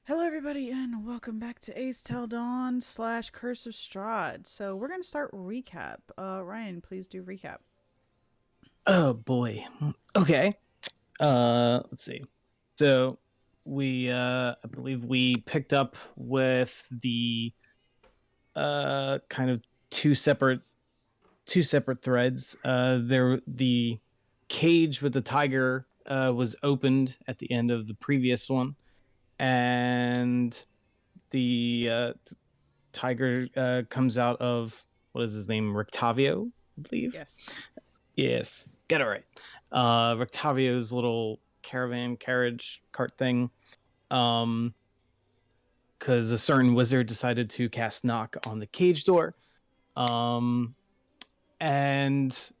Hello, everybody, and welcome back to Aes'Taldon / Curse of Strahd. So we're gonna start recap. Ryan, please do recap. Oh boy. Okay. Let's see. So I believe we picked up with the kind of two separate two separate threads. The cage with the tiger was opened at the end of the previous one, and the tiger comes out of, what is his name, Rictavio, I believe. Yes. Yes, get it right. Rictavio's little caravan carriage cart thing. Um, because a certain wizard decided to cast knock on the cage door. Um, and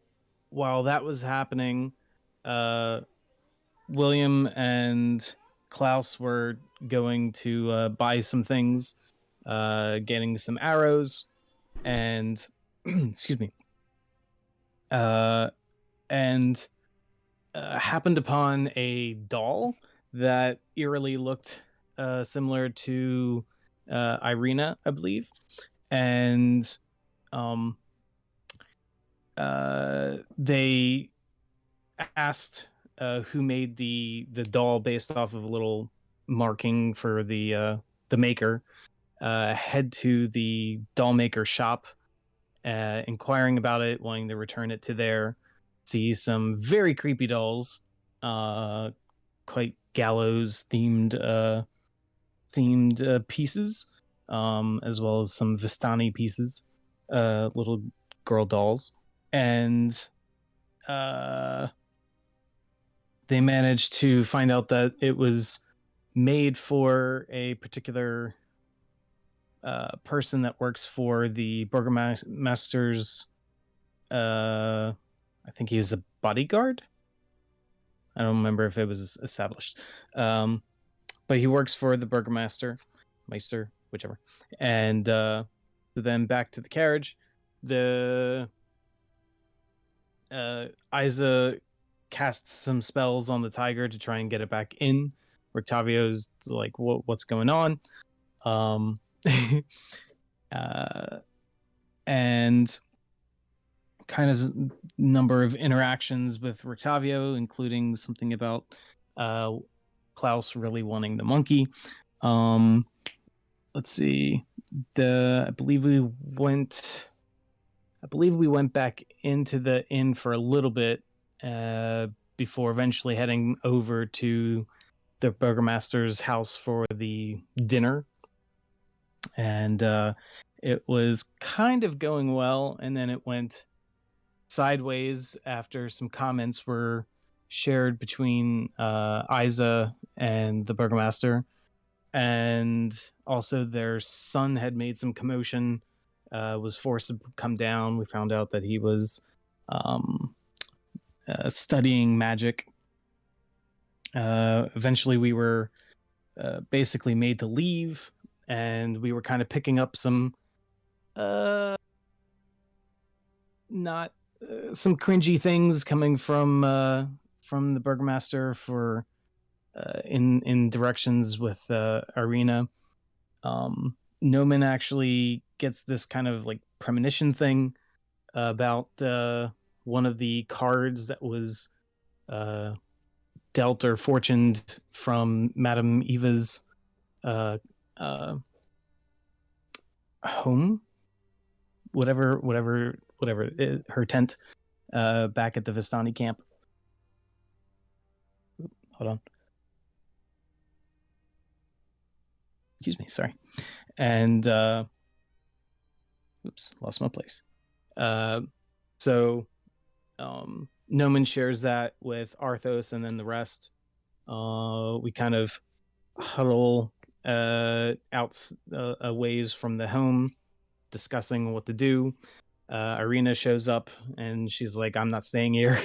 while that was happening, uh, William and Klaus were going to buy some things, getting some arrows, and excuse me, uh, and happened upon a doll that eerily looked similar to Irina, I believe, and um, they asked who made the doll based off of a little marking for the maker. Head to the doll maker shop, inquiring about it, wanting to return it to there. See some very creepy dolls, uh, quite gallows themed pieces, as well as some Vistani pieces, little girl dolls, and uh, they managed to find out that it was made for a particular person that works for the burgomaster's. I think he was a bodyguard. I don't remember if it was established. But he works for the burgomaster, meister, whichever. And then back to the carriage. The Isa casts some spells on the tiger to try and get it back in. Octavio's like, what's going on? Um, uh, and kind of number of interactions with Rictavio, including something about Klaus really wanting the monkey. Um, let's see. I believe we went back into the inn for a little bit before eventually heading over to the burgomaster's house for the dinner. And it was kind of going well, and then it went sideways after some comments were shared between Isa and the burgomaster, and also their son had made some commotion, was forced to come down. We found out that he was um, studying magic. Eventually, we were basically made to leave, and we were kind of picking up some not some cringy things coming from the burgomaster for in directions with Arena. Noman actually gets this kind of like premonition thing about one of the cards that was uh, dealt or fortuned from Madame Eva's uh, uh, home, whatever her tent back at the Vistani camp. Hold on. Excuse me, sorry. And oops, lost my place. Uh, so Noman shares that with Arthos, and then the rest. We kind of huddle out a ways from the home, discussing what to do. Irina shows up, and she's like, "I'm not staying here."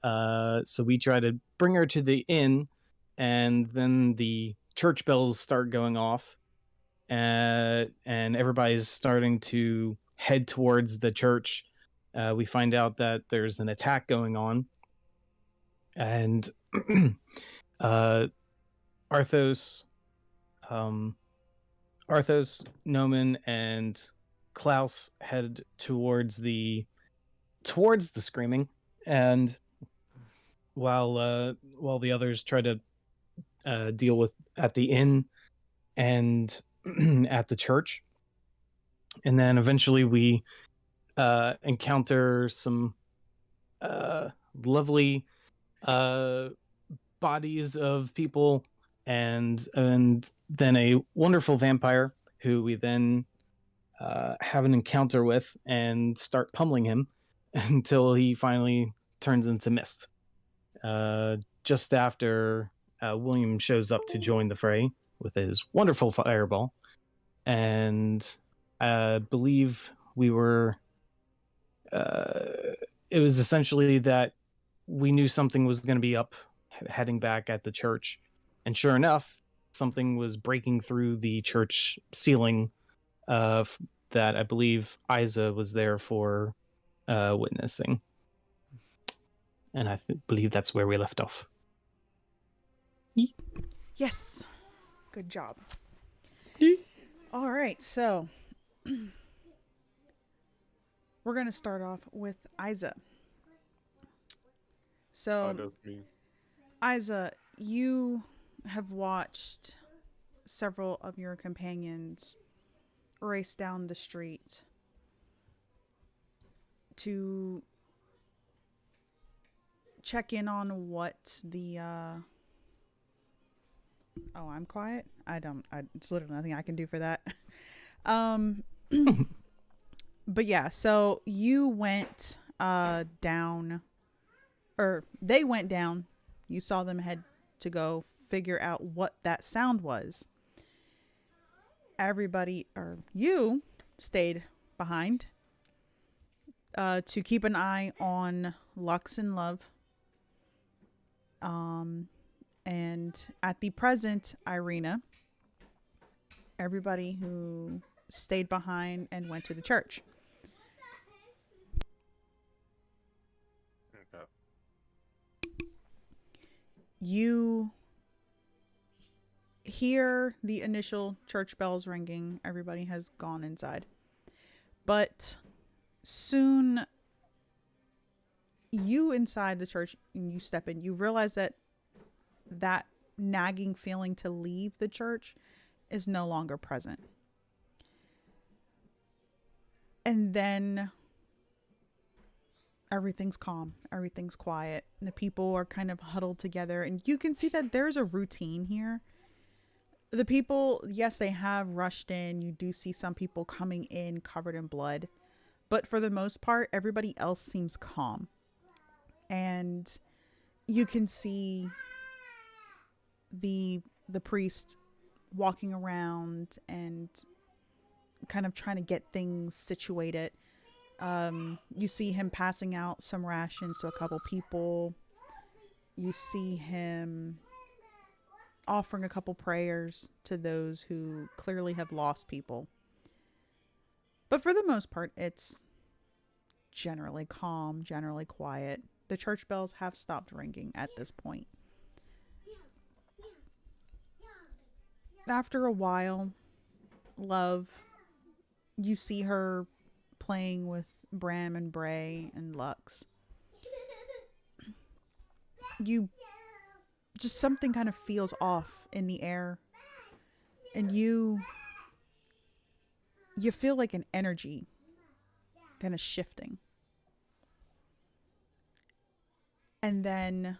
So we try to bring her to the inn, and then the church bells start going off, and everybody's starting to head towards the church. We find out that there's an attack going on, and Arthos um, Arthos, Noman, and Klaus head towards the screaming, and while the others try to deal with at the inn and at the church, and then eventually we encounter some lovely uh, bodies of people, and then a wonderful vampire who we then have an encounter with and start pummeling him until he finally turns into mist. Just after William shows up to join the fray with his wonderful fireball, and I believe we were. It was essentially that we knew something was going to be up heading back at the church, and sure enough, something was breaking through the church ceiling. That I believe Isa was there for witnessing, and I believe that's where we left off. Yes. Good job. All right, so we're going to start off with Isa. So, That's me. Isa, you have watched several of your companions race down the street to check in on what the oh, I'm quiet. It's literally nothing I can do for that. um but yeah, so you went down, or they went down. You saw them head to go figure out what that sound was. Everybody, or you, stayed behind to keep an eye on Lux and Love. And at the present, Irina, everybody who stayed behind and went to the church. Okay. You hear the initial church bells ringing. Everybody has gone inside. But soon, you inside the church, and you step in, you realize that nagging feeling to leave the church is no longer present. And then everything's calm, everything's quiet, and the people are kind of huddled together, and you can see that there's a routine here. The people, yes, they have rushed in. You do see some people coming in covered in blood, but for the most part, everybody else seems calm. And you can see the priest walking around and kind of trying to get things situated. You see him passing out some rations to a couple people. You see him offering a couple prayers to those who clearly have lost people. But for the most part, it's generally calm, generally quiet. The church bells have stopped ringing at this point. After a while, Love, you see her playing with Bram and Bray and Lux. You just, something kind of feels off in the air, and you feel like an energy kind of shifting. And then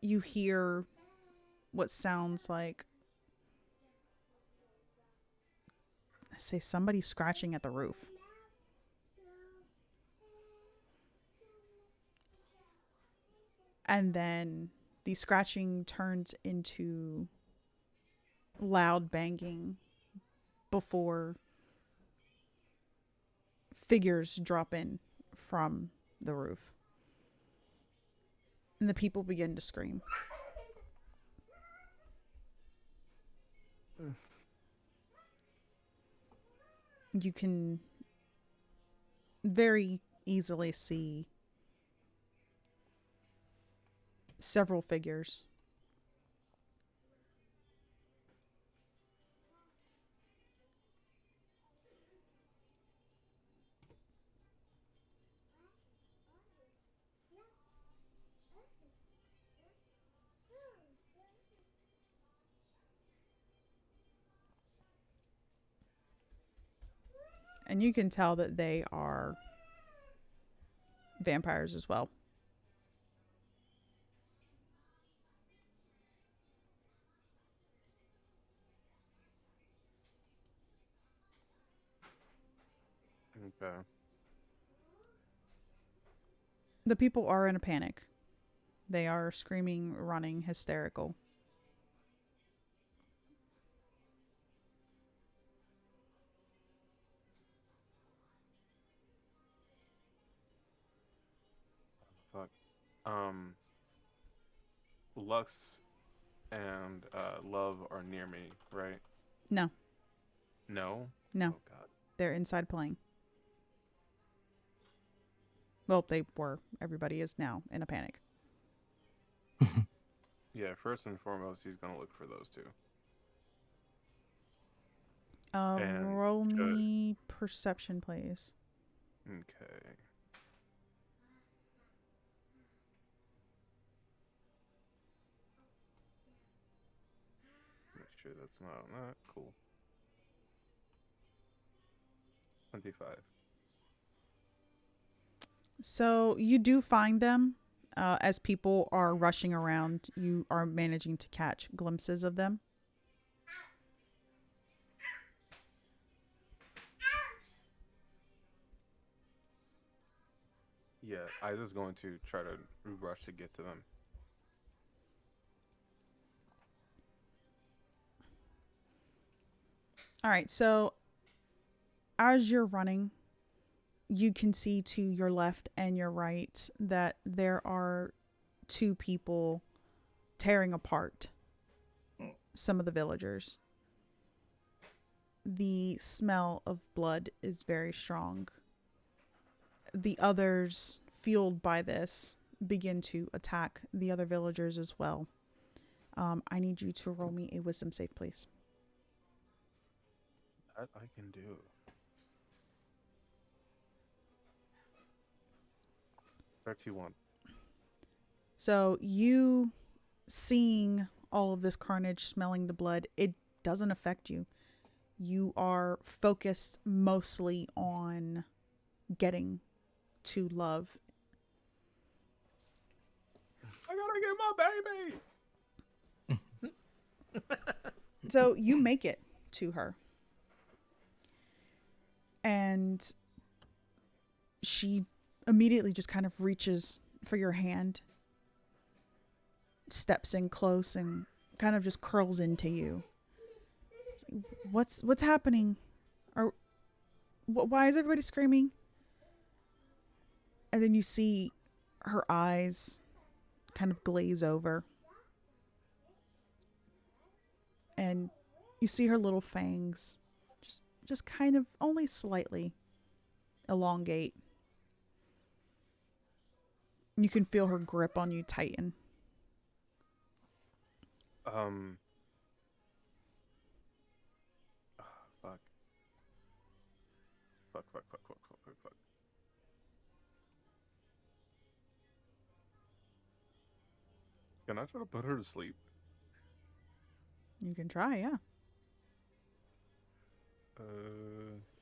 you hear what sounds like, say, somebody scratching at the roof. And then the scratching turns into loud banging before figures drop in from the roof. And the people begin to scream. You can very easily see several figures. And you can tell that they are vampires as well. Okay. The people are in a panic. They are screaming, running, hysterical. Fuck. Um, Lux and Love are near me, right? No, No. no. Oh God. They're inside playing. Well, they were. Everybody is now in a panic. Yeah. First and foremost, he's gonna look for those two. And Roll should. me perception, please. Okay. Make sure that's not on that. Cool. 25. So you do find them. As people are rushing around, you are managing to catch glimpses of them. Yeah, I was going to try to rush to get to them. All right, so as you're running, you can see to your left and your right that there are two people tearing apart some of the villagers. The smell of blood is very strong. The others, fueled by this, begin to attack the other villagers as well. I need you to roll me a wisdom save, please. That I can do. $31. So you seeing all of this carnage, smelling the blood, it doesn't affect you. You are focused mostly on getting to Love. I gotta get my baby. So you make it to her. And she immediately just kind of reaches for your hand, steps in close, and kind of just curls into you. What's happening? Or why is everybody screaming? And then you see her eyes kind of glaze over. And you see her little fangs just kind of only slightly elongate. You can feel her grip on you tighten. Um. Fuck. Fuck. Can I try to put her to sleep? You can try, yeah.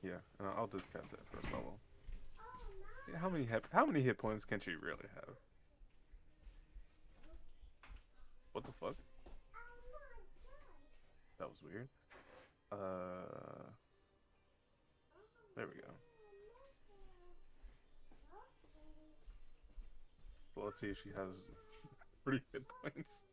Yeah, and I'll just cast it at first level. Yeah, how many hit points can she really have? What the fuck? That was weird. There we go. So let's see if she has 3 hit points.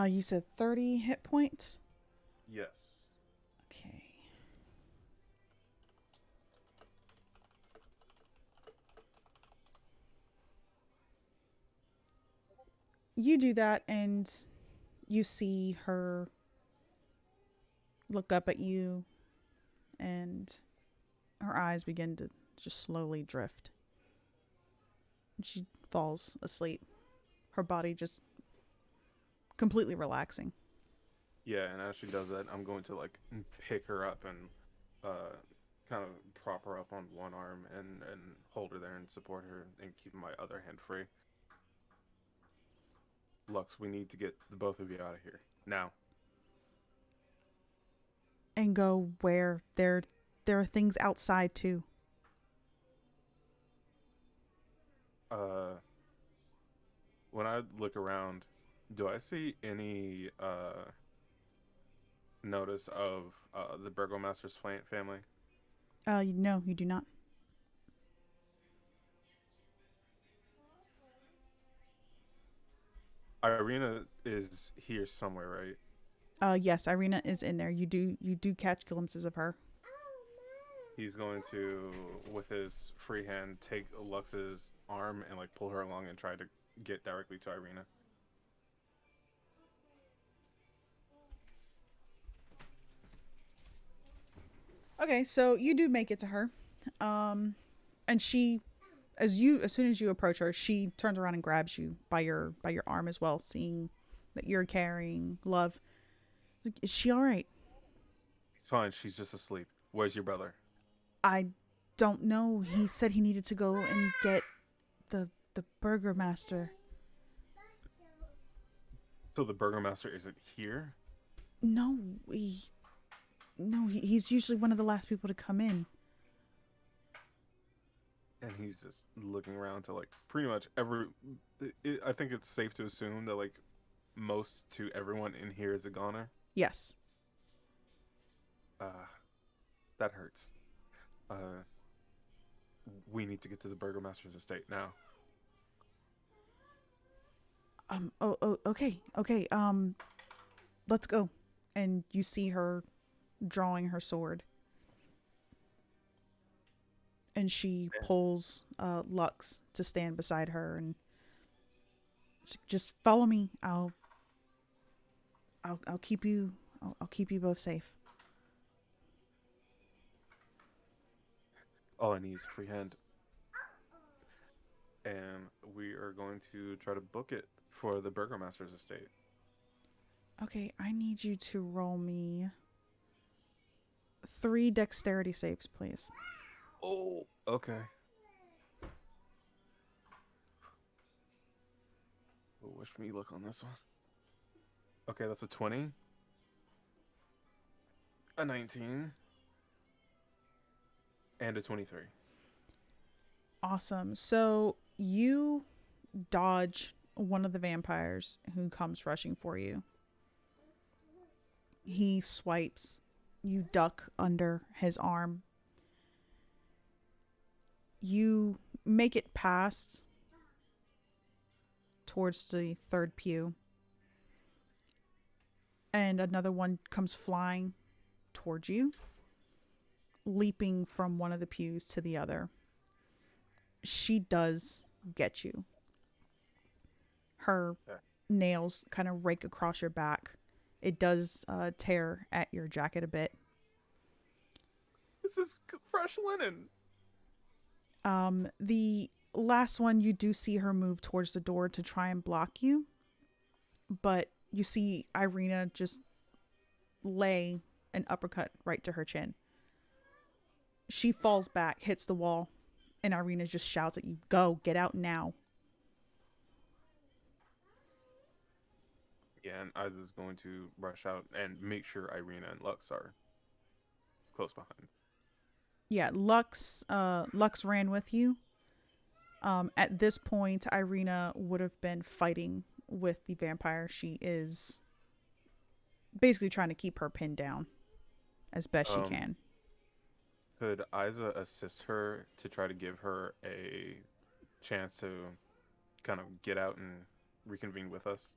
You said 30 hit points? Yes. Okay. You do that, and you see her look up at you, and her eyes begin to just slowly drift. She falls asleep, her body just completely relaxing. Yeah, and as she does that, I'm going to like pick her up and uh kind of prop her up on one arm and hold her there and support her and keep my other hand free. Lux, we need to get the both of you out of here now. And go where? There are things outside too. Uh, when I look around, do I see any notice of the Burgomaster's family? No, you do not. Irina is here somewhere, right? Yes, Irina is in there. You do catch glimpses of her. He's going to, with his free hand, take Lux's arm and like pull her along and try to get directly to Irina. Okay, so you do make it to her. And she as soon as you approach her, she turns around and grabs you by your arm as well, seeing that you're carrying Love. Like, is she all right? He's fine. She's just asleep. Where's your brother? I don't know. He said he needed to go and get the burgermaster. So the Burgomaster isn't here? No, he's usually one of the last people to come in. And he's just looking around to like pretty much every. I think it's safe to assume that like most to everyone in here is a goner. Yes. Uh, that hurts. Uh, we need to get to the Burgomaster's estate now. Okay. Okay. Let's go. And you see her drawing her sword. And she pulls Lux to stand beside her, and just follow me. I'll keep you I'll keep you both safe. All I need is a free hand. And we are going to try to book it for the Burgomaster's estate. Okay, I need you to roll me 3 dexterity saves, please. Oh, okay. Oh, wish me luck on this one. Okay, that's a 20. A 19. And a 23. Awesome. So you dodge one of the vampires who comes rushing for you. He swipes. You duck under his arm. You make it past towards the third pew. And another one comes flying towards you, leaping from one of the pews to the other. She does get you. Her nails kind of rake across your back. It does tear at your jacket a bit. This is fresh linen. The last one, you do see her move towards the door to try and block you. But you see Irina just lay an uppercut right to her chin. She falls back, hits the wall, and Irina just shouts at you, "Go, get out now." Yeah, and I was going to rush out and make sure Irina and Lux are close behind. Yeah, Lux ran with you. At this point, Irina would have been fighting with the vampire. She is basically trying to keep her pinned down as best she can. Could Isa assist her to try to give her a chance to kind of get out and reconvene with us?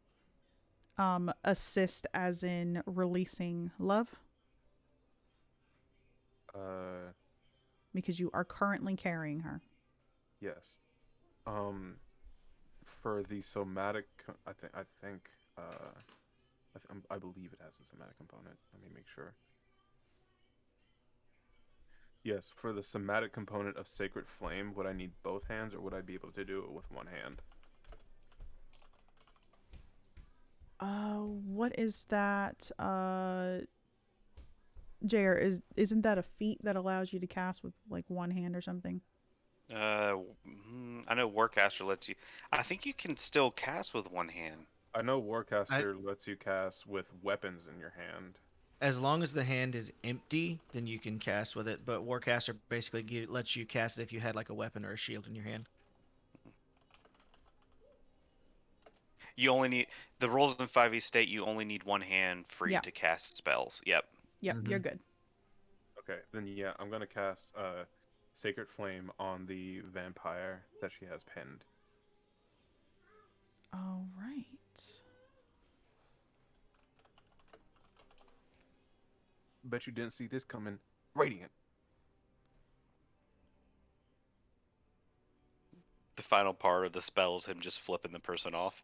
Assist as in releasing love, Uh, because you are currently carrying her. yes. Um, for the somatic, I think, I believe it has a somatic component. Let me make sure. Yes, for the somatic component of Sacred Flame, would I need both hands, or would I be able to do it with one hand? What is that? JR, isn't that a feat that allows you to cast with like one hand or something? I know Warcaster lets you. I think you can still cast with one hand. I know Warcaster lets you cast with weapons in your hand. As long as the hand is empty, then you can cast with it. But Warcaster basically lets you cast it if you had like a weapon or a shield in your hand. You only need the rules in 5e state. You only need one hand free Yeah. to cast spells. Yep. Yep, you're good. Okay, then yeah, I'm gonna cast Sacred Flame on the vampire that she has pinned. All right. Bet you didn't see this coming. Radiant. The final part of the spell is him just flipping the person off.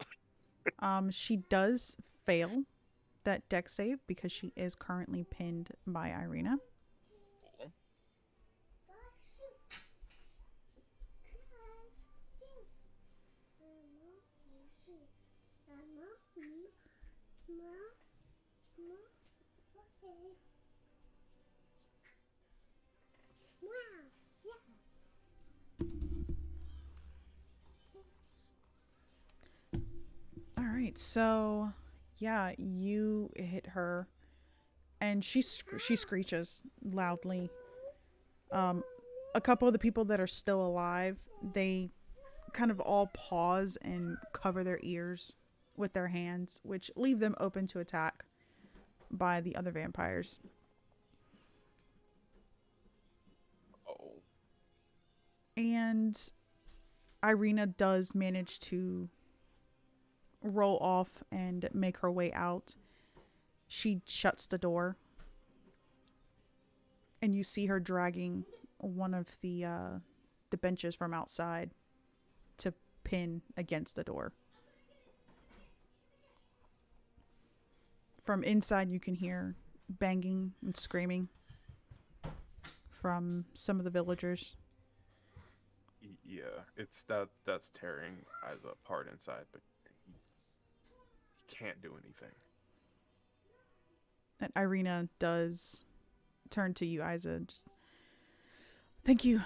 She does fail that dex save because she is currently pinned by Irina. All right, so yeah, you hit her, and she screeches loudly. A couple of the people that are still alive, they kind of all pause and cover their ears with their hands, which leave them open to attack by the other vampires. Oh. And Irina does manage to roll off and make her way out. She shuts the door, and you see her dragging one of the benches from outside to pin against the door. From inside, you can hear banging and screaming from some of the villagers. Yeah, it's that's tearing Isa apart inside, but he can't do anything. And Irina does turn to you, Isa. Just, thank you.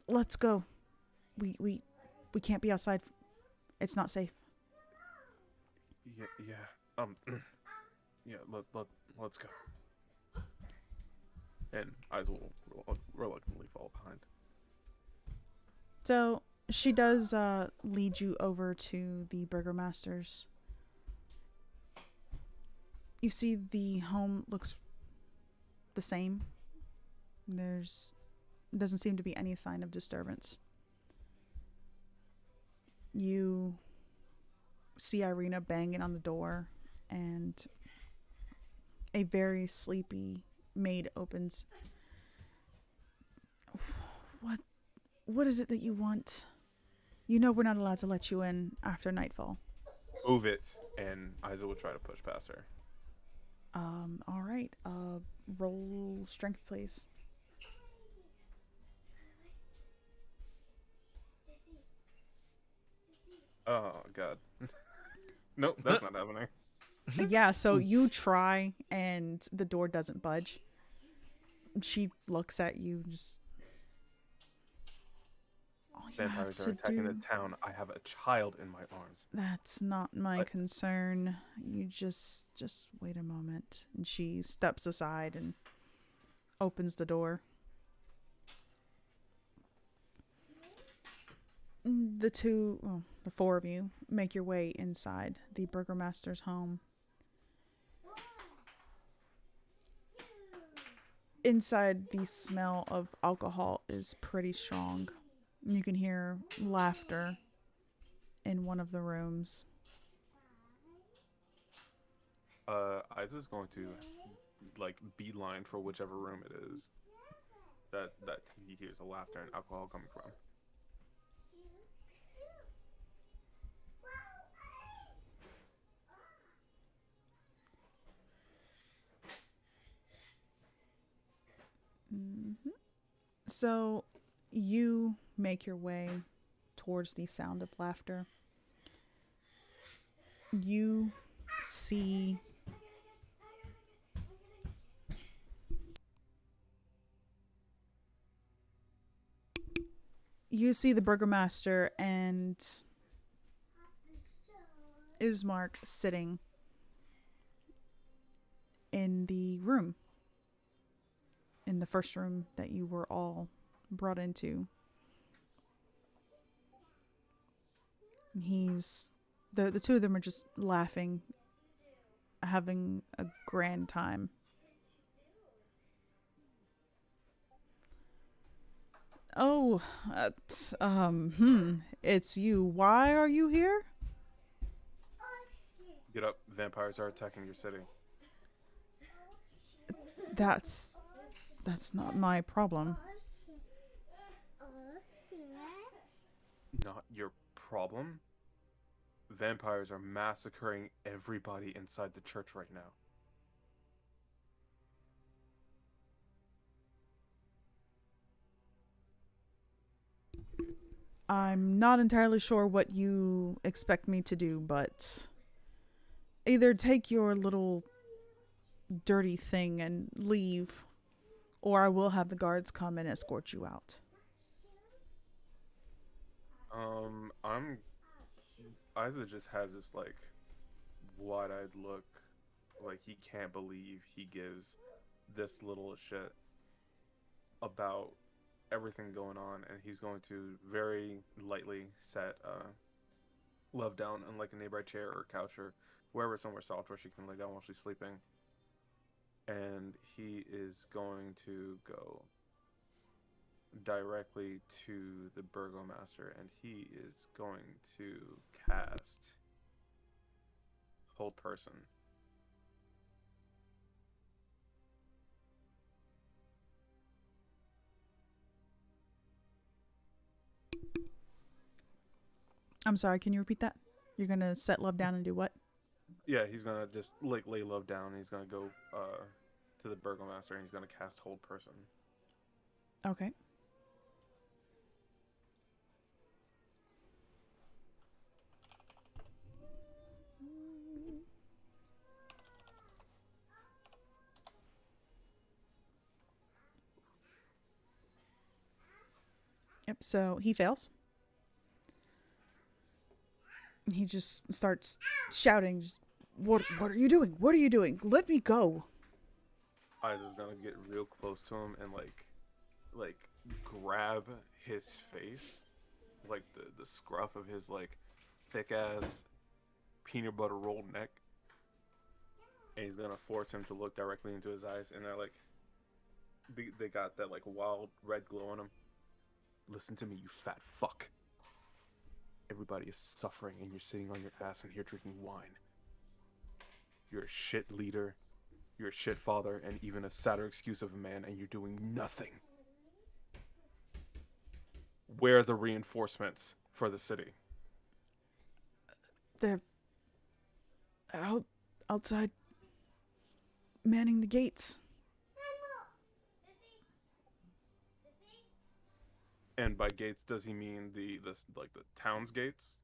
Let's go. We can't be outside. It's not safe. Yeah. Yeah. Let's go. And Isa will reluctantly fall behind. So she does lead you over to the burgomaster's. You see the home looks the same. Doesn't seem to be any sign of disturbance. You see Irina banging on the door, and a very sleepy maid opens. What is it that you want? You know we're not allowed to let you in after nightfall. Move it, and Isa will try to push past her. All right. Roll strength, please. Oh God. Nope, that's not happening. Yeah, so you try, and the door doesn't budge. She looks at you, just. All you have Vampires to are attacking do. the town. I have a child in my arms. That's not my What? concern. You just wait a moment. And she steps aside and opens the door. The four of you, make your way inside the burgomaster's home. Inside, the smell of alcohol is pretty strong. You can hear laughter in one of the rooms. Isa's going to like beeline for whichever room it is that he hears the laughter and alcohol coming from. So you make your way towards the sound of laughter. You see the burgomaster and Ismark sitting in the room, in the first room that you were all brought into. He's the two of them are just laughing, having a grand time. Oh, it's you. Why are you here? Get up! Vampires are attacking your city. That's not my problem. Not your problem? Vampires are massacring everybody inside the church right now. I'm not entirely sure what you expect me to do, but either take your little dirty thing and leave, or I will have the guards come and escort you out. Isa just has this like wide-eyed look, like he can't believe he gives this little shit about everything going on, and he's going to very lightly set Love down on like a nearby chair or couch or wherever, somewhere soft where she can lay down while she's sleeping. And he is going to go directly to the burgomaster, and he is going to cast Hold Person. I'm sorry, can you repeat that? You're gonna set Love down and do what? Yeah, he's gonna just like lay Love down. He's gonna go to the burgomaster, and he's gonna cast Hold Person. Okay. Yep, so he fails. He just starts shouting, just, what are you doing? What are you doing? Let me go. Isa's gonna get real close to him and like grab his face, like the scruff of his like thick ass peanut butter rolled neck, and he's gonna force him to look directly into his eyes, and they're like they got that like wild red glow on them. Listen to me, you fat fuck. Everybody is suffering, and you're sitting on your ass and here drinking wine. You're a shit leader, you're a shit father, and even a sadder excuse of a man, and you're doing nothing. Where are the reinforcements for the city? They're outside manning the gates. And by gates, does he mean the like the town's gates?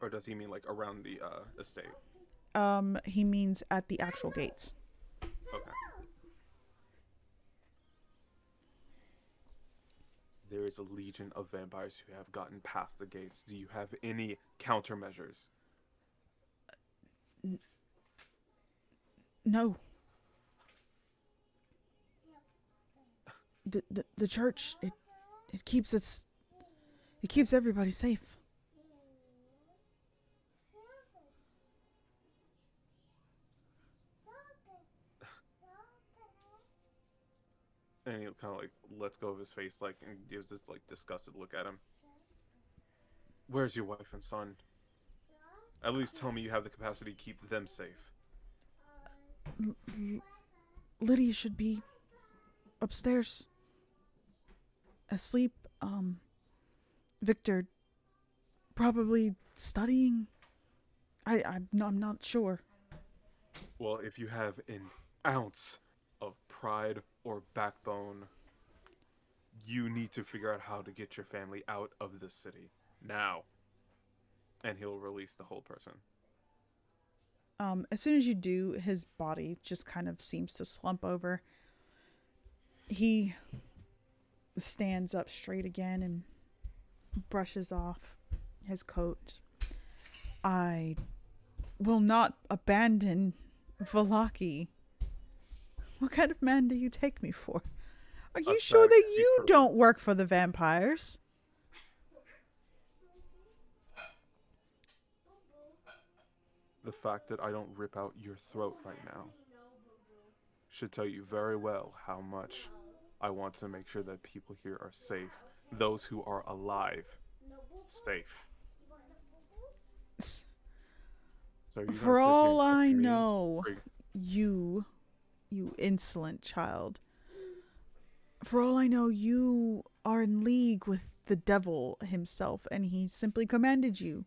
Or does he mean like around the estate? He means at the actual gates. Okay. There is a legion of vampires who have gotten past the gates. Do you have any countermeasures? No. The church, it keeps everybody safe. And he kind of like lets go of his face, like, and gives this like disgusted look at him. Where's your wife and son? At least tell me you have the capacity to keep them safe. Lydia should be upstairs, asleep. Victor probably studying. I'm not sure. Well, if you have an ounce of pride or backbone, you need to figure out how to get your family out of this city now. And he'll release the whole person. As soon as you do, his body just kind of seems to slump over. He stands up straight again and brushes off his coat. I will not abandon Valaki. What kind of man do you take me for? Are you sure that you don't work for the vampires? The fact that I don't rip out your throat right now should tell you very well how much I want to make sure that people here are safe. Those who are alive, safe. So For all I know, you insolent child. For all I know, you are in league with the devil himself, and he simply commanded you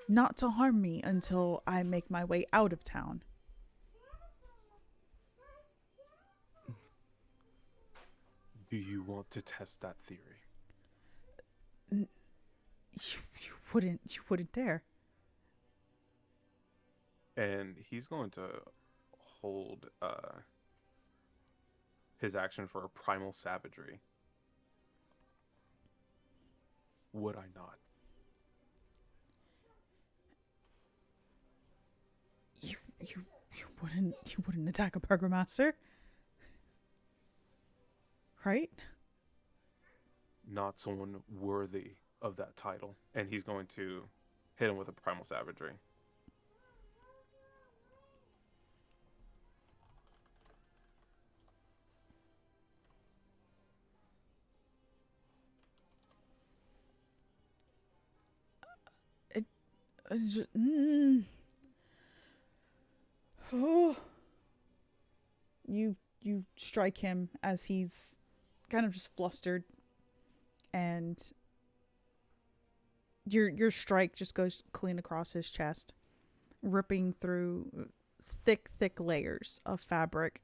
not to harm me until I make my way out of town. Do you want to test that theory? You wouldn't dare. And he's going to hold his action for a primal savagery. Would I not? You wouldn't attack a burgomaster, right? Not someone worthy of that title. And he's going to hit him with a primal savagery. Oh. You strike him as he's kind of just flustered, and your strike just goes clean across his chest, ripping through thick layers of fabric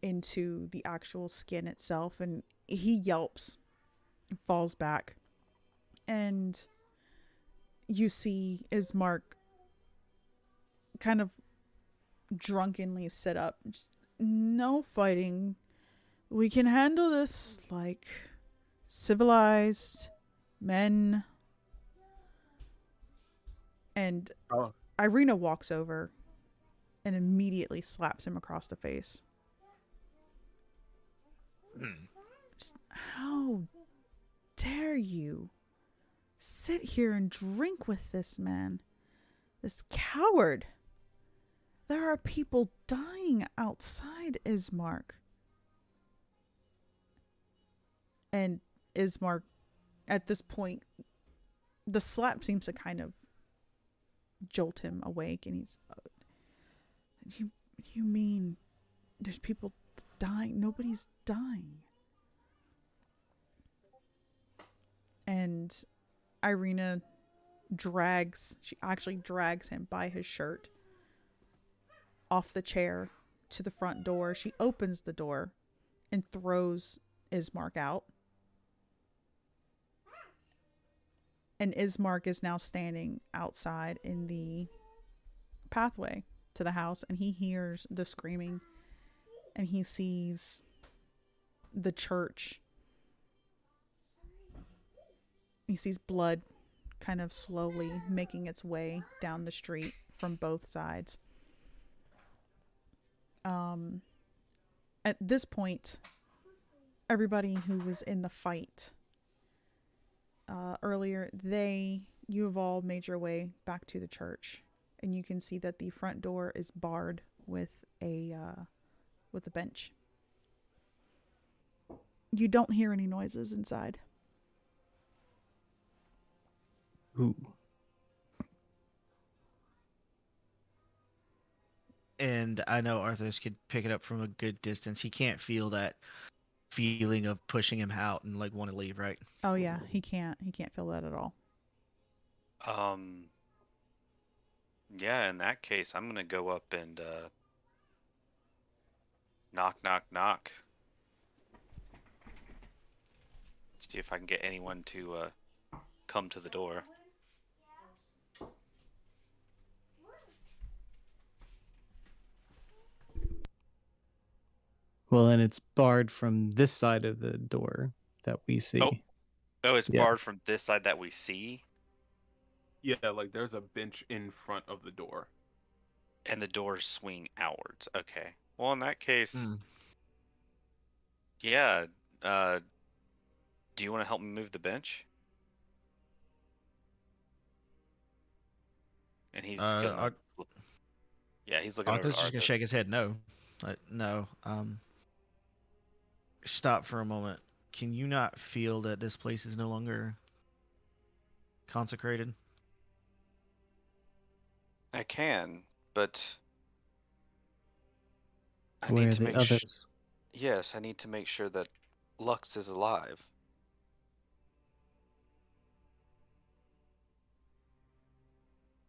into the actual skin itself, and he yelps, falls back, and you see Ismark kind of drunkenly sit up. Just, no fighting. We can handle this like civilized men. And Irina walks over and immediately slaps him across the face. Just, how dare you sit here and drink with this man? This coward. There are people dying outside Ismark. And Ismark, at this point, the slap seems to kind of jolt him awake, and he's, you mean there's people dying? Nobody's dying. And Irina she actually drags him by his shirt off the chair to the front door. She opens the door and throws Ismark out. And Ismark is now standing outside in the pathway to the house, and he hears the screaming, and he sees the church. He sees blood kind of slowly making its way down the street from both sides. At this point, everybody who was in the fight earlier, you have all made your way back to the church, and you can see that the front door is barred with a bench. You don't hear any noises inside. Ooh. And I know Arthos could pick it up from a good distance. He can't feel that feeling of pushing him out and like want to leave, right? Oh yeah, he can't. He can't feel that at all. Yeah, in that case, I'm gonna go up and knock, knock, knock. See if I can get anyone to come to the door. Well, and it's barred from this side of the door that we see. Oh, it's Yeah. barred from this side that we see, Yeah, like there's a bench in front of the door. and the doors swing outwards. Okay. Well, in that case, yeah. Do you want to help me move the bench? And he's gonna. Yeah, he's looking over Arthur's to just gonna Arthur. shake his head no. No. Stop for a moment. Can you not feel that this place is no longer consecrated? I can, but I Where need are to the make others? Yes, I need to make sure that Lux is alive.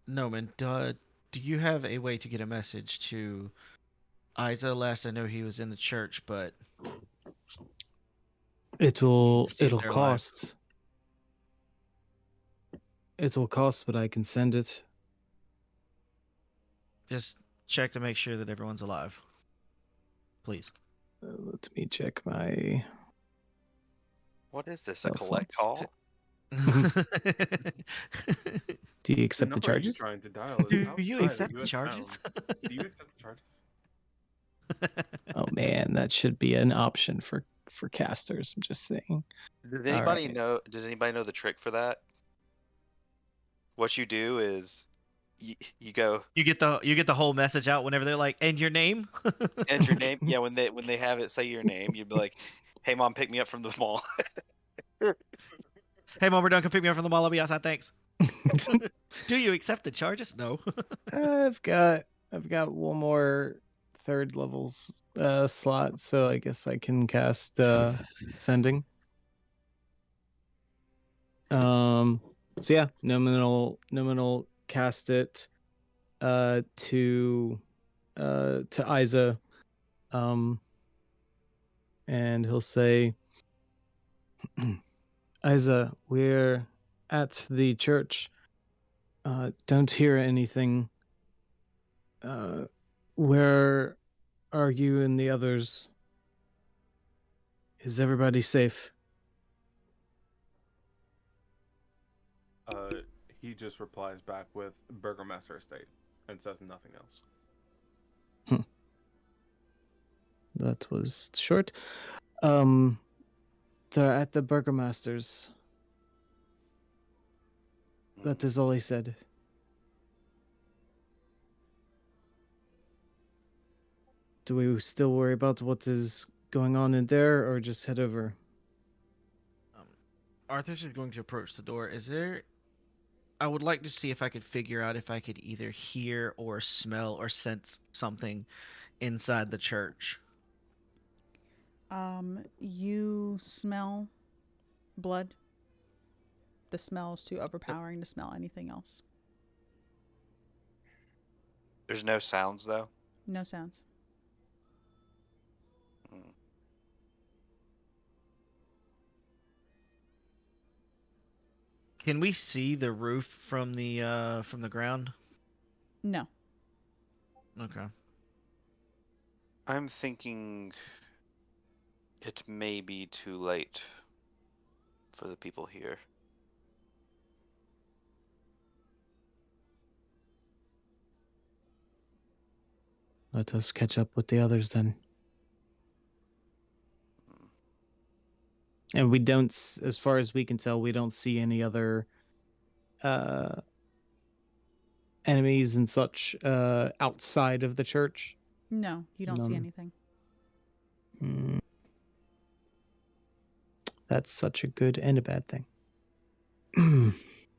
No, man. Do you have a way to get a message to Isa? Last I know, he was in the church, but It'll see if they're alive. cost. It will cost, but I can send it. Just check to make sure that everyone's alive, please. Let me check my What is this? A spell collect slots. call? Do you The accept the number you're charges? trying to dial is Do you outside accept of the U.S. charges? bounds. Do you accept the charges? Oh man, that should be an option for casters. I'm just saying. Does All anybody right. know? Does anybody know the trick for that? What you do is, you go You get the whole message out whenever they're like, "And your name?" enter your name. Yeah, when they have it say your name, you'd be like, "Hey mom, pick me up from the mall." Hey, Mom, we're done. Come pick me up from the mall. I'll be outside. Thanks. Do you accept the charges? No. I've got one more third levels slot, so I guess I can cast sending. So yeah, nominal cast it to Isa, and he'll say, Isa, we're at the church. Don't hear anything. Where are you and the others? Is everybody safe? He just replies back with Burgermaster Estate and says nothing else. That was short. They're at the Burgermaster's. That is all he said. Do we still worry about what is going on in there, or just head over? Arthur's is going to approach the door. Is there? I would like to see if I could figure out if I could either hear or smell or sense something inside the church. You smell blood. The smell is too overpowering to smell anything else. There's no sounds though. No sounds. Can we see the roof from the ground? No. Okay. I'm thinking it may be too late for the people here. Let us catch up with the others then. And we don't, as far as we can tell, we don't see any other enemies and such outside of the church. No, you don't see None. anything. That's such a good and a bad thing.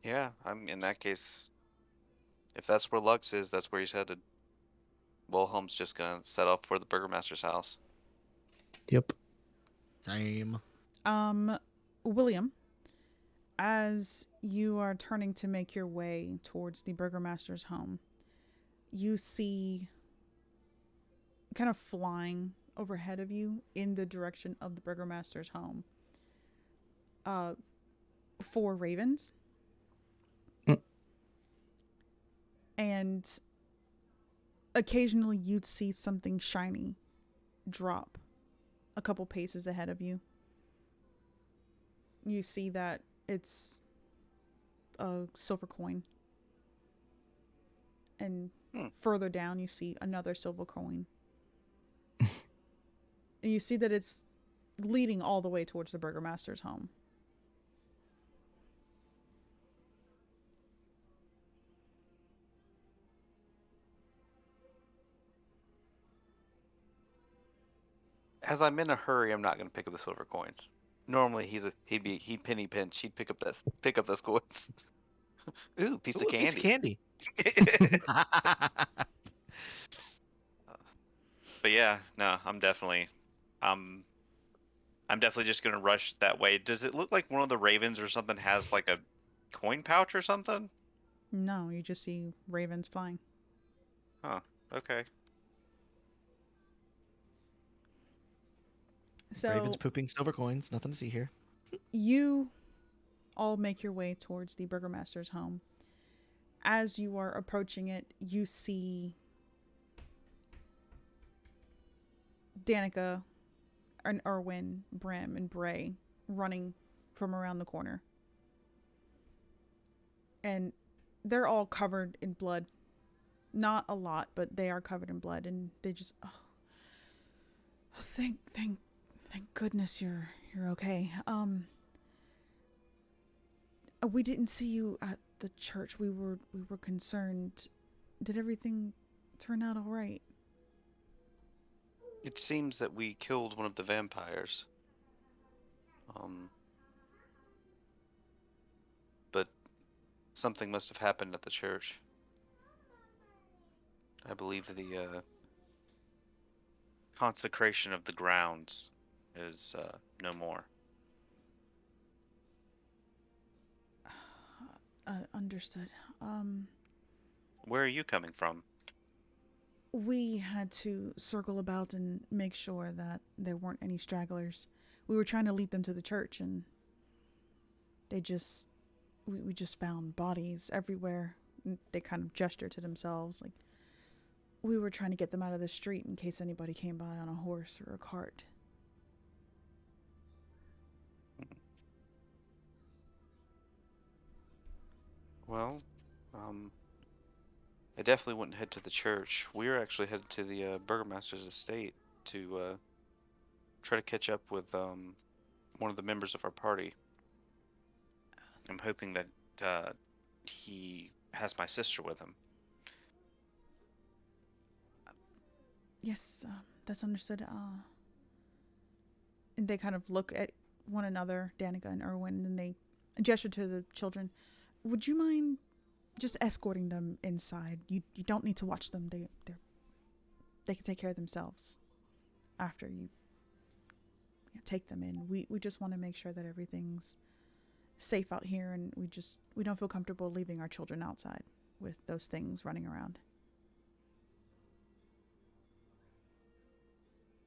Yeah, I'm in that case. If that's where Lux is, that's where he's headed. Wilhelm's just gonna set up for the Burgermaster's house. Yep. Same. William, as you are turning to make your way towards the Burgermaster's home, you see kind of flying overhead of you in the direction of the Burgermaster's home. 4 ravens. Mm. And occasionally you'd see something shiny drop a couple paces ahead of you. You see that it's a silver coin. And further down you see another silver coin. And you see that it's leading all the way towards the Burgermaster's home. As I'm in a hurry, I'm not gonna pick up the silver coins. Normally he'd penny pinch. He'd pick up those coins. Ooh, piece Ooh, of a piece of candy. candy. But yeah, no, I'm definitely just gonna rush that way. Does it look like one of the ravens or something has like a coin pouch or something? No, you just see ravens flying. Huh. Okay. So Ravens pooping silver coins. Nothing to see here. you all make your way towards the Burgermaster's home. As you are approaching it, you see Danica and Erwin, Brim, and Bray running from around the corner. And they're all covered in blood. Not a lot, but they are covered in blood, and they just thank goodness you're okay. We didn't see you at the church. We were concerned. Did everything turn out all right? It seems that we killed one of the vampires. But something must have happened at the church. I believe the consecration of the grounds is no more. Understood. Where are you coming from? We had to circle about and make sure that there weren't any stragglers. We were trying to lead them to the church, and they just... we just found bodies everywhere. They kind of gestured to themselves, like we were trying to get them out of the street in case anybody came by on a horse or a cart. Well, I definitely wouldn't head to the church. We're actually headed to the Burgermaster's estate to try to catch up with one of the members of our party. I'm hoping that he has my sister with him. Yes, that's understood. And they kind of look at one another, Danica and Erwin, and they gesture to the children. Would you mind just escorting them inside? You don't need to watch them. They can take care of themselves after you take them in. We just want to make sure that everything's safe out here, and we don't feel comfortable leaving our children outside with those things running around.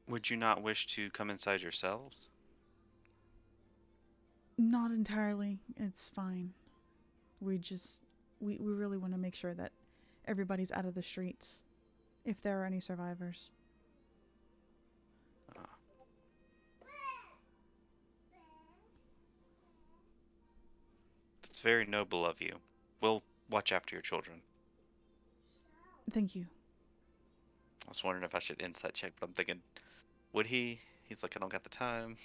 Would you not wish to come inside yourselves? Not entirely. It's fine. We really want to make sure that everybody's out of the streets, if there are any survivors. It's very noble of you. We'll watch after your children. Thank you. I was wondering if I should insight check, but I'm thinking, would he? He's like, I don't got the time.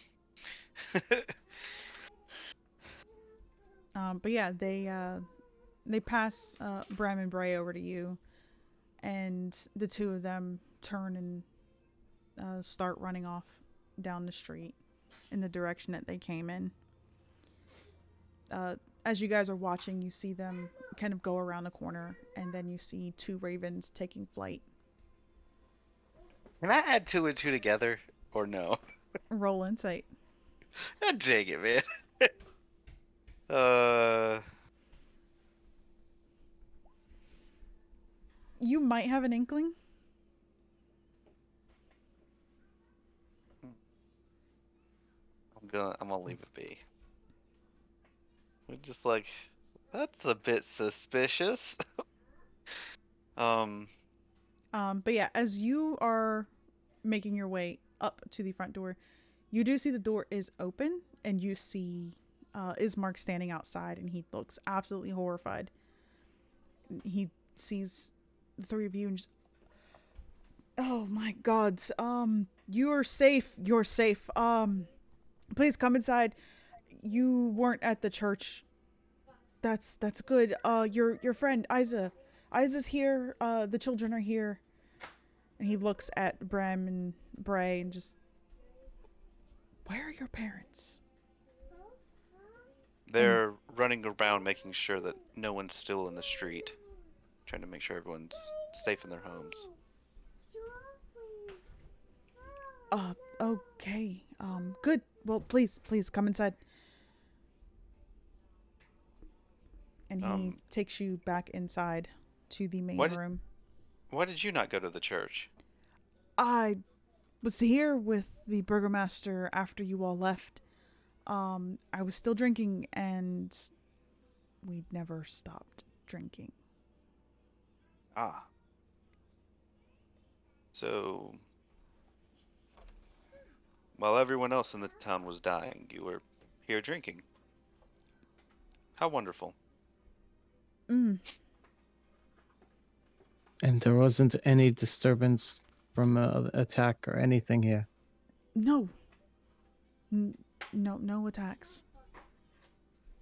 But yeah, they pass Bram and Bray over to you, and the two of them turn and start running off down the street in the direction that they came in. as you guys are watching, you see them kind of go around the corner, and then you see two ravens taking flight. Can I add 2 and 2 together or no? Roll insight. Dang it, man. uh, You might have an inkling. I'm gonna leave it be. We're just like, that's a bit suspicious. um, But yeah, as you are making your way up to the front door, you do see the door is open, and you see Ismark standing outside, and he looks absolutely horrified. He sees the three of you and just, oh my gods, you're safe. You're safe. Please come inside. You weren't at the church. That's good. Your friend Isa's here. The children are here. And he looks at Brem and Bray and just, where are your parents? they're running around making sure that no one's still in the street, trying to make sure everyone's safe in their homes. Okay. Good. Well, please come inside. And he takes you back inside to the main room. Why did you not go to the church? I was here with the burgomaster after you all left. I was still drinking, and we'd never stopped drinking. Ah. So, while everyone else in the town was dying, you were here drinking. How wonderful. Mm. And there wasn't any disturbance from an attack or anything here. No. No attacks.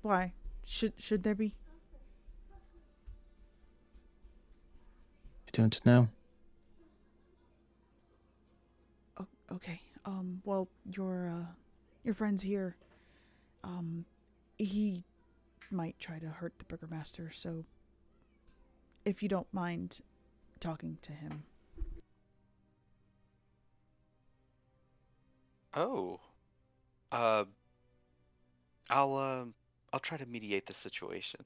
Why? Should there be? I don't know. Okay. Well, your friend's here. He might try to hurt the burgomaster, so if you don't mind talking to him. Oh. I'll try to mediate the situation.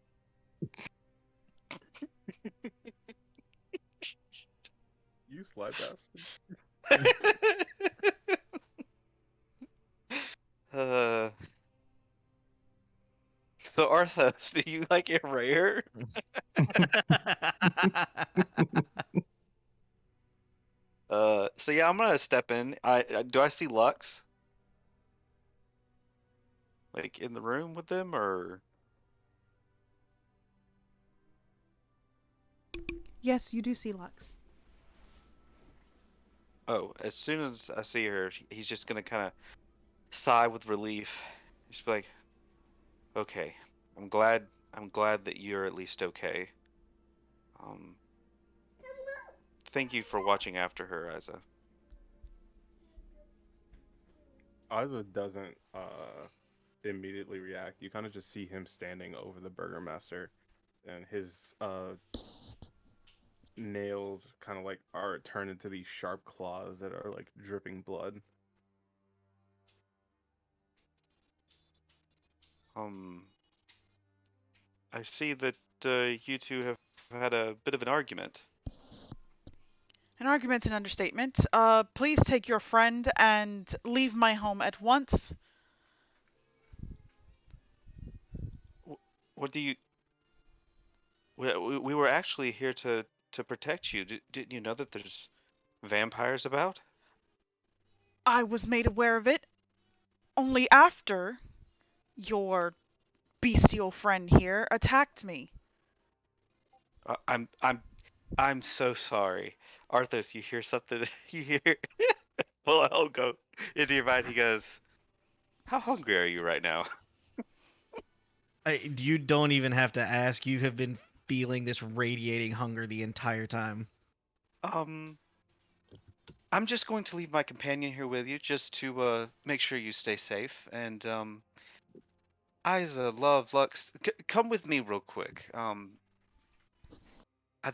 You sly bastard. So Arthos, do you like it rare? So yeah, I'm gonna step in. Do I see Lux? Like in the room with them, or? Yes, you do see Lux. Oh, as soon as I see her, he's just gonna kind of sigh with relief. Just be like, "Okay, I'm glad that you're at least okay. Um, thank you for watching after her, Isa." Isa doesn't immediately react. You kind of just see him standing over the burgomaster, and his nails kind of like are turned into these sharp claws that are like dripping blood. I see that you two have had a bit of an argument. An argument's an understatement. Please take your friend and leave my home at once. What do you? We were actually here to protect you. Didn't you know that there's vampires about? I was made aware of it only after your bestial friend here attacked me. I'm so sorry, Arthas. You hear something? You hear? Well, I'll go into your mind. He goes, "How hungry are you right now?" You don't even have to ask. You have been feeling this radiating hunger the entire time. I'm just going to leave my companion here with you, just to make sure you stay safe. And Isa, Love, Lux, come with me real quick. I'd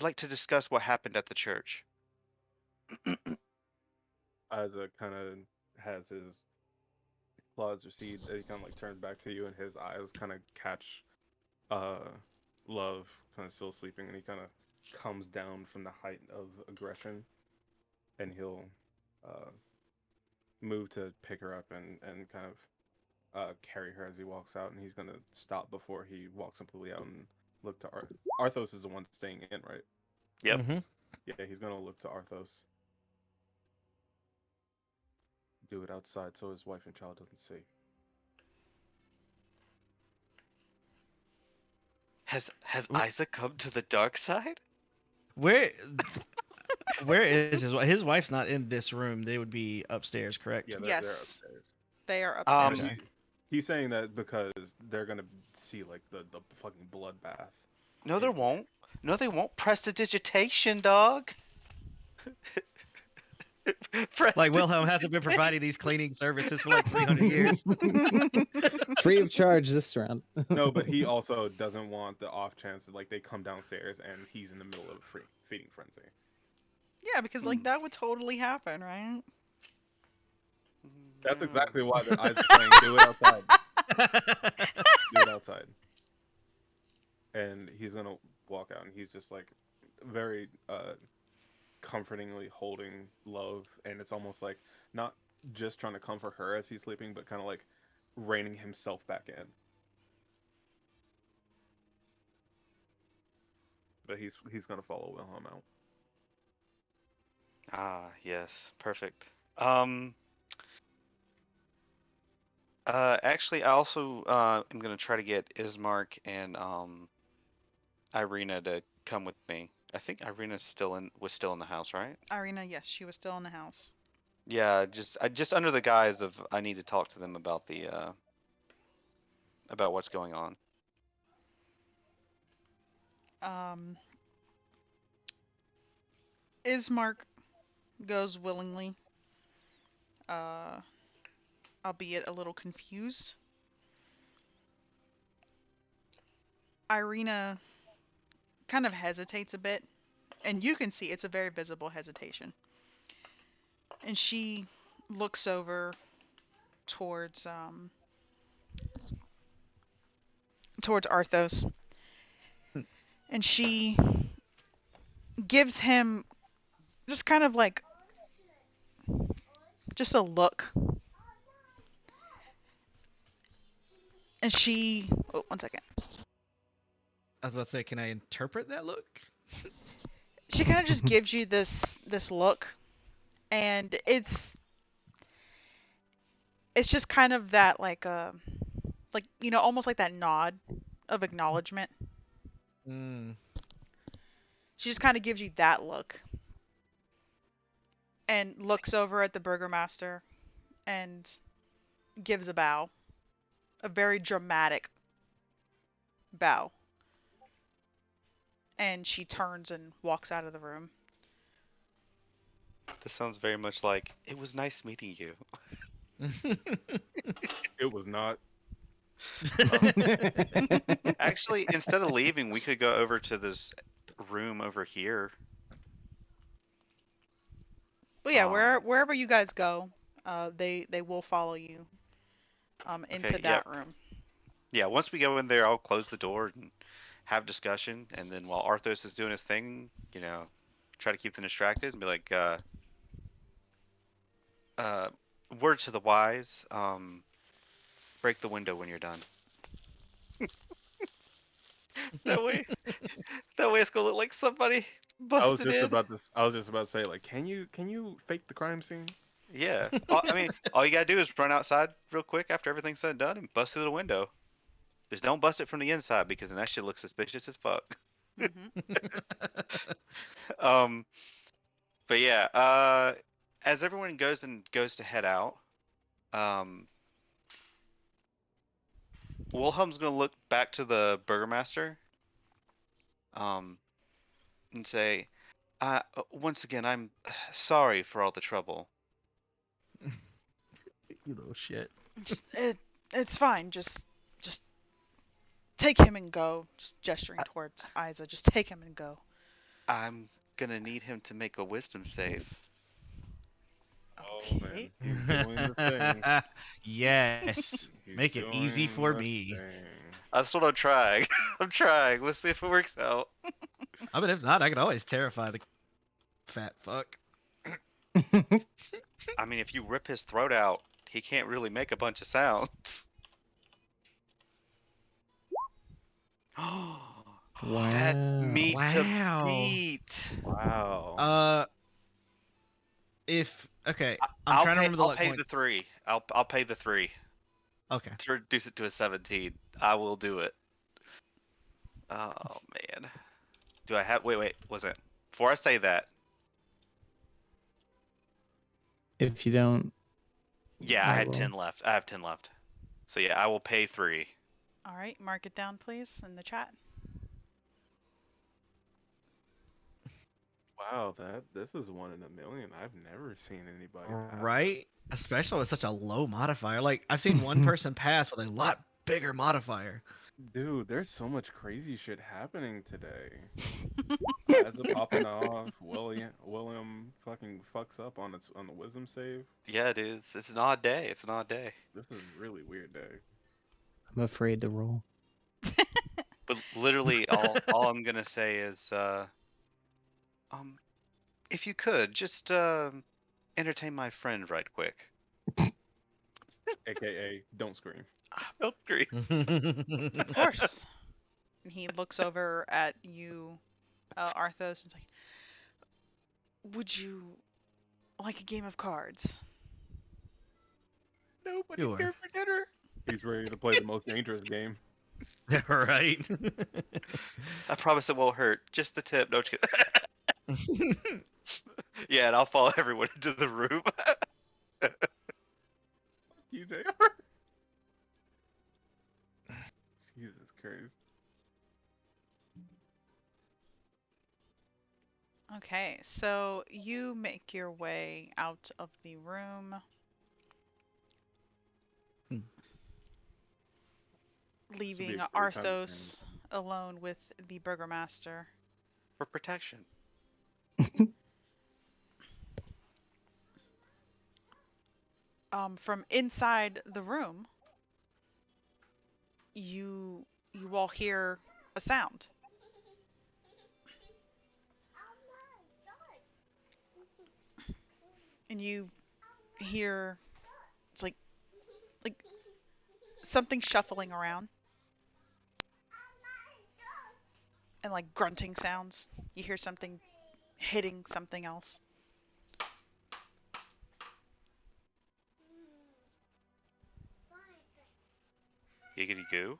like to discuss what happened at the church. Isaac kind of has his claws recede, and he kind of like turns back to you, and his eyes kind of catch uh Love, kind of still sleeping, and he kind of comes down from the height of aggression, and he'll uh move to pick her up and kind of carry her as he walks out, and he's gonna stop before he walks completely out and look to Arthos is the one staying in, right? Yep. Mm-hmm. Yeah, he's gonna look to Arthos. Do it outside so his wife and child doesn't see. Has Isa come to the dark side? Where where is his wife's not in this room. They would be upstairs, correct? Yeah, they're Yes. upstairs. They are Um, upstairs. Okay. He's saying that because they're gonna see like the fucking bloodbath. No, there Yeah. won't. No, they won't. Prestidigitation, dog. Like Wilhelm hasn't been providing these cleaning services for like 300 years. Free of charge this round. No, but he also doesn't want the off chance that like they come downstairs and he's in the middle of a feeding frenzy. Yeah, because like that would totally happen, right? That's exactly why the eyes are saying do it outside. Do it outside. And he's gonna walk out, and he's just like very comfortingly holding Love, and it's almost like not just trying to comfort her as he's sleeping, but kind of like reining himself back in. But he's gonna follow Wilhelm out. Ah, yes, perfect. Actually, I also am gonna try to get Ismark and Irina to come with me. I think Irina's was still in the house, right? Irina, yes, she was still in the house. Yeah, just under the guise of I need to talk to them about the about what's going on. Ismark goes willingly, albeit a little confused. Irina kind of hesitates a bit, and you can see it's a very visible hesitation. And she looks over towards Arthos, and she gives him just kind of like just a look. And she, oh, one second. I was about to say, can I interpret that look? She kind of just gives you this look, and it's just kind of that like almost like that nod of acknowledgement. Mm. She just kind of gives you that look and looks over at the burgomaster and gives a bow, a very dramatic bow. And she turns and walks out of the room. This sounds very much like it was nice meeting you. It was not. Actually, instead of leaving, we could go over to this room over here. But yeah, wherever you guys go, they will follow you into Okay, that room. Yeah, once we go in there, I'll close the door and have discussion, and then while Arthos is doing his thing, try to keep them distracted and be like, word to the wise, break the window when you're done. that way it's gonna look like somebody busted in. I was just about to say, like, can you fake the crime scene? Yeah, I mean, all you gotta do is run outside real quick after everything's said and done and bust through the window. Just don't bust it from the inside because then that shit looks suspicious as fuck. But yeah, as everyone goes to head out, Wilhelm's gonna look back to the burgomaster, and say, once again, I'm sorry for all the trouble. You little shit. It's fine. Just take him and go. Just gesturing towards Isa. Just take him and go. I'm gonna need him to make a wisdom save. Oh Okay. man, he's doing the thing. Yes. He's Make it easy doing for the me. thing. That's what I'm trying. I'm trying. Let's see if it works out. I mean, if not, I can always terrify the fat fuck. I mean, if you rip his throat out, he can't really make a bunch of sounds. That's Wow. meat to Wow. beat. Wow. If okay, I'm I'll trying to pay. remember the I'll luck pay point. the 3. I'll pay the 3 Okay. to reduce it to a 17. I will do it. Oh man. Do I have? Wait. Was it? Before I say that, If you don't, yeah, I I had will. 10 left. I have 10 left. So yeah, I will pay 3. All right, mark it down, please, in the chat. Wow, this is 1 in a million. I've never seen anybody pass that. Right? Especially with such a low modifier. Like I've seen one person pass with a lot bigger modifier. Dude, there's so much crazy shit happening today. Liza popping off, William fucking fucks up on the wisdom save. Yeah, it is. It's an odd day. It's an odd day. This is a really weird day. I'm afraid to roll. But literally, all I'm gonna say is, if you could just entertain my friend right quick. AKA, don't scream. Don't agree. Of course. And he looks over at you, Arthos, and is like, "Would you like a game of cards?" Nobody Sure. here for dinner. He's ready to play the most dangerous game. Right? I promise it won't hurt. Just the tip. No, just kidding. Yeah, and I'll follow everyone into the room. You JR. Jesus Christ. Okay, so you make your way out of the room. Leaving a great time to Arthos alone with the Burgermaster. For protection. From inside the room, you all hear a sound. And you hear it's like something shuffling around. And like grunting sounds. You hear something hitting something else. Giggity goo.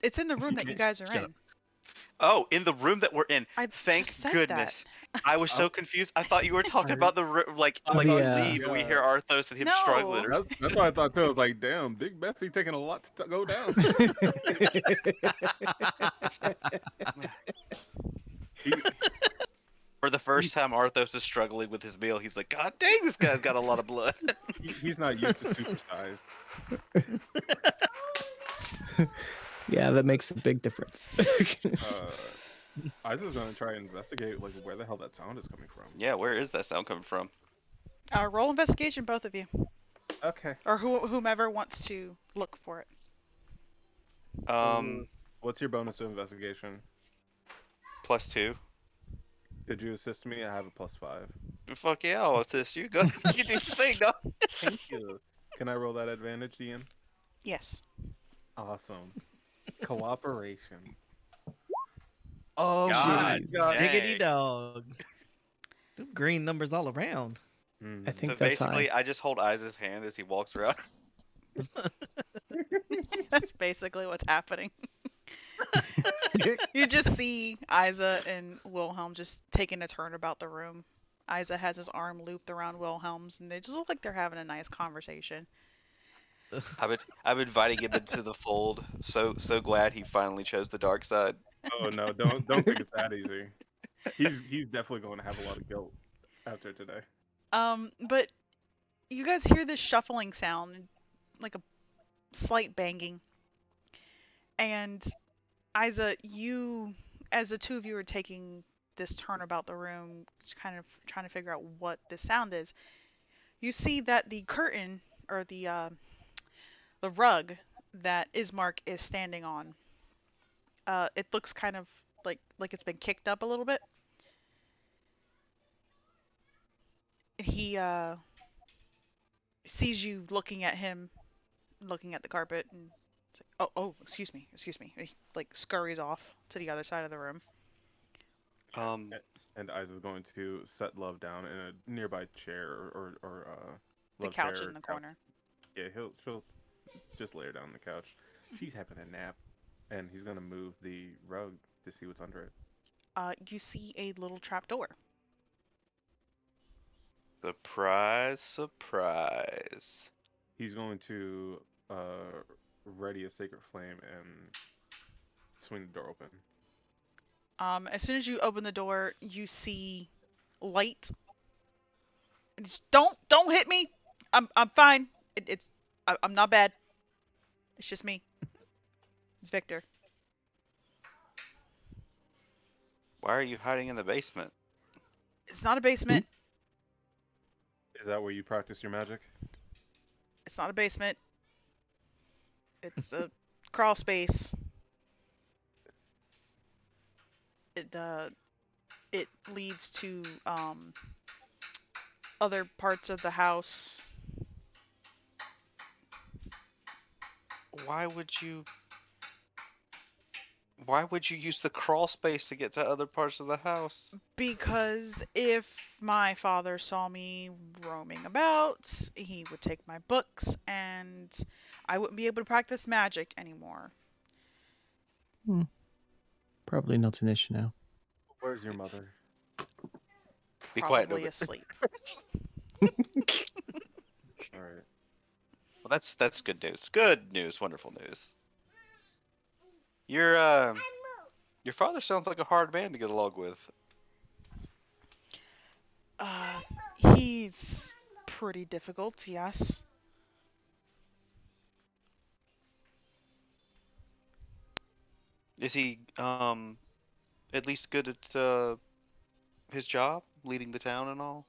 It's in the room that you guys are Shut in. up. Oh, in the room that we're in. I Thank just said goodness. I was so confused. I thought you were talking about the like I like thought- we Yeah. leave and we hear Arthos and him No. struggling. That's what I thought too. I was like, damn, Big Bessie taking a lot to go down. He- For the first time Arthos is struggling with his meal, he's like, God dang, this guy's got a lot of blood. he's not used to supersized. Yeah, that makes a big difference. Isa's gonna try and investigate like where the hell that sound is coming from. Yeah, where is that sound coming from? Roll investigation, both of you. Okay. Or whomever wants to look for it. What's your bonus to investigation? +2. Could you assist me? I have a +5. Fuck yeah, I'll assist you. Go you do your thing, dog. Thank you. Can I roll that advantage, Ian? Yes. Awesome. Cooperation. Oh God, my god. Diggity dang. dog. Them green numbers all around. I think So that's basically, high. I just hold Isa's hand as he walks around. That's basically what's happening. You just see Isa and Wilhelm just taking a turn about the room. Isa has his arm looped around Wilhelm's, and they just look like they're having a nice conversation. I'm inviting him into the fold. So glad he finally chose the dark side. Oh no, don't think it's that easy. He's definitely going to have a lot of guilt after today. But you guys hear this shuffling sound, like a slight banging, And Isa, you, as the two of you are taking this turn about the room, just kind of trying to figure out what this sound is, you see that the curtain or the rug that Ismark is standing on, it looks kind of like it's been kicked up a little bit. He sees you looking at him, looking at the carpet, and it's like, oh, excuse me. He like scurries off to the other side of the room. Um, And Isa's going to set Love down in a nearby chair or The Love couch chair in the corner. Yeah, she'll just lay her down on the couch. She's having a nap, and he's gonna move the rug to see what's under it. You see a little trap door. surprise, surprise. He's going to ready a sacred flame and swing the door open. As soon as you open the door, you see light. And don't hit me. I'm fine. I'm not bad. It's just me. It's Victor. Why are you hiding in the basement? It's not a basement. Is that where you practice your magic? It's not a basement. It's a crawl space. It leads to other parts of the house. Why would you? Why would you use the crawl space to get to other parts of the house? Because if my father saw me roaming about, he would take my books and I wouldn't be able to practice magic anymore. Probably not an issue now. Where's your mother? Be quiet, Probably Nobit. asleep. All right. Well, that's good news. Good news. Wonderful news. Your father sounds like a hard man to get along with. He's pretty difficult, yes. Is he at least good at his job, leading the town and all?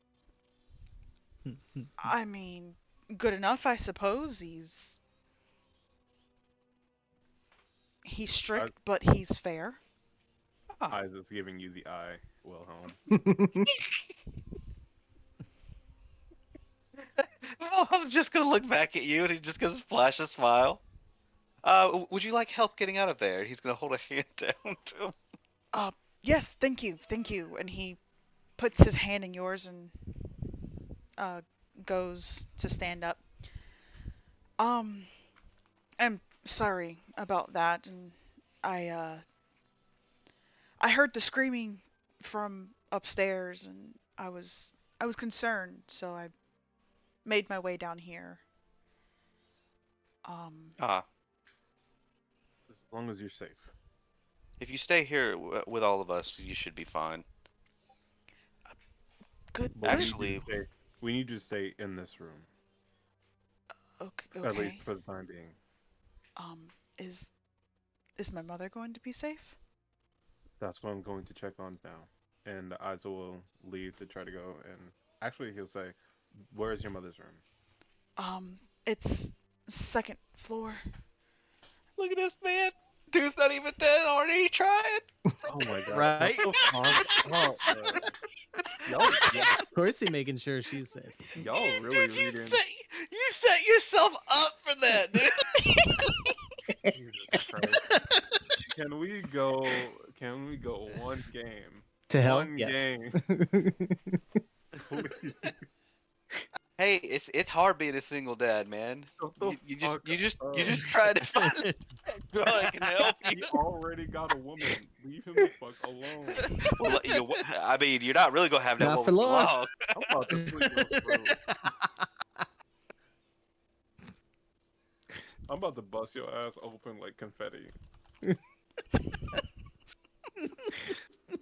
I mean, good enough, I suppose. He's strict, but he's fair. Isa's giving you the eye, Wilhelm. I'm just gonna look back at you and he's just gonna flash a smile. Would you like help getting out of there? He's gonna hold a hand down to him. Yes, thank you. And he puts his hand in yours and goes to stand up. I'm sorry about that, and I heard the screaming from upstairs, and I was concerned, so I made my way down here. Ah, As long as you're safe. if you stay here with all of us, you should be fine. Good. But Actually, we need you to stay in this room, Okay. at least for the time being. Is my mother going to be safe? That's what I'm going to check on now. And Isa will leave to try to go. And actually, he'll say, "Where's your mother's room?" It's second floor. look at this man. Dude's not even dead. Already trying. Oh my god! Right? What the fuck? Oh, y'all, Of course, he making sure she's safe. y'all really Dude, you reading. set yourself up for that, dude. Jesus Christ. Can we go one game? To hell, One yes. game. Please. Hey, it's hard being a single dad, man. Shut the You fuck just up. try to find a girl that can help He you. already got a woman. Leave him the fuck alone. Well, I mean, you're not really gonna have that Not woman for for long. long. I'm about to slit your throat. I'm about to bust your ass open like confetti.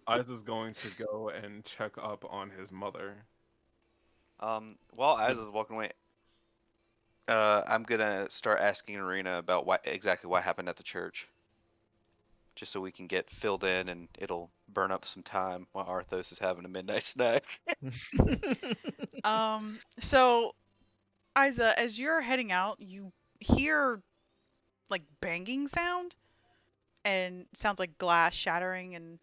Isa's going to go and check up on his mother. While I was walking away, I'm gonna start asking Arena about exactly what happened at the church. just so we can get filled in and it'll burn up some time while Arthos is having a midnight snack. So Isa, as you're heading out, you hear like banging sound and sounds like glass shattering and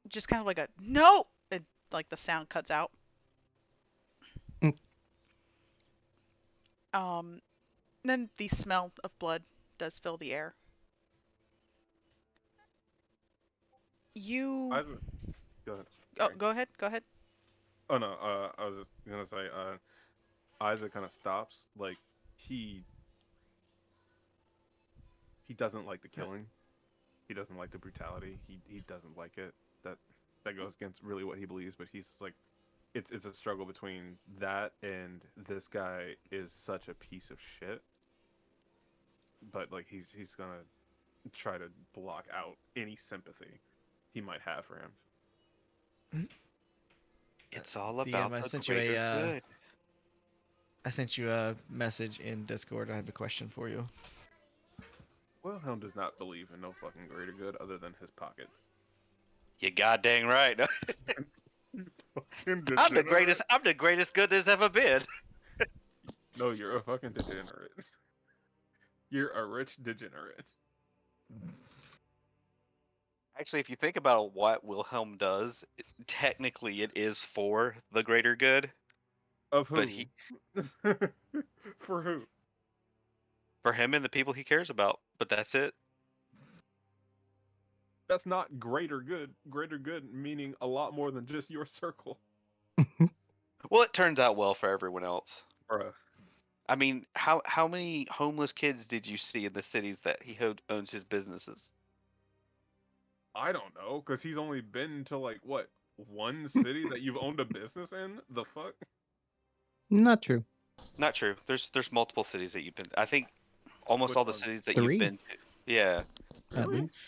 just kind of like a no, it, like the sound cuts out. Mm. Then the smell of blood does fill the air. You Go ahead. oh, Sorry. go ahead, go ahead. Oh no, I was just gonna say, Isaac kind of stops. Like he doesn't like the killing. He doesn't like the brutality. He doesn't like it. That goes against really what he believes. But he's just like, it's a struggle between that and this guy is such a piece of shit. But like he's gonna try to block out any sympathy he might have for him. It's all DM, about I the sent you greater a good. I sent you a message in Discord. I have a question for you. Wilhelm does not believe in no fucking greater good other than his pockets. You goddamn right. Fucking I'm the degenerate. greatest. I'm the greatest good there's ever been. No, you're a fucking degenerate. You're a rich degenerate. Actually, if you think about what Wilhelm does, technically it is for the greater good. Of who? But he, For who? for him and the people he cares about. But that's it. That's not greater good. Greater good meaning a lot more than just your circle. Well, it turns out well for everyone else. Bruh. I mean, how many homeless kids did you see in the cities that he owns his businesses? I don't know, because he's only been to like what? One city that you've owned a business in? The fuck? Not true. Not true. There's multiple cities that you've been. I think almost Which all the ones? cities that 3. you've been to. Yeah, At least.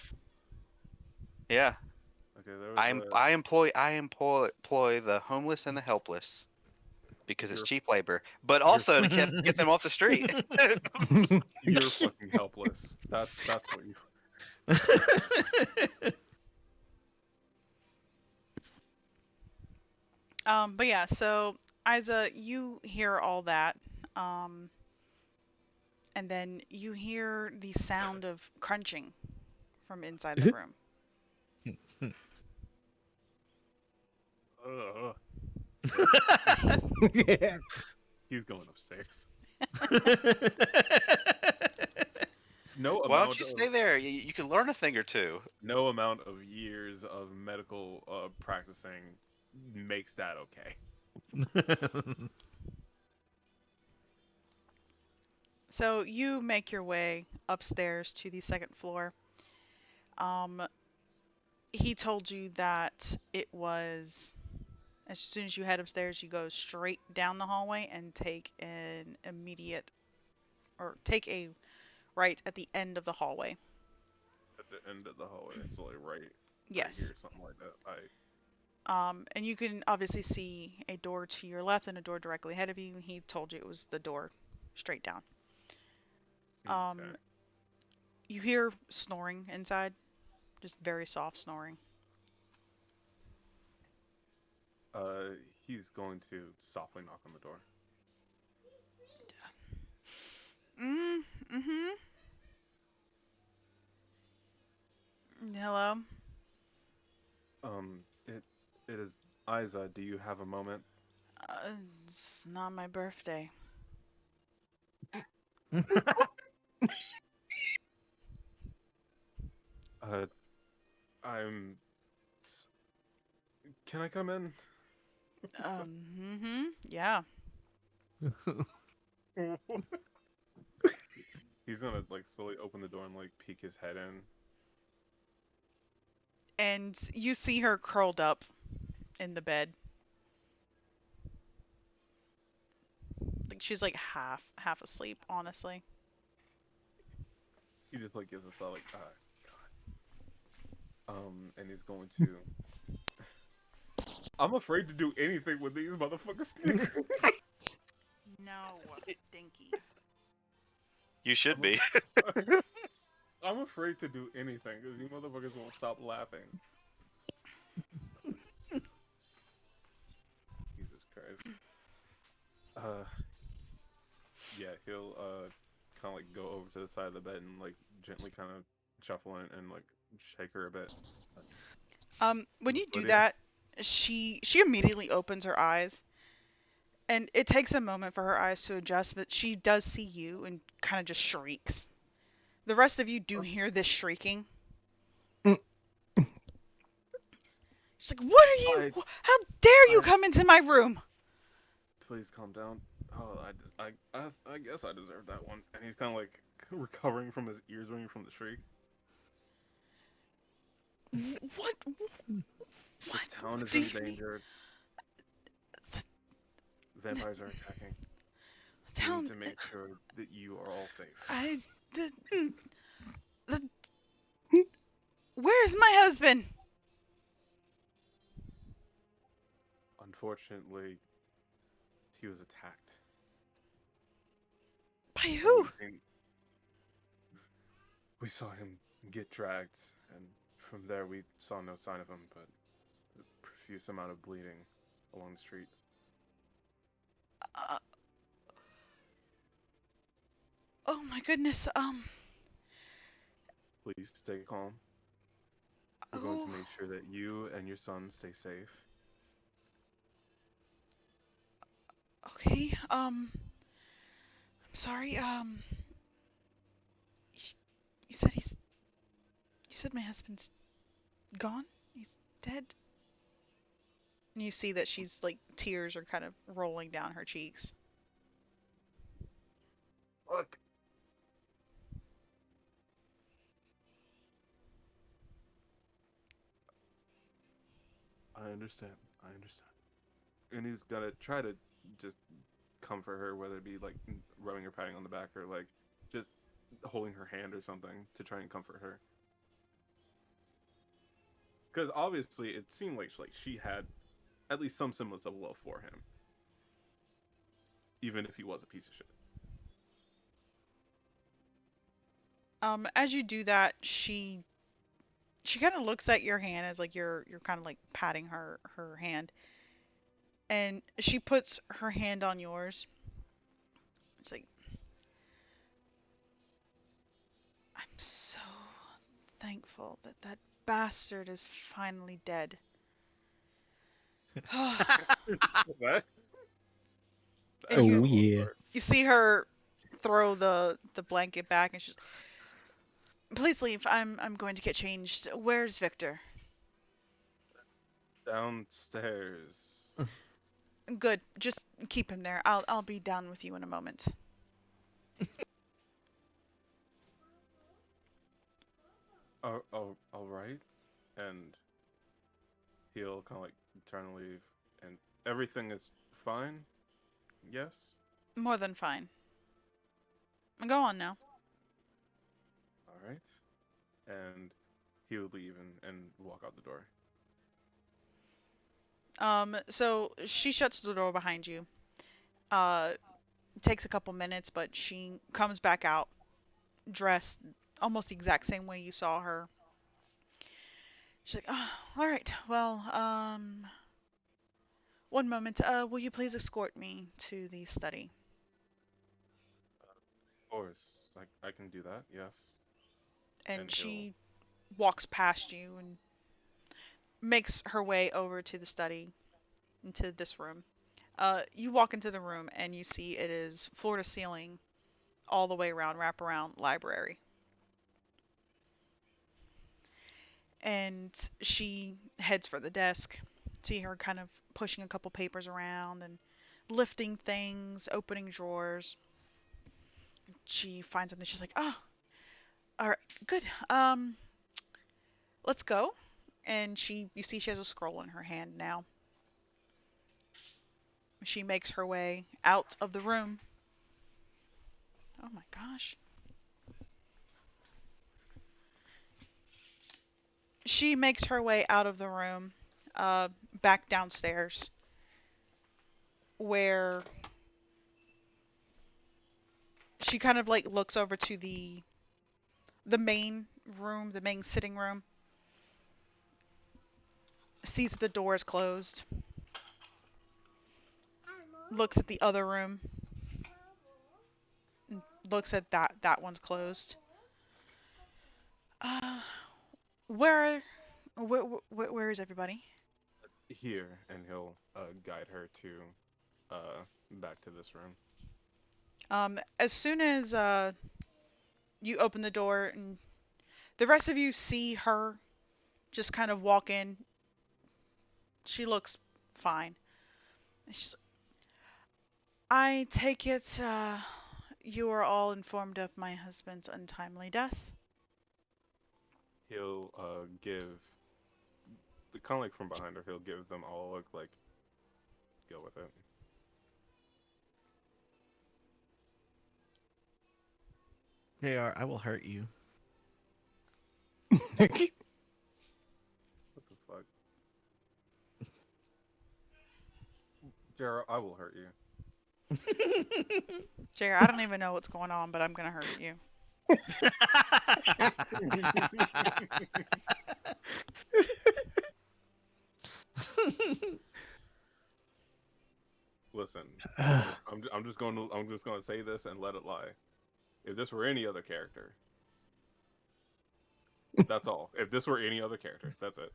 yeah. Okay, there was I employ the homeless and the helpless because it's You're- cheap labor, but also to get them off the street. you're fucking helpless. That's what you. But yeah, so Isa, you hear all that, and then you hear the sound of crunching from inside the room. He's going upstairs. No Why amount don't you of stay there? You can learn a thing or two. no amount of years of medical practicing makes that okay. So you make your way upstairs to the second floor. He told you that it was as soon as you head upstairs, you go straight down the hallway and take a right at the end of the hallway. At the end of the hallway, so like right Yes. here, something like that. And you can obviously see a door to your left and a door directly ahead of you. He told you it was the door straight down. Okay. You hear snoring inside, just very soft snoring. He's going to softly knock on the door. Mm-hmm. Hello? It is Isa. Do you have a moment? It's not my birthday. I'm. Can I come in? Yeah. He's gonna like slowly open the door and like peek his head in. And you see her curled up in the bed. Like she's like half asleep, honestly. He just like gives us a like, God. And he's going to. I'm afraid to do anything with these motherfuckers. No, Dinky. You should be. I'm afraid to do anything because you motherfuckers won't stop laughing. Jesus Christ. Yeah, he'll kind of like go over to the side of the bed and like gently kind of shuffle and like shake her a bit. When you do Lydia? that, she immediately opens her eyes, and it takes a moment for her eyes to adjust, but she does see you and kind of just shrieks. The rest of you do hear this shrieking. She's like, "What are you? How dare you I- come into my room?" Please calm down. Oh, I guess I deserve that one. And he's kind of like recovering from his ears ringing from the shriek. What? The town What is do in you mean? danger. Vampires are attacking. The We need town. to make sure that you are all safe. The, where's my husband? Unfortunately, he was attacked. By And who? we saw him get dragged, and from there we saw no sign of him, but a profuse amount of bleeding along the street. Uh, oh my goodness. Please stay calm. We're going to make sure that you and your son stay safe. Okay. I'm sorry. You said he's. You said my husband's gone. He's dead. And you see that she's like tears are kind of rolling down her cheeks. Look. I understand. And he's gonna try to just comfort her, whether it be like rubbing or patting on the back or like just holding her hand or something to try and comfort her. Because obviously it seemed like she had at least some semblance of love for him, even if he was a piece of shit. As you do that, she kind of looks at your hand as like you're kind of like patting her hand, and she puts her hand on yours. It's like, I'm so thankful that that bastard is finally dead. What? And Oh you yeah. you see her throw the blanket back, and she's, "Please leave. I'm going to get changed. Where's Victor?" Downstairs. "Good. Just keep him there. I'll be down with you in a moment." Oh, all right. And he'll kind of like turn and leave, and everything is fine. Yes. More than fine. Go on now. All right. And he'll leave and walk out the door. So she shuts the door behind you. Takes a couple minutes, but she comes back out, dressed almost the exact same way you saw her. She's like, "Oh, all right. Well, one moment. Will you please escort me to the study?" Of course, I can do that. Yes. And And he'll. she walks past you and makes her way over to the study, into this room. You walk into the room and you see it is floor to ceiling, all the way around, wraparound library. And she heads for the desk. See her kind of pushing a couple papers around and lifting things, opening drawers. She finds something. She's like, "Oh, all right, good. Let's go." And you see she has a scroll in her hand now. She makes her way out of the room. Oh my gosh. She makes her way out of the room, back downstairs, where she kind of like looks over to the the main room, the main sitting room, sees that the door is closed, looks at the other room, looks at that one's closed. Uh, where, where is everybody? Here, and he'll guide her to back to this room. As soon as you open the door and the rest of you see her just kind of walk in, she looks fine. She's, I take it you are all informed of my husband's untimely death. He'll give, kind of like from behind her, he'll give them all a look like, go with it. JR, I will hurt you. What the fuck? Jared, I will hurt you. JR, I don't even know what's going on, but I'm gonna hurt you. Listen, I'm just going to say this and let it lie. If this were any other character, that's all. If this were any other character, that's it.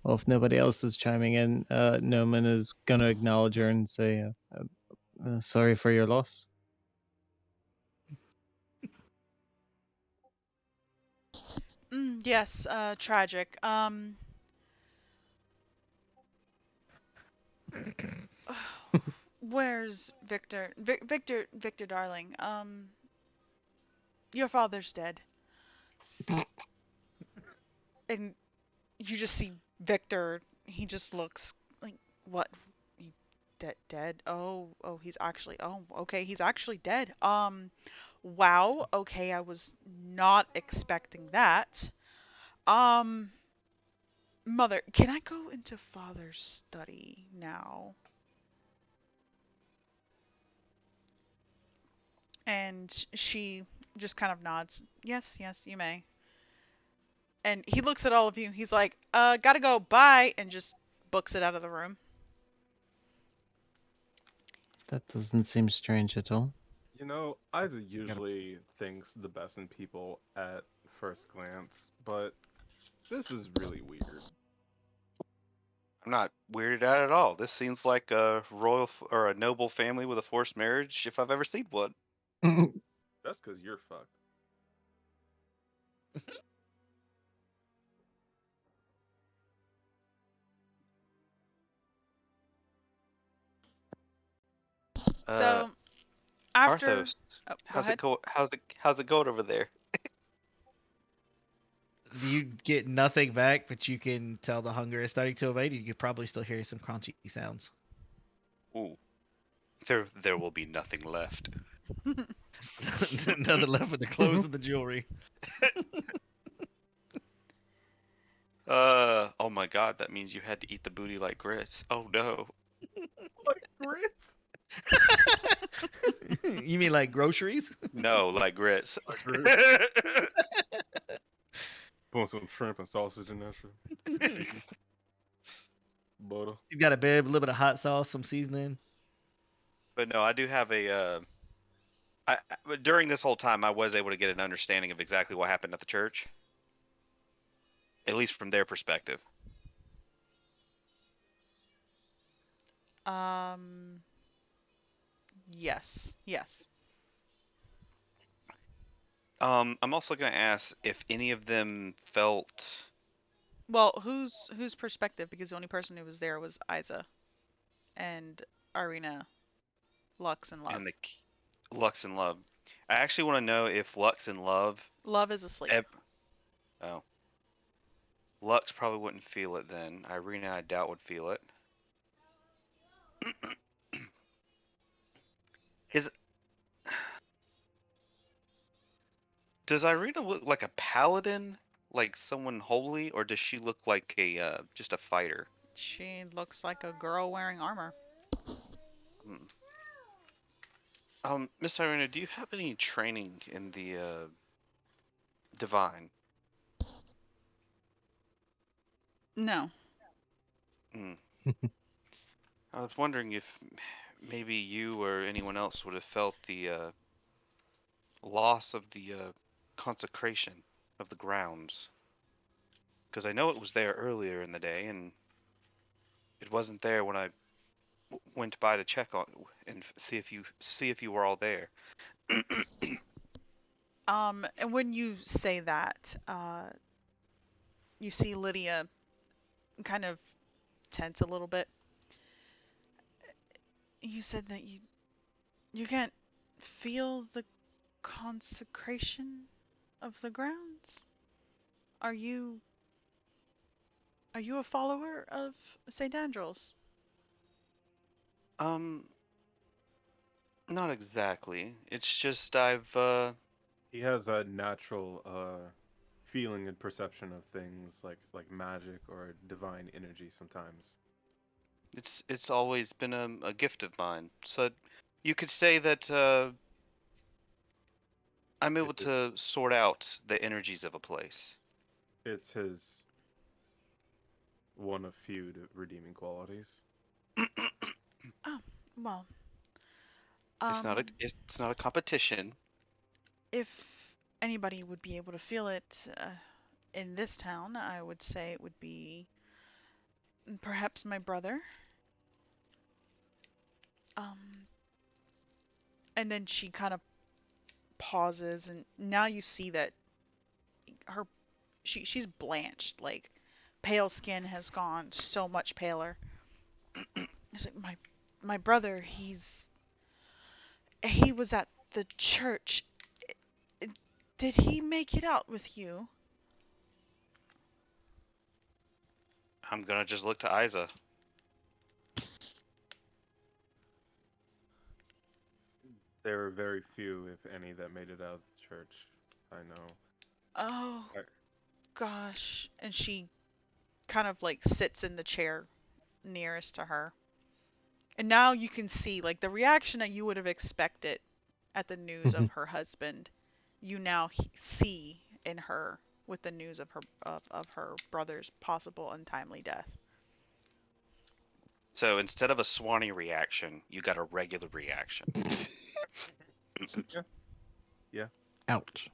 Well, if nobody else is chiming in, Noman is going to acknowledge her and say, sorry for your loss. Yes, tragic. Where's Victor? Victor, darling. Your father's dead. And you just see Victor. He just looks like, what? He dead? Oh, he's actually. Oh, okay, he's actually dead. Wow. Okay, I was not expecting that. Um, Mother, can I go into father's study now? And she just kind of nods. Yes, yes, you may. And he looks at all of you. He's like, gotta go, bye, and just books it out of the room. That doesn't seem strange at all. You know, Isaac usually thinks the best in people at first glance, but this is really weird. I'm not weirded out at all. This seems like a or a noble family with a forced marriage if I've ever seen one. That's because you're fucked. So after, Arthos, oh, go how's ahead. it go? How's it going over there? You get nothing back, but you can tell the hunger is starting to abate. You could probably still hear some crunchy sounds. Ooh, there will be nothing left. Nothing left but the clothes and the jewelry. Oh my God, that means you had to eat the booty like grits. Oh no. Like grits? You mean like groceries? No, like grits. Like grits? Put some shrimp and sausage in that shit. Butter. You got a bit, a little bit of hot sauce, some seasoning. But no, I do have a. But during this whole time, I was able to get an understanding of exactly what happened at the church, at least from their perspective. Yes, yes. I'm also going to ask if any of them felt. Well, whose perspective? Because the only person who was there was Isa and Irina, Lux, and Love. And the Lux and Love. I actually want to know if Lux and Love. Love is asleep. Oh. Lux probably wouldn't feel it then. Irina, I doubt would feel it. Is Does Irina look like a paladin? like someone holy, or does she look like a just a fighter? She looks like a girl wearing armor. Hmm. Miss Irina, do you have any training in the divine? No. Hmm. I was wondering if maybe you or anyone else would have felt the loss of the consecration of the grounds. Because I know it was there earlier in the day, and it wasn't there when I went by to check on and see if you were all there. And when you say that, you see Lydia kind of tense a little bit. You said that you can't feel the consecration of the grounds? Are you are you a follower of St. Andros? Um, not exactly. It's just I've He has a natural feeling and perception of things like magic or divine energy sometimes. it's always been a gift of mine. So you could say that I'm able It, it, to sort out the energies of a place. it's his one of few redeeming qualities. Oh, well, It's it's not a competition. if anybody would be able to feel it in this town, I would say it would be perhaps my brother. Um, and then she kind of pauses, and now you see that her she's blanched, like pale skin has gone so much paler. It's like my brother, he was at the church. Did he make it out with you? I'm gonna just look to Isa. There are very few, if any, that made it out of the church. I know. Oh I, gosh. And she kind of like sits in the chair nearest to her. And now you can see like the reaction that you would have expected at the news of her husband. You now see in her with the news of her brother's possible untimely death. So instead of a Swanee reaction, you got a regular reaction. yeah, yeah, Ouch.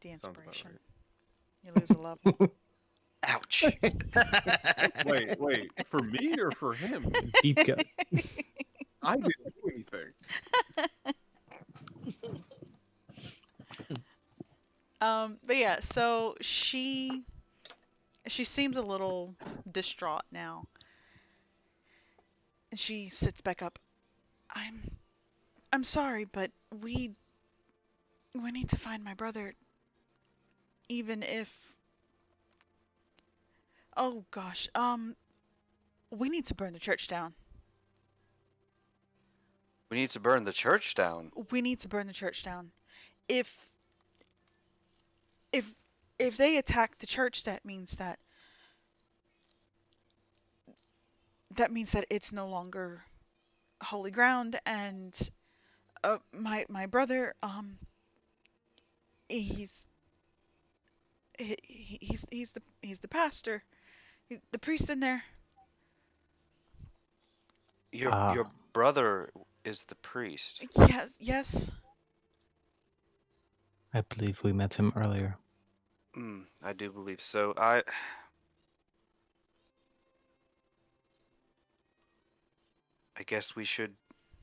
The sounds about inspiration. right. You lose a level. Ouch. Wait, for me or for him? Deep cut. I didn't do anything. But yeah, so she seems a little distraught now. And she sits back up. I'm sorry, but we need to find my brother even if oh gosh, we need to burn the church down. We need to burn the church down. We need to burn the church down. If if if they attack the church, that means that it's no longer holy ground, and my brother, he's he's the pastor, the priest in there. Your brother is the priest. Yes, yes. I believe we met him earlier. I do believe so. I guess we should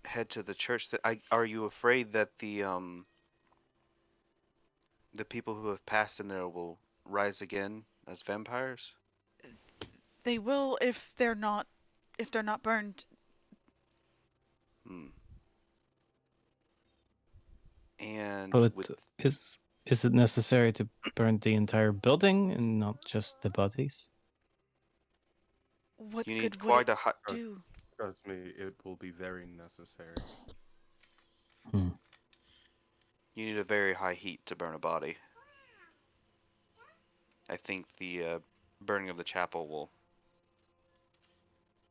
head to the church. Are you afraid that the people who have passed in there will rise again as vampires? They will if they're not burned. Hmm. And But with is it necessary to burn the entire building and not just the bodies? What you need good would it quite a high. do? Trust me, it will be very necessary. Hmm. You need a very high heat to burn a body. I think the burning of the chapel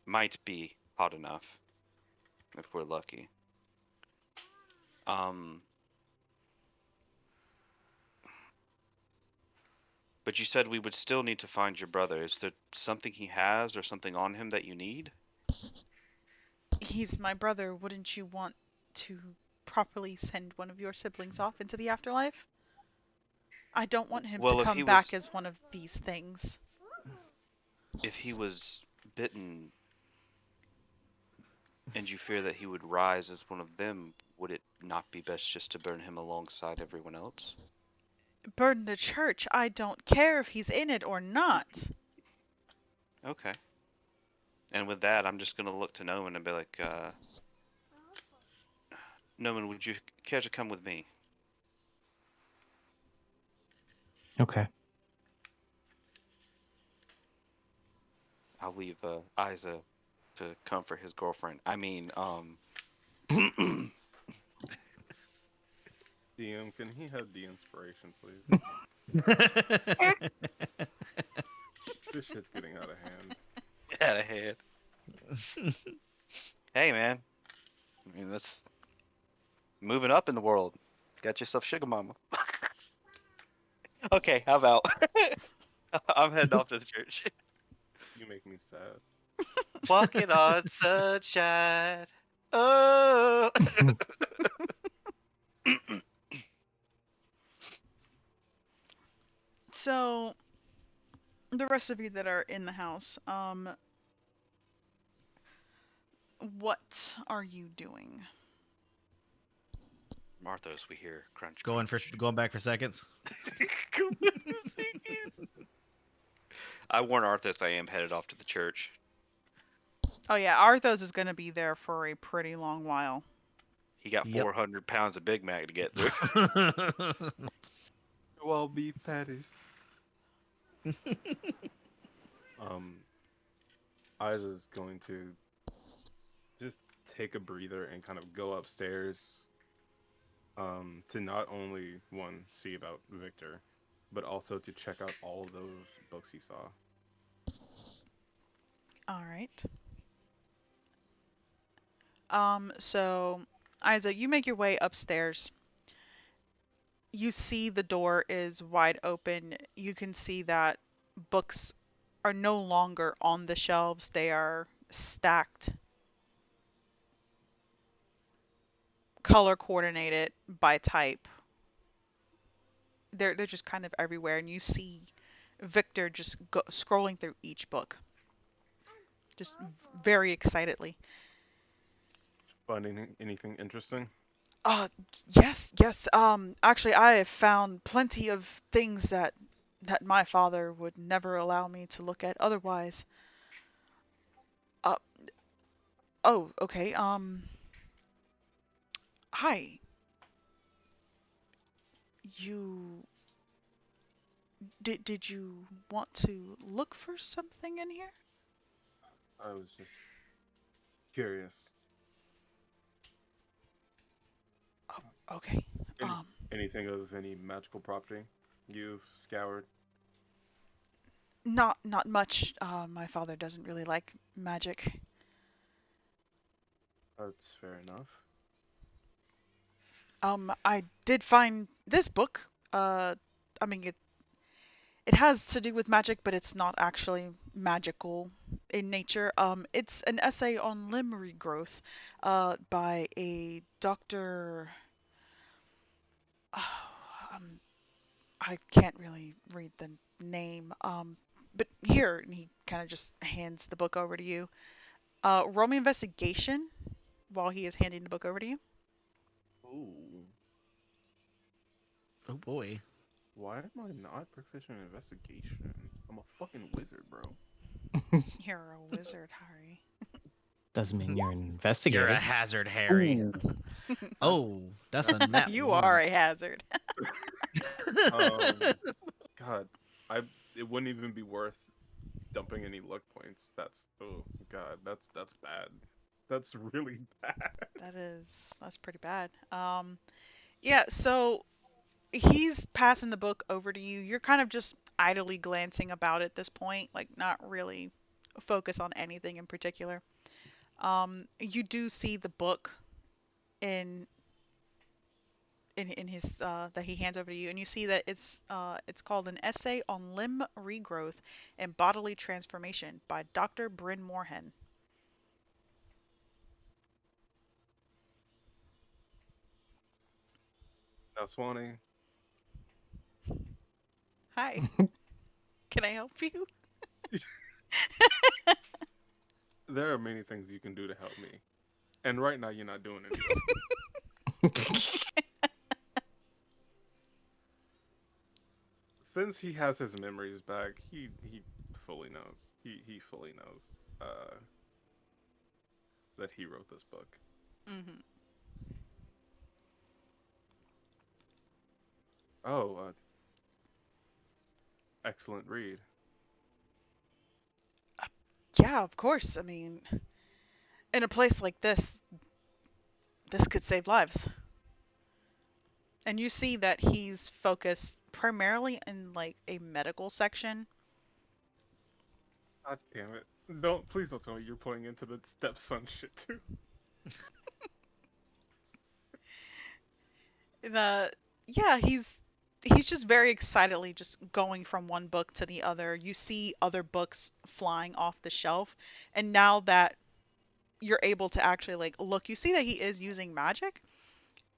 might be hot enough if we're lucky. But you said we would still need to find your brother. Is there something he has or something on him that you need? He's my brother. Wouldn't you want to properly send one of your siblings off into the afterlife? I don't want him to Well, come back as one of these things. if he was bitten and you fear that he would rise as one of them, would it not be best just to burn him alongside everyone else? Burn the church. I don't care if he's in it or not. Okay. And with that, I'm just gonna look to Noman and be like, Noman, would you care to come with me? Okay. I'll leave Isa to comfort his girlfriend. I mean, DM, can he have the inspiration, please? This shit's getting out of hand. out of hand. Hey, man. I mean, that's moving up in the world. Got yourself sugar mama. Okay, how about I'm heading off to the church. You make me sad. Walking on sunshine. Oh. So, the rest of you that are in the house, what are you doing? Marthos, we hear crunch. Going back for seconds. I warn Arthas I am headed off to the church. Oh yeah, Arthos is going to be there for a pretty long while. He got Yep. 400 pounds of Big Mac to get through. Well, beef patties. Isa's going to just take a breather and kind of go upstairs to not only, one, see about Victor, but also to check out all of those books he saw. All right. So, Isa, you make your way upstairs. You see the door is wide open. You can see that books are no longer on the shelves. They are stacked, color coordinated by type. They're just kind of everywhere, and you see Victor just scrolling through each book, just very excitedly. Finding anything interesting? Yes. Actually, I have found plenty of things that my father would never allow me to look at otherwise. Uh, oh, okay. Hi. You did you want to look for something in here? I was just curious. Oh, okay. Anything of any magical property you've scoured? Not much. My father doesn't really like magic. That's fair enough. I did find this book. I mean it has to do with magic, but it's not actually magical in nature. It's an essay on limb regrowth, by a doctor. Um, I can't really read the name. But here, and he kind of just hands the book over to you. Roll me investigation while he is handing the book over to you. Ooh. Oh boy. Why am I not proficient in investigation? I'm a fucking wizard, bro. You're a wizard, Harry. Doesn't mean you're an investigator. You're a hazard, Harry. Ooh. Oh, that's a nat You one. are a hazard. God, it wouldn't even be worth dumping any luck points. That's that's bad. That's really bad. That's pretty bad. Yeah, so he's passing the book over to you. You're kind of just idly glancing about at this point, like not really focus on anything in particular. You do see the book in in his that he hands over to you, and you see that it's called an essay on limb regrowth and bodily transformation by Dr. Bryn Moorhen. Now, Swanee, Hi, can I help you? there are many things you can do to help me, and right now you're not doing any of them. Since he has his memories back, he fully knows. He fully knows that he wrote this book. Hmm. Oh, excellent read. Yeah, of course. I mean, in a place like this could save lives. And you see that he's focused primarily in like a medical section. God damn it! Please don't tell me you're playing into the stepson shit too. And, yeah, he's just very excitedly just going from one book to the other. You see other books flying off the shelf, and now that you're able to actually like look, you see that he is using magic.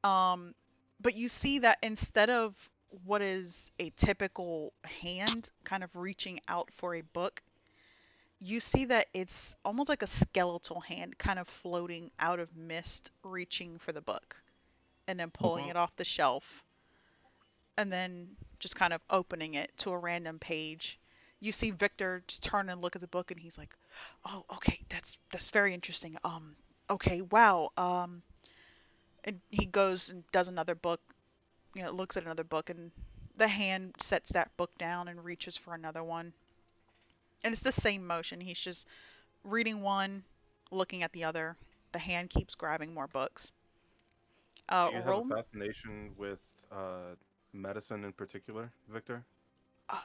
Um, but you see that instead of what is a typical hand kind of reaching out for a book, you see that it's almost like a skeletal hand kind of floating out of mist, reaching for the book, and then pulling Well, it off the shelf, and then just kind of opening it to a random page. You see Victor just turn and look at the book, and he's like, "Oh, okay, that's very interesting. Okay, wow. And he goes and does another book. Looks at another book, and the hand sets that book down and reaches for another one. And it's the same motion. He's just reading one, looking at the other. The hand keeps grabbing more books. do you have a Roll. fascination with uh, medicine in particular, Victor? Uh,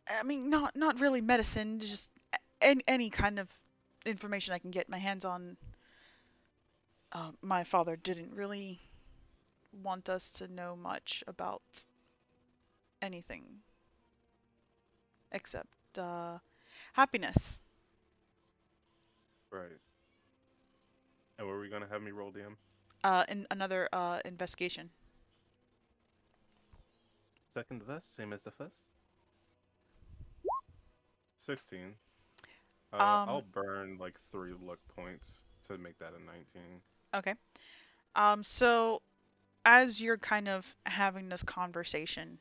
I mean, not really medicine, just any kind of information I can get my hands on. My father didn't really want us to know much about anything except happiness. Right. And were we gonna have me roll DM? In another investigation. Second best, same as the first. 16. I'll Um, burn like 3 luck points to make that a 19. okay. So as you're kind of having this conversation,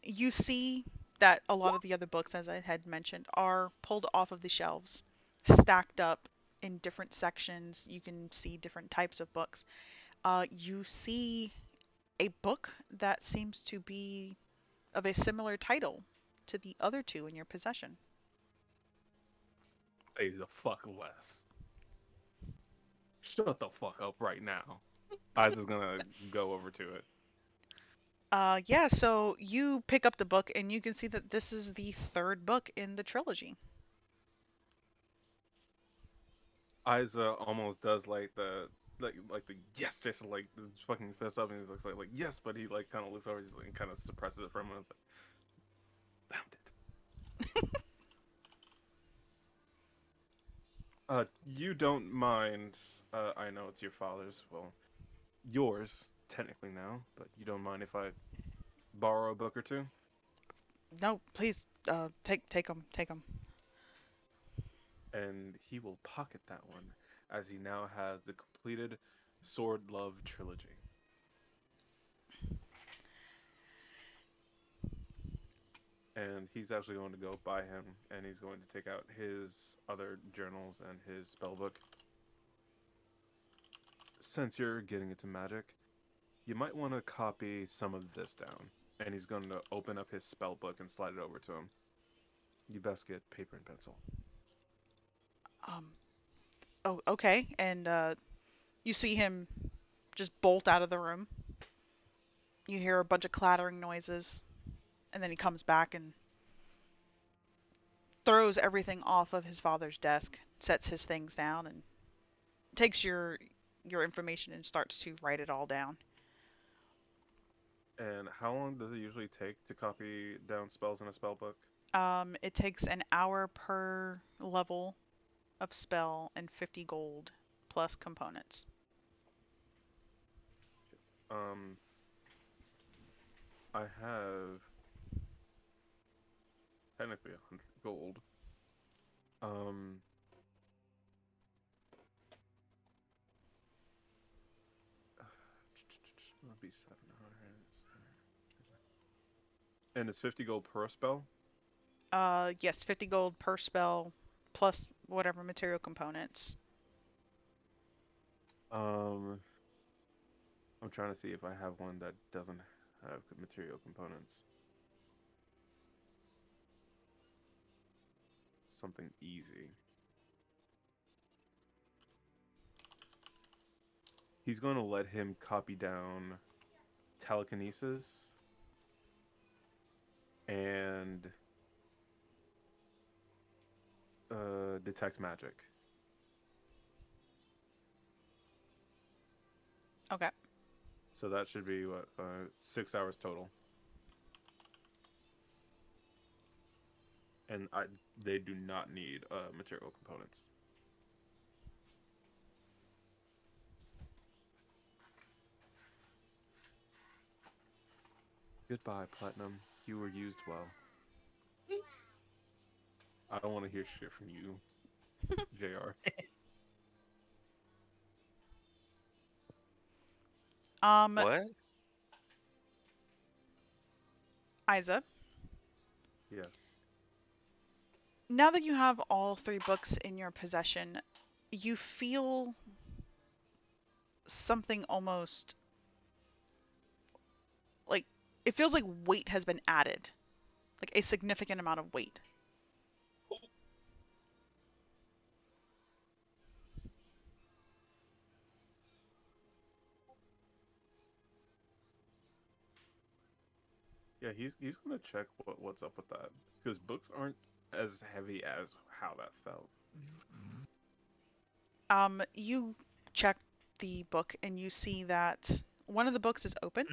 you see that a lot of the other books, as I had mentioned, are pulled off of the shelves, stacked up in different sections. You can see different types of books. You see a book that seems to be of a similar title to the other two in your possession. Say the fuck less. Shut the fuck up right now. I was just gonna go over to it. Yeah, so you pick up the book and you can see that this is the third book in the trilogy. Isa almost does like the yes, just like the fucking fist up, and he's like yes, but he like kind of looks over, just like kind of suppresses it for a moment. It's like found it. You don't mind? I know it's your father's. Well, yours technically now, but you don't mind if I borrow a book or two? No, please, take them, take them. And he will pocket that one, as he now has the completed Sword Love trilogy. And he's actually going to go buy him, and he's going to take out his other journals and his spell book. Since you're getting into magic, you might want to copy some of this down. And he's going to open up his spell book and slide it over to him. You best get paper and pencil. Um, oh, okay, and you see him just bolt out of the room. You hear a bunch of clattering noises, and then he comes back and throws everything off of his father's desk, sets his things down, and takes your information and starts to write it all down. And how long does it usually take to copy down spells in a spell book? It takes an hour per level of spell and 50 gold plus components. Um, I have technically 100 gold. Um, that'd be 700. And it's 50 gold per spell. Yes, 50 gold per spell plus whatever material components. I'm trying to see if I have one that doesn't have material components. Something easy. He's going to let him copy down telekinesis and detect magic. Okay. So that should be what 6 hours total. And they do not need material components. Goodbye, Platinum. You were used well. I don't want to hear shit from you, JR. What? Isa, Yes. now that you have all three books in your possession, you feel something almost like it feels like weight has been added, like a significant amount of weight. Yeah, he's gonna check what's up with that because books aren't as heavy as how that felt. You check the book and you see that one of the books is open,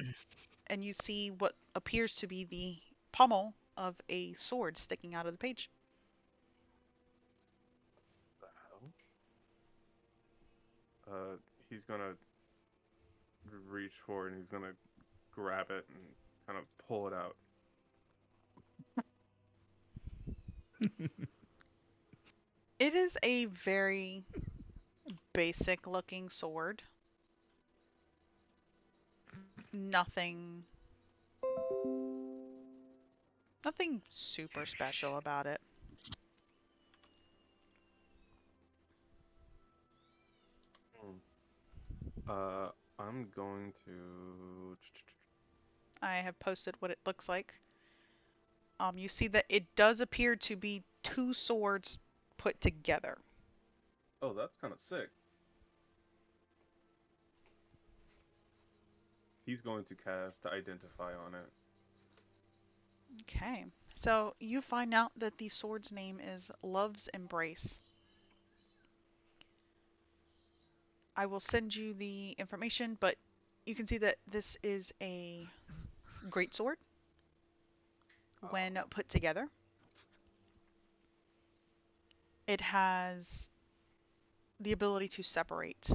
and you see what appears to be the pommel of a sword sticking out of the page. The hell? He's gonna reach for it and he's gonna grab it and kind of pull it out. It is a very basic looking sword. Nothing nothing super special about it. Hmm. I'm going to. I have posted what it looks like. You see that it does appear to be two swords put together. Oh, that's kind of sick. He's going to cast to identify on it. Okay. So you find out that the sword's name is Love's Embrace. I will send you the information, but you can see that this is a great sword when put together. It has the ability to separate,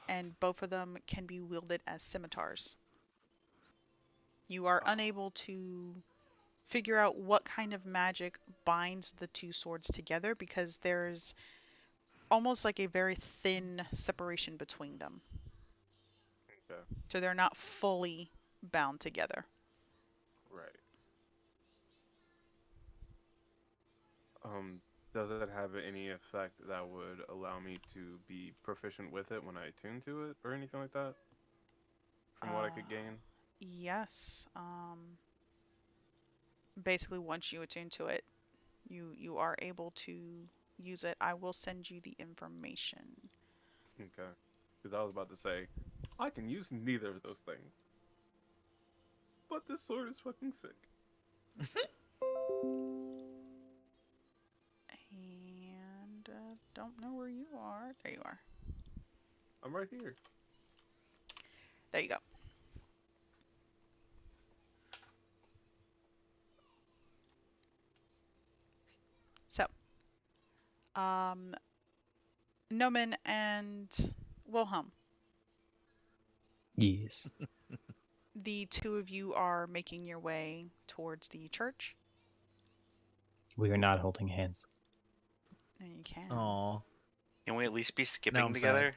and both of them can be wielded as scimitars. You are unable to figure out what kind of magic binds the two swords together because there's almost like a very thin separation between them. Okay. So they're not fully bound together. Right. Does it have any effect that would allow me to be proficient with it when I attune to it or anything like that? From what I could gain? Yes. Basically, once you attune to it, you are able to use it. I will send you the information. Okay. Because I was about to say, I can use neither of those things. But this sword is fucking sick. And don't know where you are. There you are. I'm right here. There you go. So, um, Noman and Wilhelm, Yes. the two of you are making your way towards the church. We are not holding hands. And you can. Aw. Can we at least be Now skipping I'm together?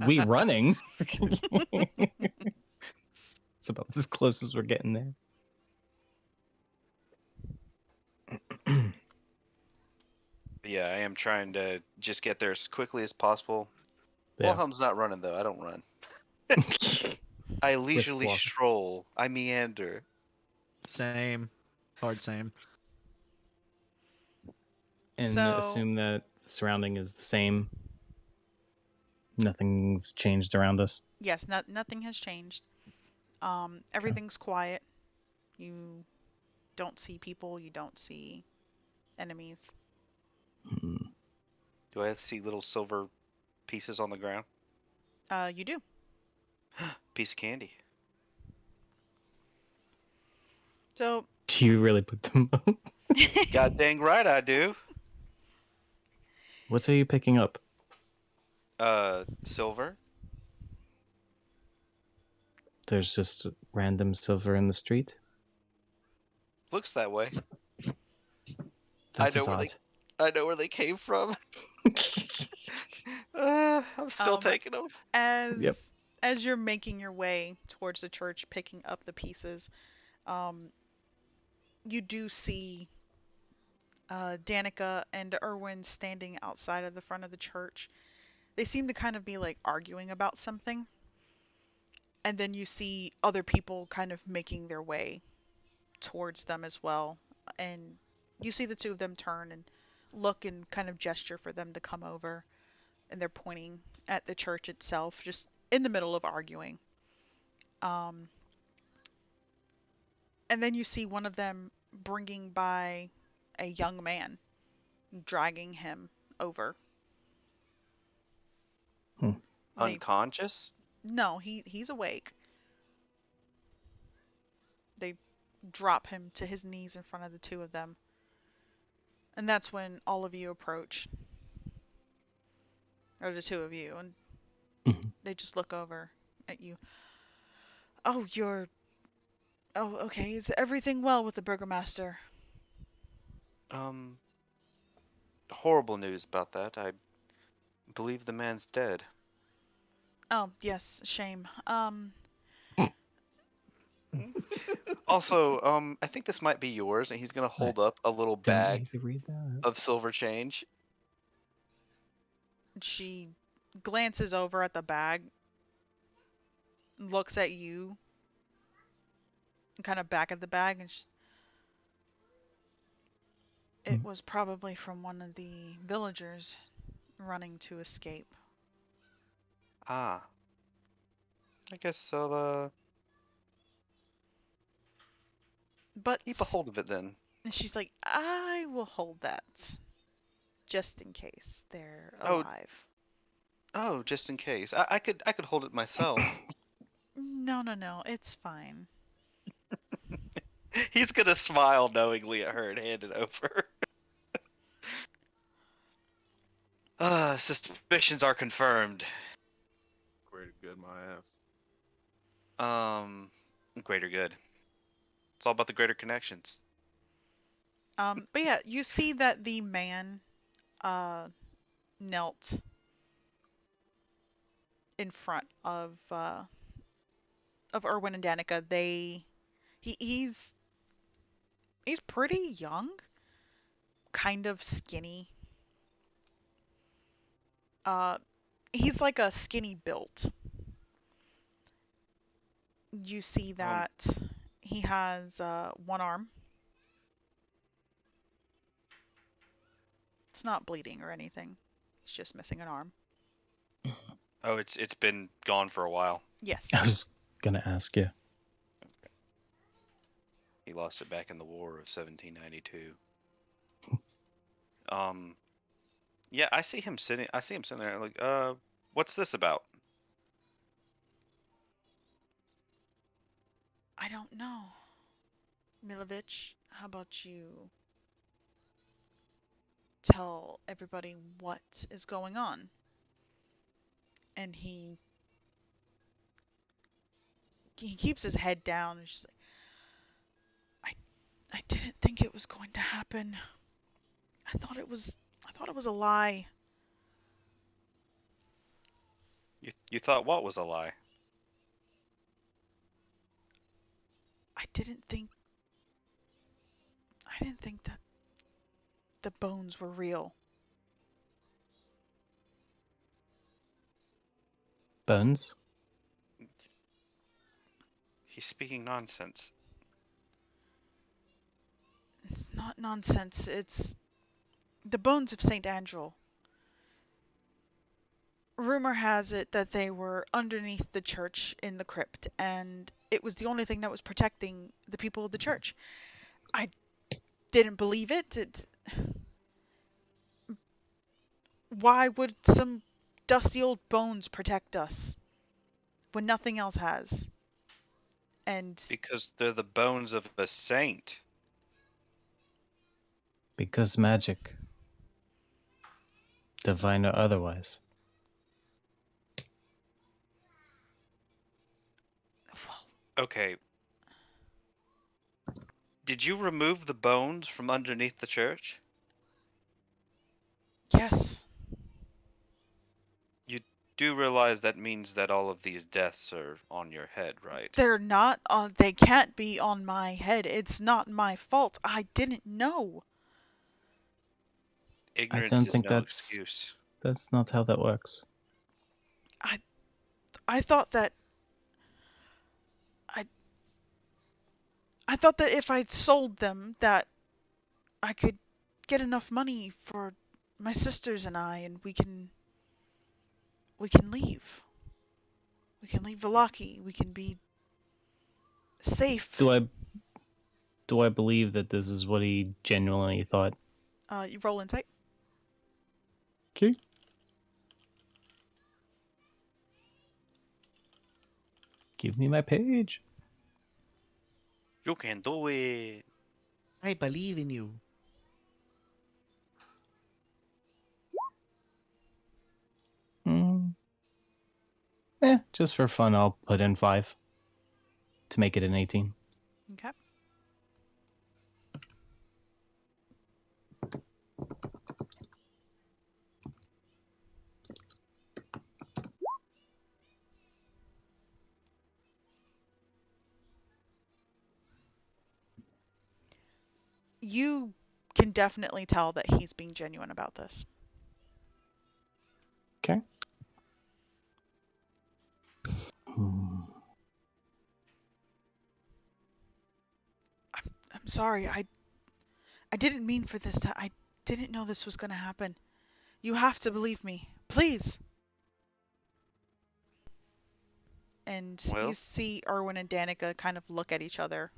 We running. It's about as close as we're getting there. Yeah, I am trying to just get there as quickly as possible. Yeah. Wilhelm's not running though. I don't run. I leisurely walking. stroll. I meander. Same. Hard same. And So- assume that the surrounding is the same. Nothing's changed around us. Yes, nothing has changed. Everything's quiet. You don't see people. You don't see enemies. Hmm. Do I see little silver pieces on the ground? You do. Piece of candy. So, Do you really put them up? God dang right I do. What are you picking up? Silver. There's just random silver in the street. Looks that way. That I is know odd. I know where they came from. I'm still Um, taking them. as you're making your way towards the church, picking up the pieces, you do see Danica and Erwin standing outside of the front of the church. They seem to kind of be like arguing about something. And then you see other people kind of making their way towards them as well. And you see the two of them turn and look and kind of gesture for them to come over. And they're pointing at the church itself, just in the middle of arguing. And then you see one of them bringing by a young man, dragging him over. Hmm. They, Unconscious? no, he's awake. They drop him to his knees in front of the two of them. And that's when all of you approach. Or the two of you. And Mhm. they just look over at you. Oh, you're... Oh, okay. Is everything well with the Burgomaster? Horrible news about that. I believe the man's dead. Oh, yes. Shame. Also, I think this might be yours, and he's gonna hold up a little Don't bag need to read that. of silver change. She glances over at the bag, looks at you, and kind of back at the bag, and it was probably from one of the villagers running to escape. Ah. I guess I'll But keep a hold of it then. she's like, I will hold that just in case they're Oh. alive. Oh, just in case. I could hold it myself. No, it's fine. He's gonna smile knowingly at her and hand it over. Suspicions are confirmed. Greater good, my ass. Greater good. It's all about the greater connections. But yeah, you see that the man knelt in front of Erwin and Danica. He's pretty young, kind of skinny. He's like a skinny built. You see that he has one arm. It's not bleeding or anything. It's just missing an arm. Oh, it's been gone for a while. Yes. I was gonna ask you. He lost it back in the War of 1792. Yeah, I see him sitting. I see him sitting there like, what's this about? I don't know. Milovich, how about you tell everybody what is going on? And he keeps his head down and just like, I didn't think it was going to happen. I thought it was a lie. You thought what was a lie? I didn't think that the bones were real. Bones? He's speaking nonsense. It's not nonsense. It's the bones of Saint Angel. Rumor has it that they were underneath the church in the crypt, and it was the only thing that was protecting the people of the church. I didn't believe it. Why would some dusty old bones protect us when nothing else has? And Because they're the bones of a saint. Because magic. Divine or otherwise. well, Okay. Did you remove the bones from underneath the church? yes, You do realize that means that all of these deaths are on your head, right? they're not. They can't be on my head. It's not my fault. I didn't know. I Ignorance don't is think no that's excuse. not how that works. I thought that I I thought that if I sold them, that I could get enough money for my sisters and I, and we can leave. We can leave Vallaki. We can be safe. Do I believe that this is what he genuinely thought? You roll insight. Okay. Give me my page. You can do it. I believe in you. Hmm. Just for fun, I'll put in 5 to make it an 18. Okay. You can definitely tell that he's being genuine about this. Okay. Hmm. I'm sorry. I didn't mean for this to. I didn't know this was going to happen. You have to believe me. Please. And you Well, see Erwin and Danica kind of look at each other.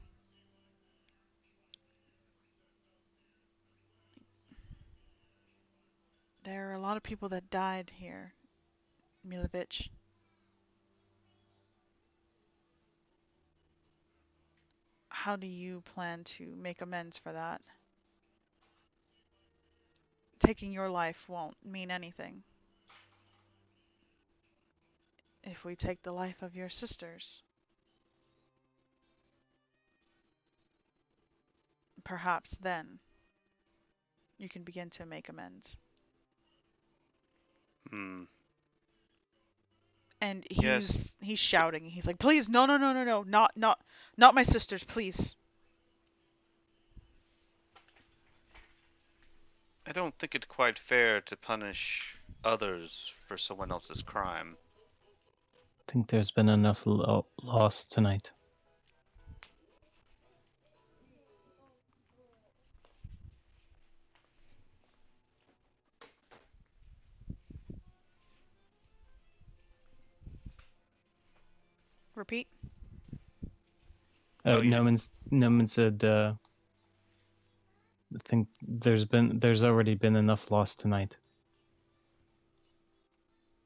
There are a lot of people that died here, Milovich. How do you plan to make amends for that? Taking your life won't mean anything. If we take the life of your sisters, perhaps then you can begin to make amends. hmm. And Yes. he's shouting. He's like, "Please, no, no, no, no, no, not my sisters, please." I don't think it's quite fair to punish others for someone else's crime. I think there's been enough loss tonight. repeat? Oh, you didn't. Noman said, I think there's already been enough lost tonight.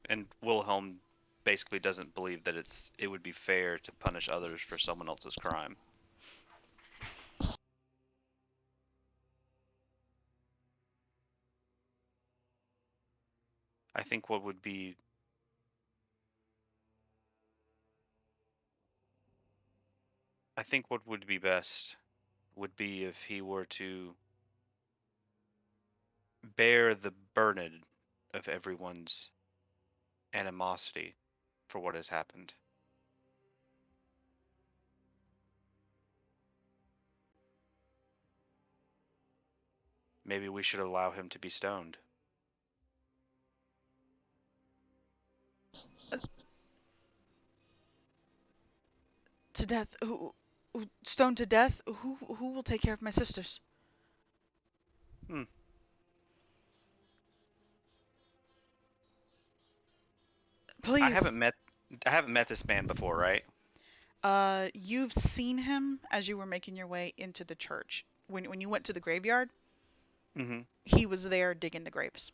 And Wilhelm basically doesn't believe that it would be fair to punish others for someone else's crime. I think what would be best would be if he were to bear the burden of everyone's animosity for what has happened. Maybe we should allow him to be stoned. To death? Stoned to death? Who will take care of my sisters? Hmm. Please. I haven't met this man before, right? You've seen him as you were making your way into the church. When you went to the graveyard, Mm-hmm. he was there digging the graves.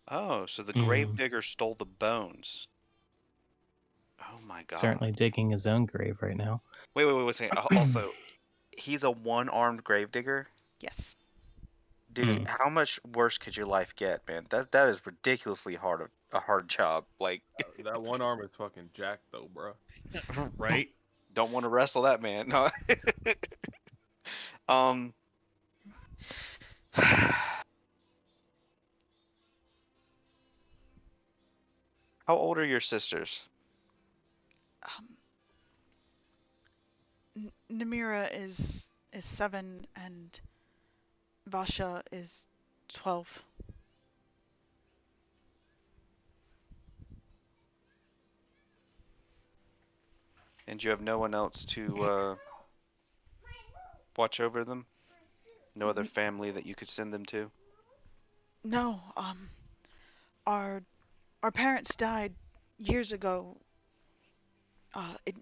Oh, so the Hmm. gravedigger stole the bones. Oh my god. Certainly digging his own grave right now. Wait a second. Also, he's a one-armed gravedigger? Yes. Dude, how much worse could your life get, man? That is ridiculously a hard job. Like, That one arm is fucking jacked though, bro. Right? don't want to wrestle that man. No. um How old are your sisters? Namira is 7 and Vasha is 12. And you have no one else to watch over them? No other family that you could send them to? No, our parents died years ago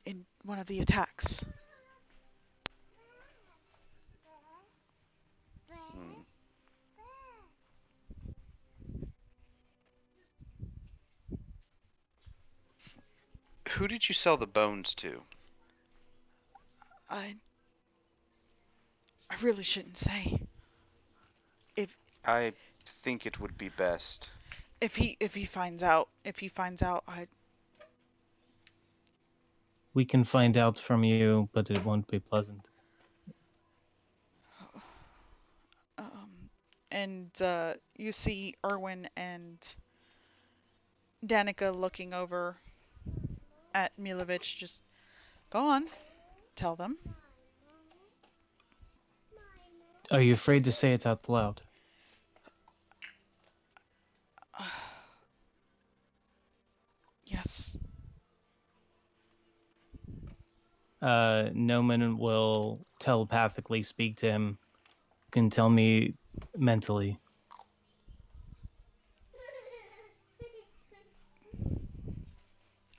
in one of the attacks. Hmm. Who did you sell the bones to? I really shouldn't say. I think it would be best. If he finds out, I We can find out from you, but it won't be pleasant. and you see Erwin and Danica looking over at Milovich. Just go on, tell them. Are you afraid to say it out loud? Yes. Noman will telepathically speak to him. You can tell me mentally.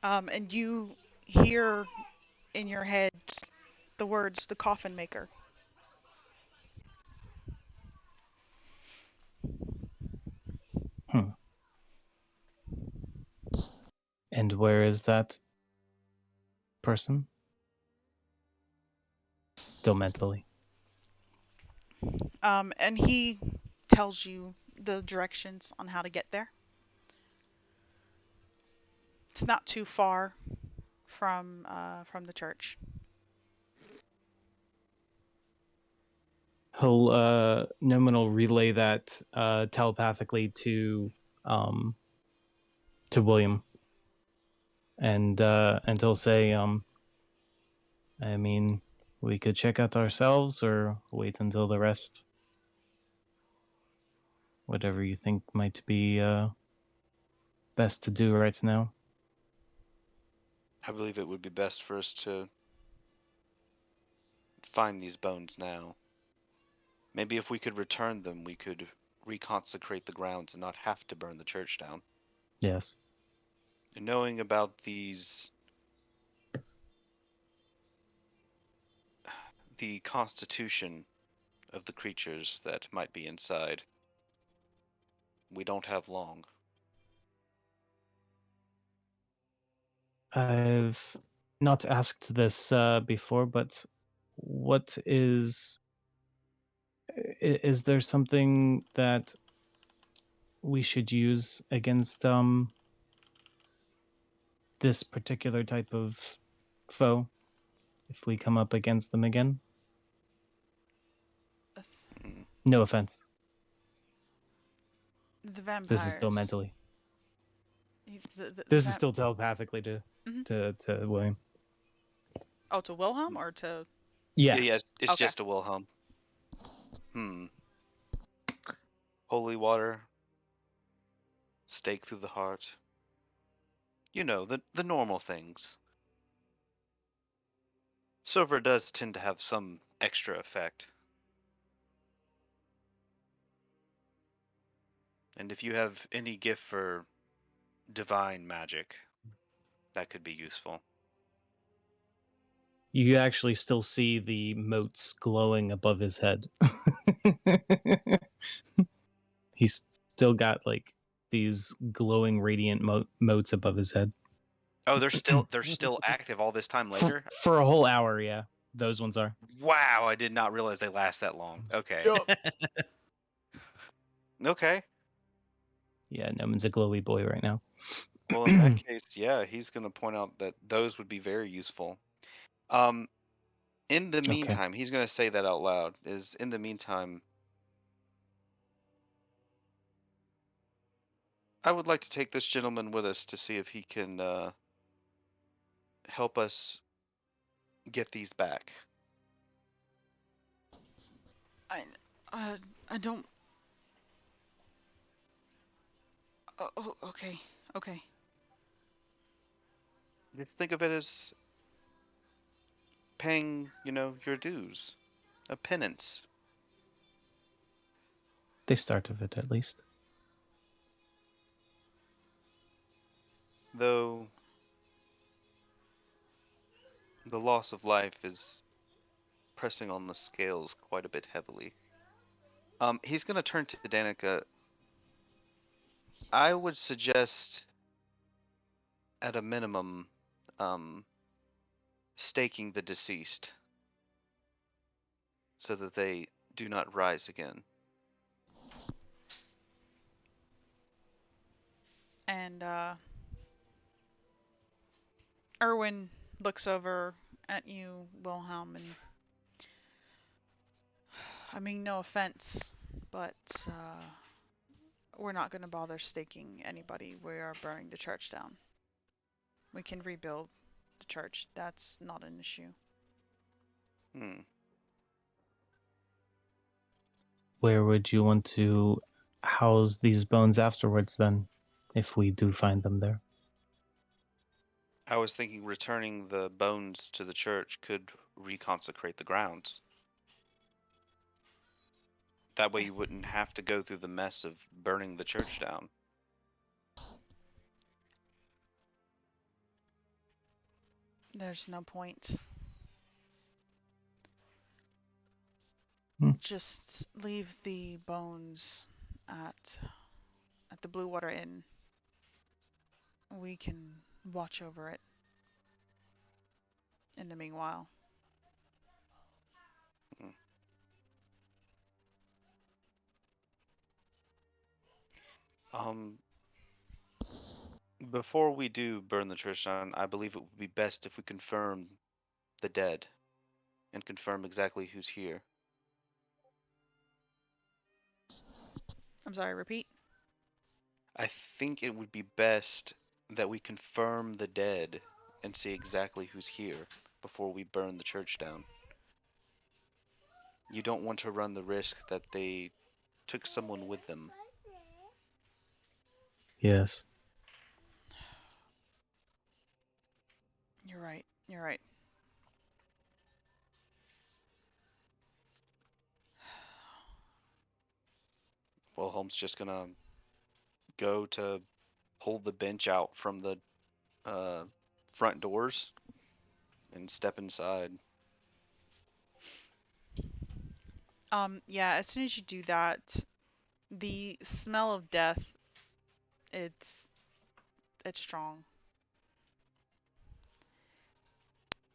And you hear in your head the words, the coffin maker. Hmm. And where is that person? Still mentally. And he tells you the directions on how to get there. It's not too far from the church. Noman will relay that telepathically to William, and he'll say, I mean, we could check out ourselves or wait until the rest. Whatever you think might be best to do right now. I believe it would be best for us to find these bones now. Maybe if we could return them, we could reconsecrate the grounds and not have to burn the church down. Yes. And knowing about these the constitution of the creatures that might be inside. We don't have long. I've not asked this before, but what is there something that we should use against this particular type of foe if we come up against them again? Mm. No offense. The vampires. This is still mentally. The This is still telepathically Mhm. to William. Oh, to Wilhelm or to? Yeah. Yeah, it's Okay. just a Wilhelm. Holy water. Stake through the heart. You know, the normal things. Silver does tend to have some extra effect. And if you have any gift for divine magic, that could be useful. You actually still see the motes glowing above his head. He's still got like these glowing radiant motes above his head. Oh, they're still active all this time later? For a whole hour, yeah. Those ones are. Wow, I did not realize they last that long. Okay. Okay. Yeah, Noman's a glowy boy right now. Well, in that case, yeah, he's going to point out that those would be very useful. In the meantime, he's going to say that out loud. In the meantime, I would like to take this gentleman with us to see if he can help us get these back. I don't. Oh, okay. Okay. Just think of it as paying, your dues. A penance. They start of it, at least. Though the loss of life is pressing on the scales quite a bit heavily. He's going to turn to Danica. I would suggest, at a minimum, staking the deceased so that they do not rise again. And Erwin looks over at you, Wilhelm, and I mean, no offense, but we're not going to bother staking anybody. We are burning the church down. We can rebuild the church. That's not an issue. Where would you want to house these bones afterwards, then, if we do find them there? I was thinking returning the bones to the church could reconsecrate the grounds. That way you wouldn't have to go through the mess of burning the church down. There's no point. Just leave the bones at the Blue Water Inn. We can watch over it in the meanwhile. Before we do burn the church down, I believe it would be best if we confirm the dead and confirm exactly who's here. I'm sorry, repeat? I think it would be best that we confirm the dead and see exactly who's here before we burn the church down. You don't want to run the risk that they took someone with them. Yes. You're right. You're right. Well, Holmes just gonna go to pull the bench out from the front doors and step inside. Yeah, as soon as you do that, the smell of death, it's it's strong.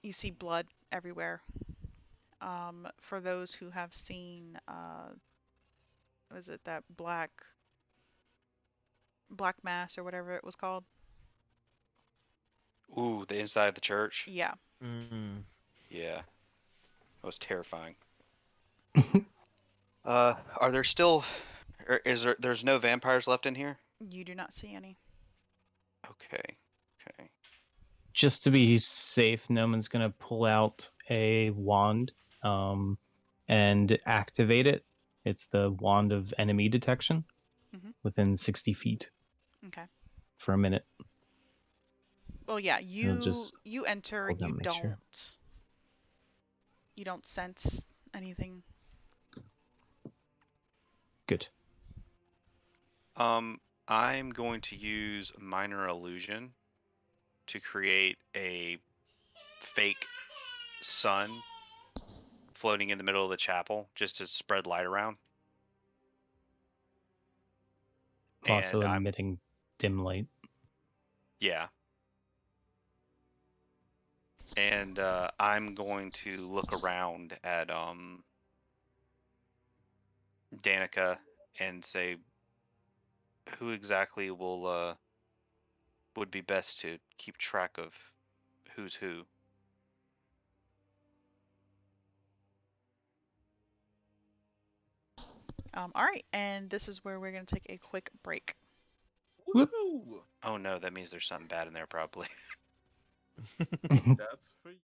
You see blood everywhere. For those who have seen, was it that black mass or whatever it was called? Ooh, the inside of the church. Yeah, Mm. Yeah, that was terrifying. Are there still? Is there? There's no vampires left in here. you do not see any. Okay. Okay. Just to be safe, Noman's gonna pull out a wand and activate it. It's the wand of enemy detection Mhm. within 60 feet Okay. for a minute. Well, yeah, He'll just you enter. hold down, make sure. You don't sense anything. Good. I'm going to use minor illusion to create a fake sun floating in the middle of the chapel, just to spread light around. Also And I'm emitting dim light. yeah. And I'm going to look around at Danica and say who exactly will would be best to keep track of who's who. All right, and this is where we're gonna take a quick break. Whoop. Woo! Oh no, that means there's something bad in there probably. That's for you.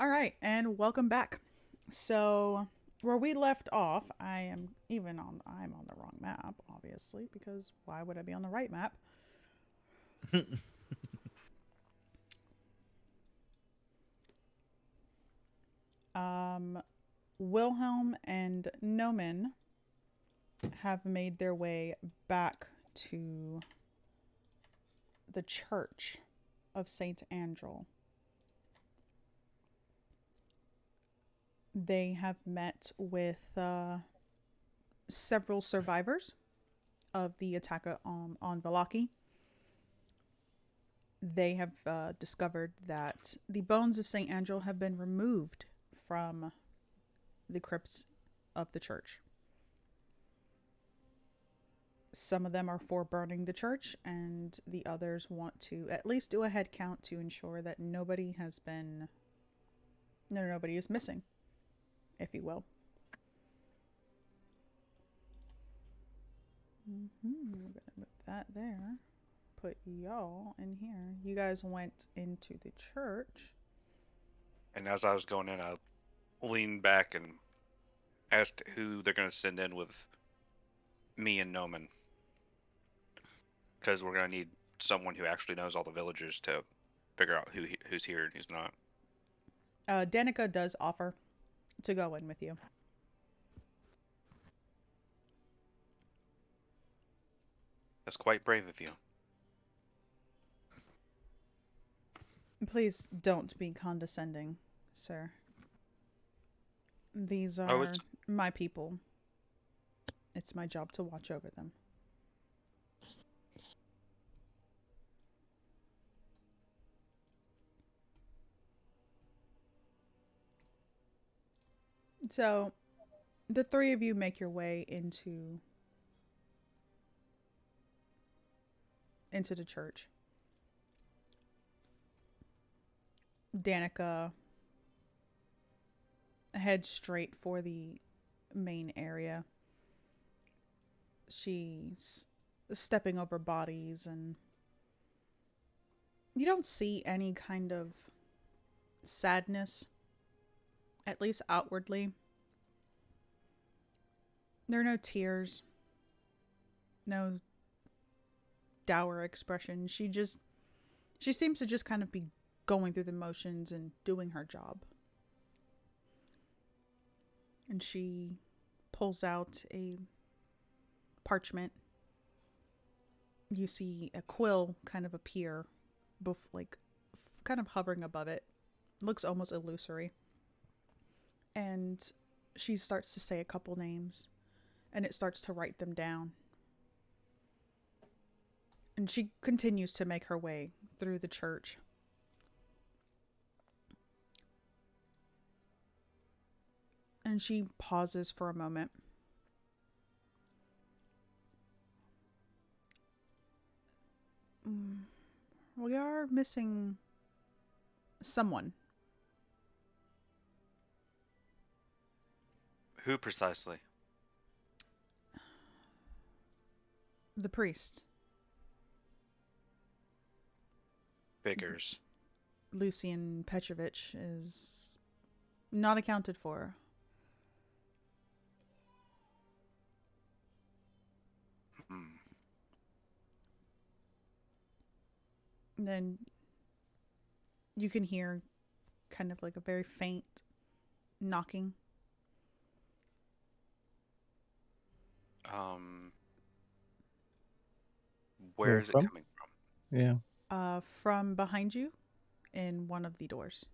All right, and welcome back. So, where we left off, I'm on the wrong map, obviously, because why would I be on the right map? Um, Wilhelm and Nomen have made their way back to the church of Saint Angel. They have met with several survivors of the attack on Valaki. They have discovered that the bones of Saint Angel have been removed from the crypts of the church. Some of them are for burning the church, and the others want to at least do a head count to ensure that nobody is missing, if you will. We're gonna move that there. Put y'all in here. You guys went into the church. And as I was going in, I leaned back and asked who they're going to send in with me and Noman. Because we're going to need someone who actually knows all the villagers to figure out who's here and who's not. Danica does offer to go in with you. That's quite brave of you. Please don't be condescending, sir. These are my people. It's my job to watch over them. So, the three of you make your way into the church. Danica heads straight for the main area. She's stepping over bodies, and you don't see any kind of sadness, at least outwardly. There are no tears, no dour expression. She seems to just kind of be going through the motions and doing her job. And she pulls out a parchment. You see a quill kind of appear, kind of hovering above it. Looks almost illusory. And she starts to say a couple names, and it starts to write them down. And she continues to make her way through the church. And she pauses for a moment. We are missing someone. Who precisely? The priest. Figures. Lucian Petrovich is not accounted for. And then you can hear kind of like a very faint knocking. Where is it coming from? Yeah. From behind you in one of the doors.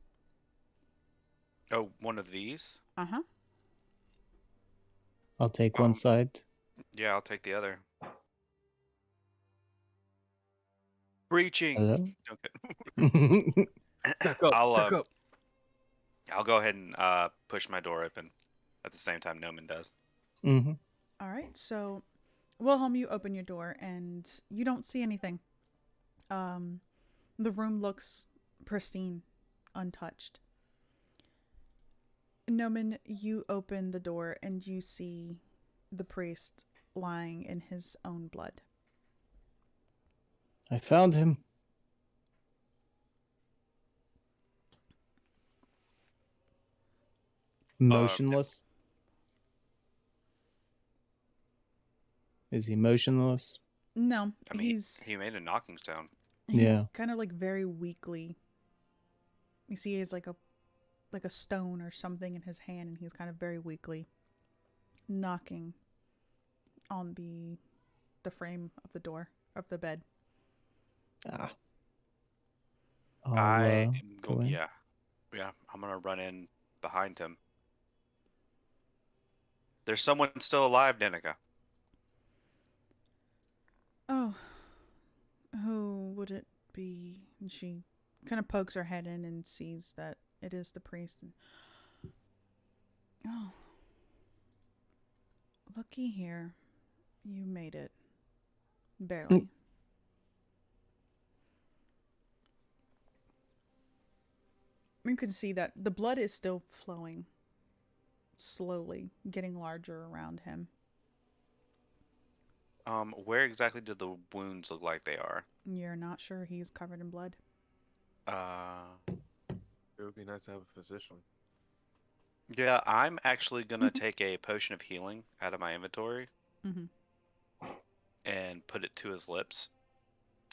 Oh, one of these? Uh-huh. I'll take one side. Yeah, I'll take the other. Breaching. Hello? Okay. Stack up. Stack up. I'll go ahead and push my door open at the same time Noman does. Mm-hmm. All right, so Wilhelm, you open your door and you don't see anything. The room looks pristine, untouched. Noman, you open the door and you see the priest lying in his own blood. I found him. Motionless? Is he motionless? No, I mean, he made a knocking sound. he's Yeah. kind of like very weakly. You see, he has like a stone or something in his hand, and he's kind of very weakly knocking on the frame of the door of the bed. Ah. I'll I am go in. yeah. I'm gonna run in behind him. There's someone still alive, Danica. Oh, who would it be? And she kind of pokes her head in and sees that it is the priest. And, oh, looky here. You made it. Barely. You can see that the blood is still flowing, slowly getting larger around him. Where exactly do the wounds look like they are? You're not sure he's covered in blood. It would be nice to have a physician. Yeah, I'm actually gonna take a potion of healing out of my inventory Mm-hmm. and put it to his lips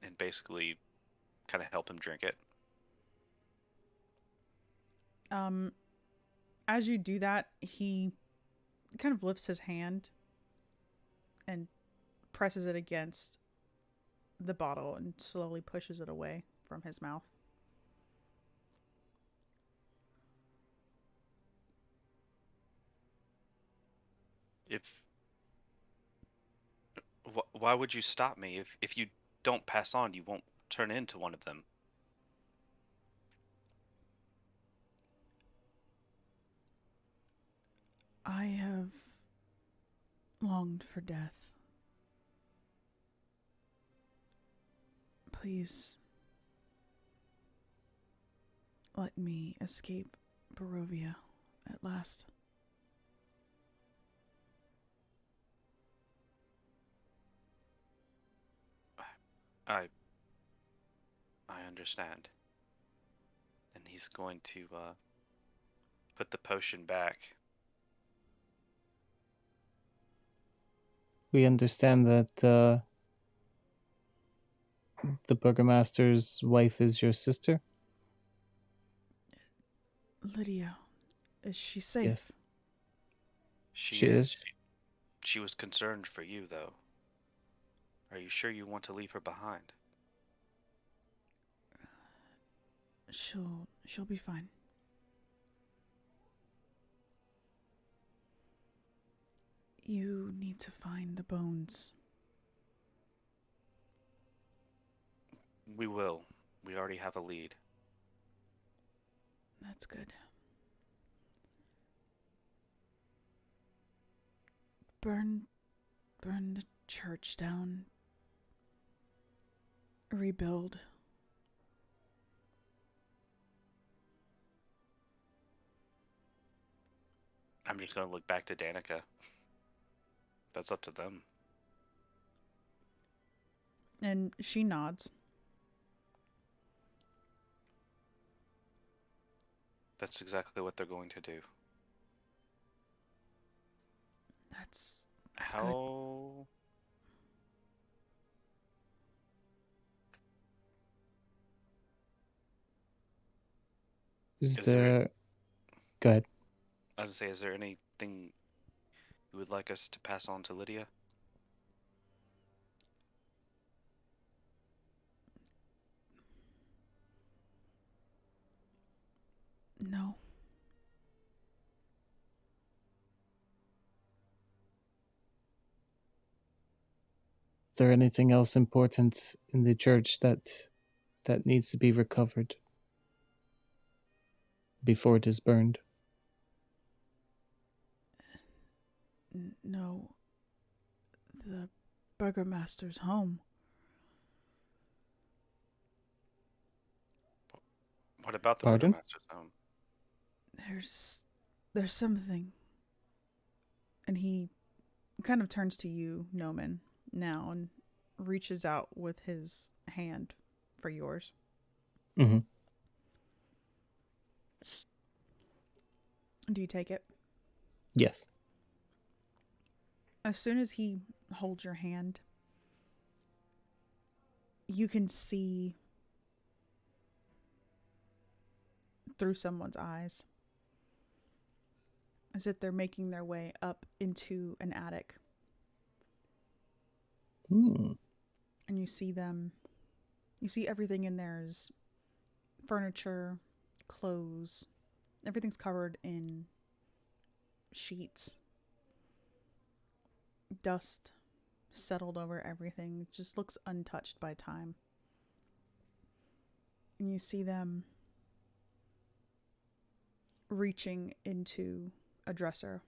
and basically kind of help him drink it. As you do that, he kind of lifts his hand and presses it against the bottle and slowly pushes it away from his mouth. Why would you stop me? If you don't pass on, you won't turn into one of them. I have longed for death. Please let me escape Barovia at last. I understand. And he's going to put the potion back. We understand that the burgomaster's wife is your sister? Lydia, is she safe? Yes. She She is. is. She was concerned for you, though. Are you sure you want to leave her behind? She'll be fine. You need to find the bones. We will. We already have a lead. That's good. Burn the church down. Rebuild. I'm just gonna look back to Danica. That's up to them. And she nods. That's exactly what they're going to do. That's How? Is Is there- there... Go ahead. I was gonna say, is there anything you would like us to pass on to Lydia? no. Is there anything else important in the church that needs to be recovered before it is burned? No. The burgomaster's home. What about the Pardon? burgomaster's home? There's something. And he kind of turns to you, Noman, now and reaches out with his hand for yours. Mm-hmm. Do you take it? Yes. As soon as he holds your hand, you can see through someone's eyes as if they're making their way up into an attic. Hmm. And you see everything in there is furniture, clothes, everything's covered in sheets. Dust settled over everything. It just looks untouched by time. And you see them reaching into a dresser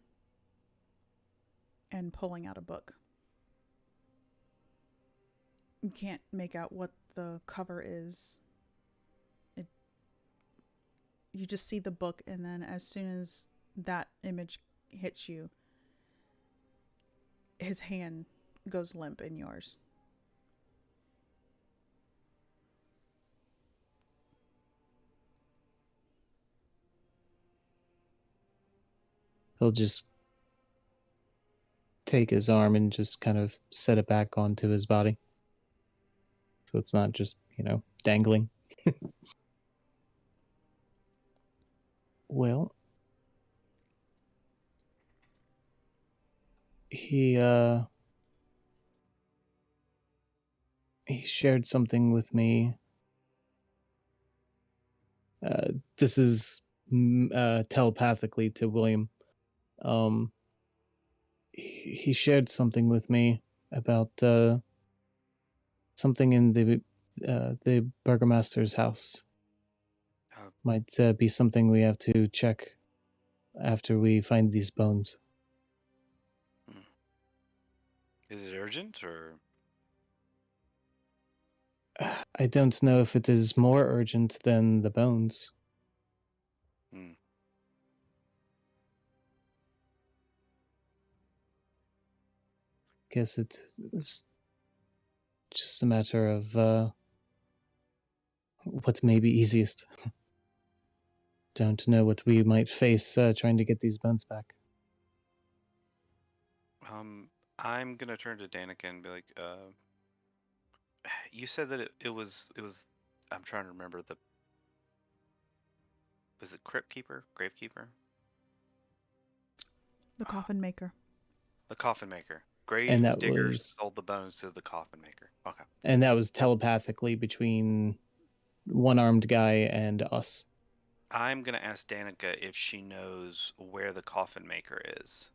and pulling out a book. You can't make out what the cover is. You just see the book, and then as soon as that image hits you, his hand goes limp in yours. He'll just take his arm and just kind of set it back onto his body. So it's not just, dangling. Well, he shared something with me. This is telepathically to William. He shared something with me about something in the burgomaster's house. Might be something we have to check after we find these bones. Is it urgent or? I don't know if it is more urgent than the bones. Guess it's just a matter of what may be easiest. Don't know what we might face trying to get these bones back. I'm gonna turn to Danica and be like, you said that it was I'm trying to remember was it Crypt Keeper? Gravekeeper? The coffin maker. The Coffin Maker. And Grave that diggers was sold the bones to the Coffin Maker. Okay. And that was telepathically between one-armed guy and us. I'm gonna ask Danica if she knows where the Coffin Maker is.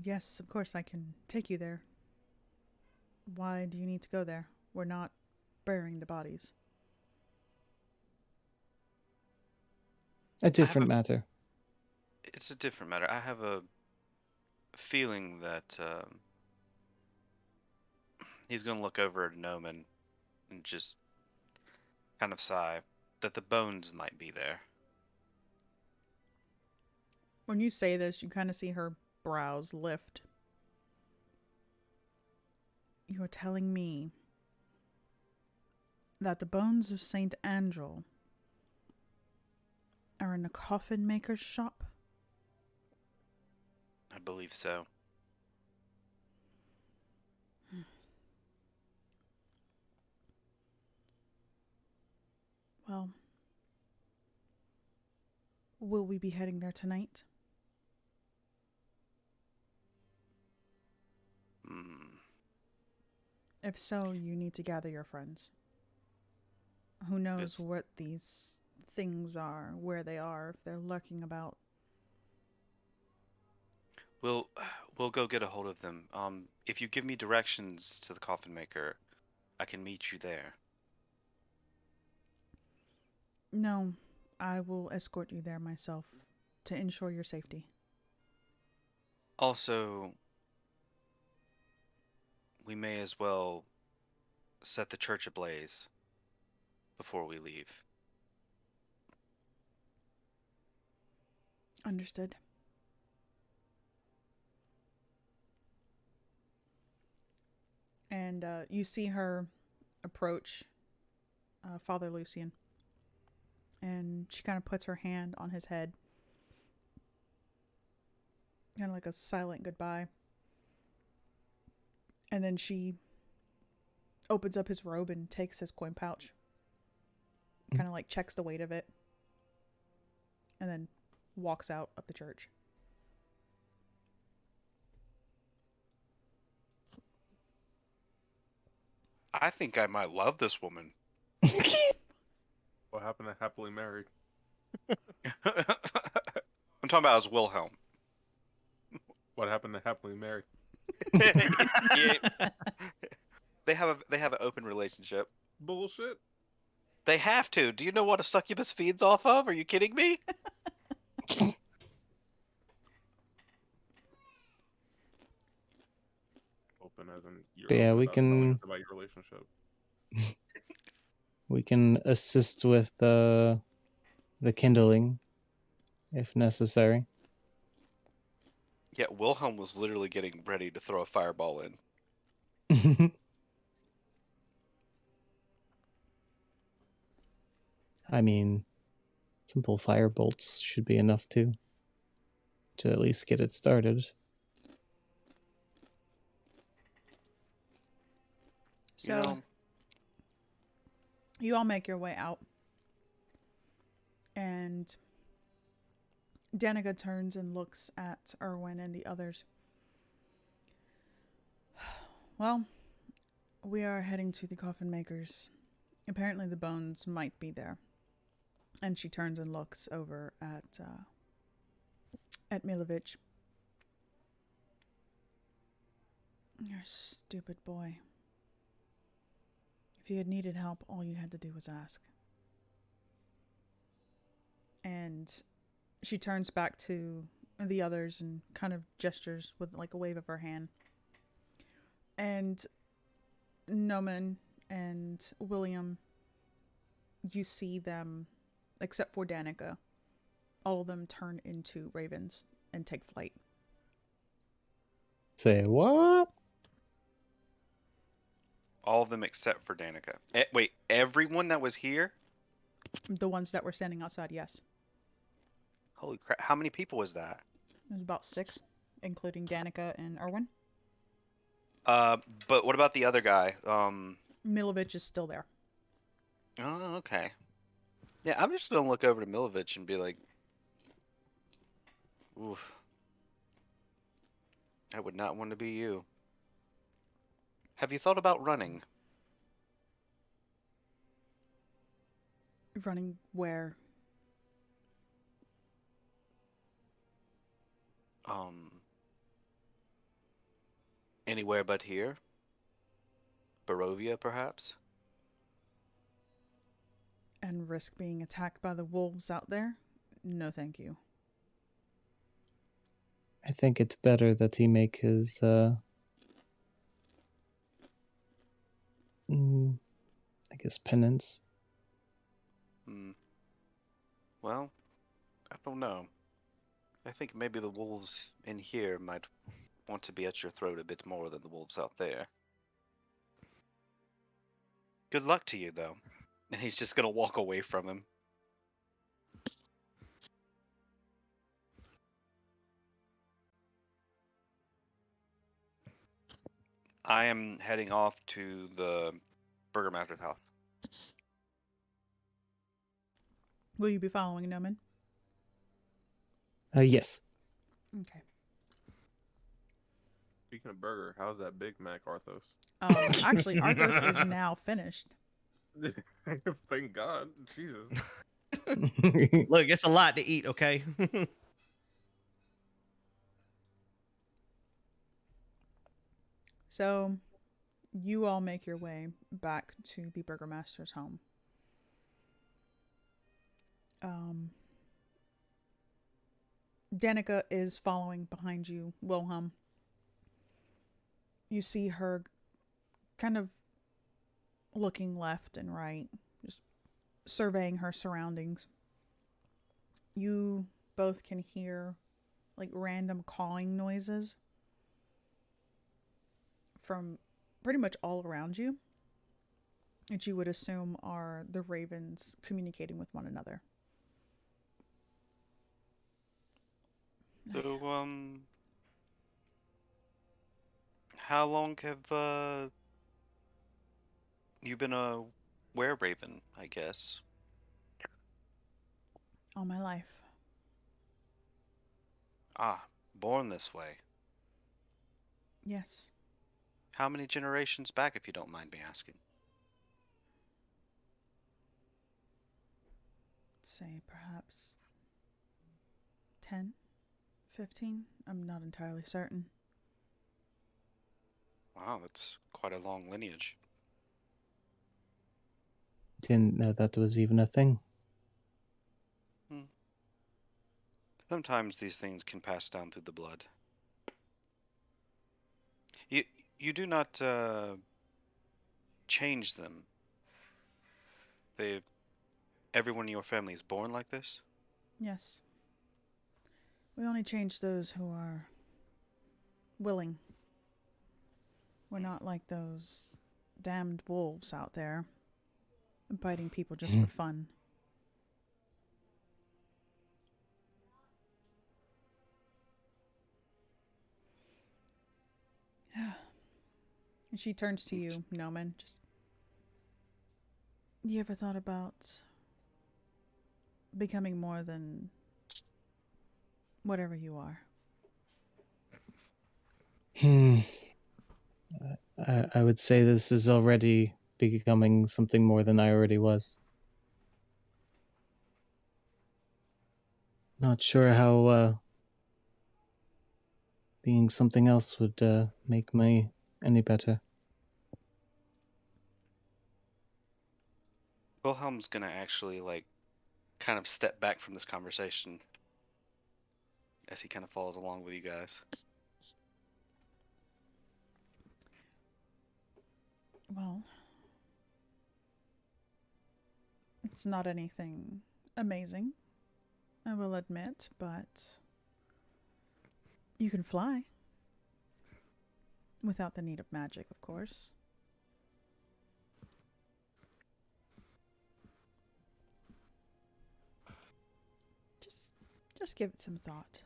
Yes, of course I can take you there. Why do you need to go there? We're not burying the bodies. A different matter. It's a different matter. I have a feeling that he's gonna look over at Noman and just kind of sigh that the bones might be there. When you say this, you kind of see her brows lift. You're telling me that the bones of Saint Angel are in the coffin maker's shop? I believe so. Well, will we be heading there tonight? If so, you need to gather your friends. Who knows what these things are, where they are, if they're lurking about. We'll go get a hold of them. If you give me directions to the Coffin Maker, I can meet you there. No, I will escort you there myself to ensure your safety. Also, we may as well set the church ablaze before we leave. Understood. And you see her approach Father Lucian. And she kind of puts her hand on his head. kind of like a silent goodbye. And then she opens up his robe and takes his coin pouch. Kind of like checks the weight of it. And then walks out of the church. I think I might love this woman. What happened to happily married? I'm talking about as Wilhelm. What happened to happily married? Yeah. They have an open relationship. Bullshit. They have to. Do you know what a succubus feeds off of? Are you kidding me? Open as in you're But yeah, open we about telling can us about your relationship. assist with the kindling if necessary. Yeah, Wilhelm was literally getting ready to throw a fireball in. I mean, simple fire bolts should be enough to at least get it started. So You know, you all make your way out. And Danica turns and looks at Erwin and the others. Well, we are heading to the coffin makers. Apparently the bones might be there. And she turns and looks over at Milovich. You're a stupid boy. If you had needed help, all you had to do was ask. And she turns back to the others and kind of gestures with like a wave of her hand. And Noman and William, you see them, except for Danica, all of them turn into ravens and take flight. Say what? all of them except for Danica. Wait, everyone that was here? The ones that were standing outside, yes. Holy crap! How many people was that? There's about 6, including Danica and Erwin. But what about the other guy? Milovich is still there. Oh, okay. Yeah, I'm just gonna look over to Milovich and be like, oof. I would not want to be you. Have you thought about running? Running where? Anywhere but here? Barovia, perhaps? And risk being attacked by the wolves out there? No, thank you. I think it's better that he make his I guess penance. Well, I don't know. I think maybe the wolves in here might want to be at your throat a bit more than the wolves out there. Good luck to you, though. And he's just gonna walk away from him. I am heading off to the Burgermaster's house. Will you be following Noman? Yes. Okay. Speaking of burger, how's that Big Mac, Arthos? Actually, Arthos is now finished. Thank God. Jesus. Look, it's a lot to eat, okay? So, you all make your way back to the Burgermaster's home. Danica is following behind you, Wilhelm. You see her kind of looking left and right, just surveying her surroundings. You both can hear like random cawing noises from pretty much all around you, which you would assume are the ravens communicating with one another. So, How long have you been a were-raven, I guess? All my life. Ah, born this way. Yes. How many generations back, if you don't mind me asking? Say perhaps 10, 15. I'm not entirely certain. Wow, that's quite a long lineage. Didn't know that was even a thing. Sometimes these things can pass down through the blood. You you do not change them. They everyone in your family is born like this? Yes. We only change those who are willing. We're not like those damned wolves out there biting people just for fun. And she turns to you, Noman. Just, you ever thought about becoming more than whatever you are? I would say this is already becoming something more than I already was. Not sure how being something else would make me any better. Wilhelm's gonna actually like kind of step back from this conversation as he kind of follows along with you guys. Well, it's not anything amazing, I will admit, but you can fly. Without the need of magic, of course. Just give it some thought.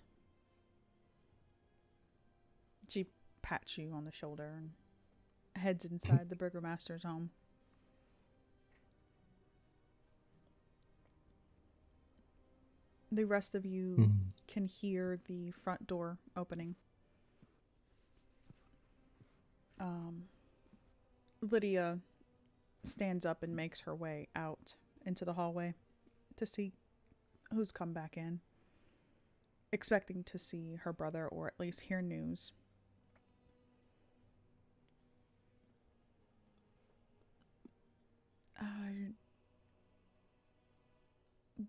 She pats you on the shoulder and heads inside the burgomaster's home. The rest of you can hear the front door opening. Lydia stands up and makes her way out into the hallway to see who's come back in, expecting to see her brother or at least hear news.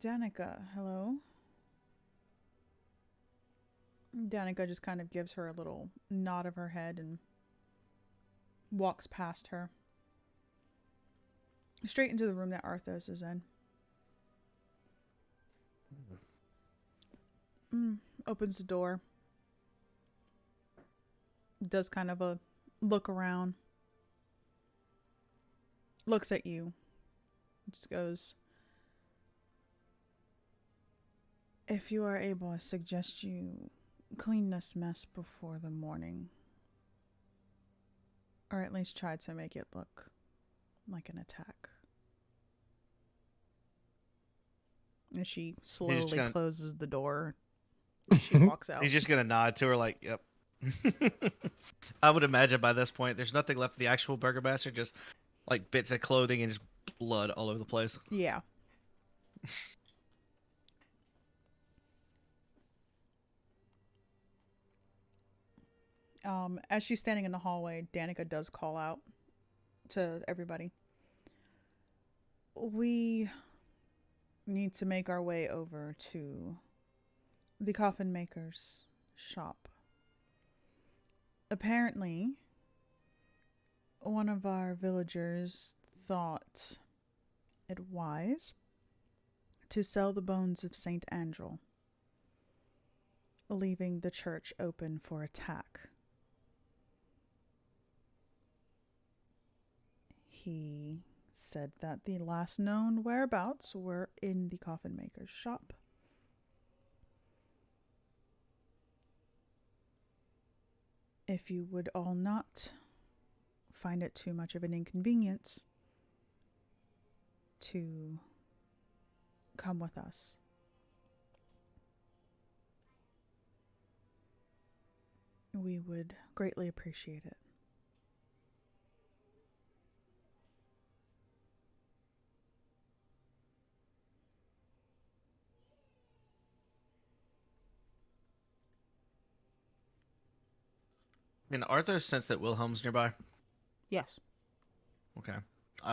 Danica, hello? Danica just kind of gives her a little nod of her head and walks past her. Straight into the room that Arthos is in. Opens the door. Does kind of a look around. Looks at you. Just goes, if you are able, I suggest you clean this mess before the morning. Or at least try to make it look like an attack. And she slowly closes the door. She walks out. He's just gonna nod to her like, yep. I would imagine by this point there's nothing left of the actual burgomaster, just like bits of clothing and just blood all over the place. Yeah. As she's standing in the hallway, Danica does call out to everybody. We need to make our way over to the coffin maker's shop. Apparently, one of our villagers thought it wise to sell the bones of Saint Andrew, leaving the church open for attack. He said that the last known whereabouts were in the coffin maker's shop. if you would all not find it too much of an inconvenience to come with us. We would greatly appreciate it. And Arthur sense that Wilhelm's nearby. Yes. Okay.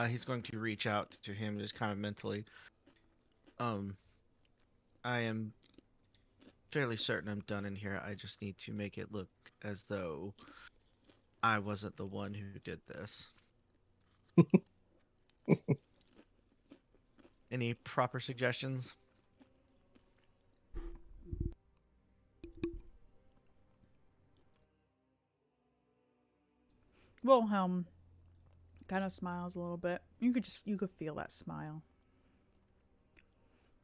He's going to reach out to him just kind of mentally. I am fairly certain I'm done in here. I just need to make it look as though I wasn't the one who did this. Any proper suggestions? Wilhelm kind of smiles a little bit. You could feel that smile.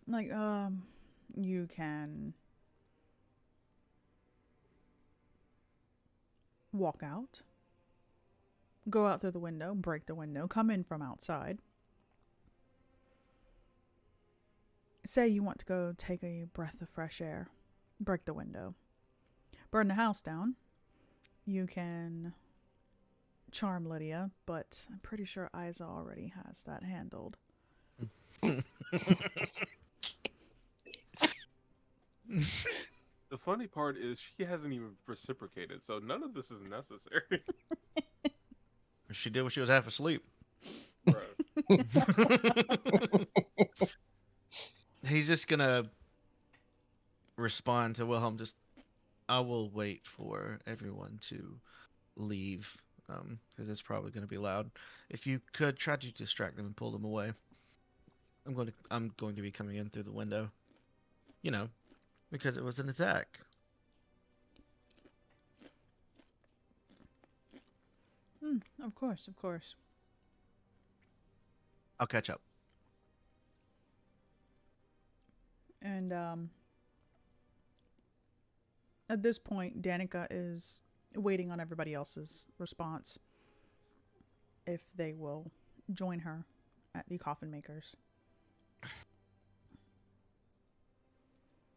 Like, you can walk out, go out through the window, break the window, come in from outside. Say you want to go take a breath of fresh air, break the window, burn the house down. You can charm Lydia, but I'm pretty sure Isa already has that handled. The funny part is she hasn't even reciprocated, so none of this is necessary. She did when she was half asleep. Right. He's just gonna respond to Wilhelm. I will wait for everyone to leave, because it's probably gonna be loud. If you could try to distract them and pull them away. I'm going to be coming in through the window. You know, because it was an attack. Of course, of course. I'll catch up. And at this point, Danica is waiting on everybody else's response if they will join her at the coffin makers.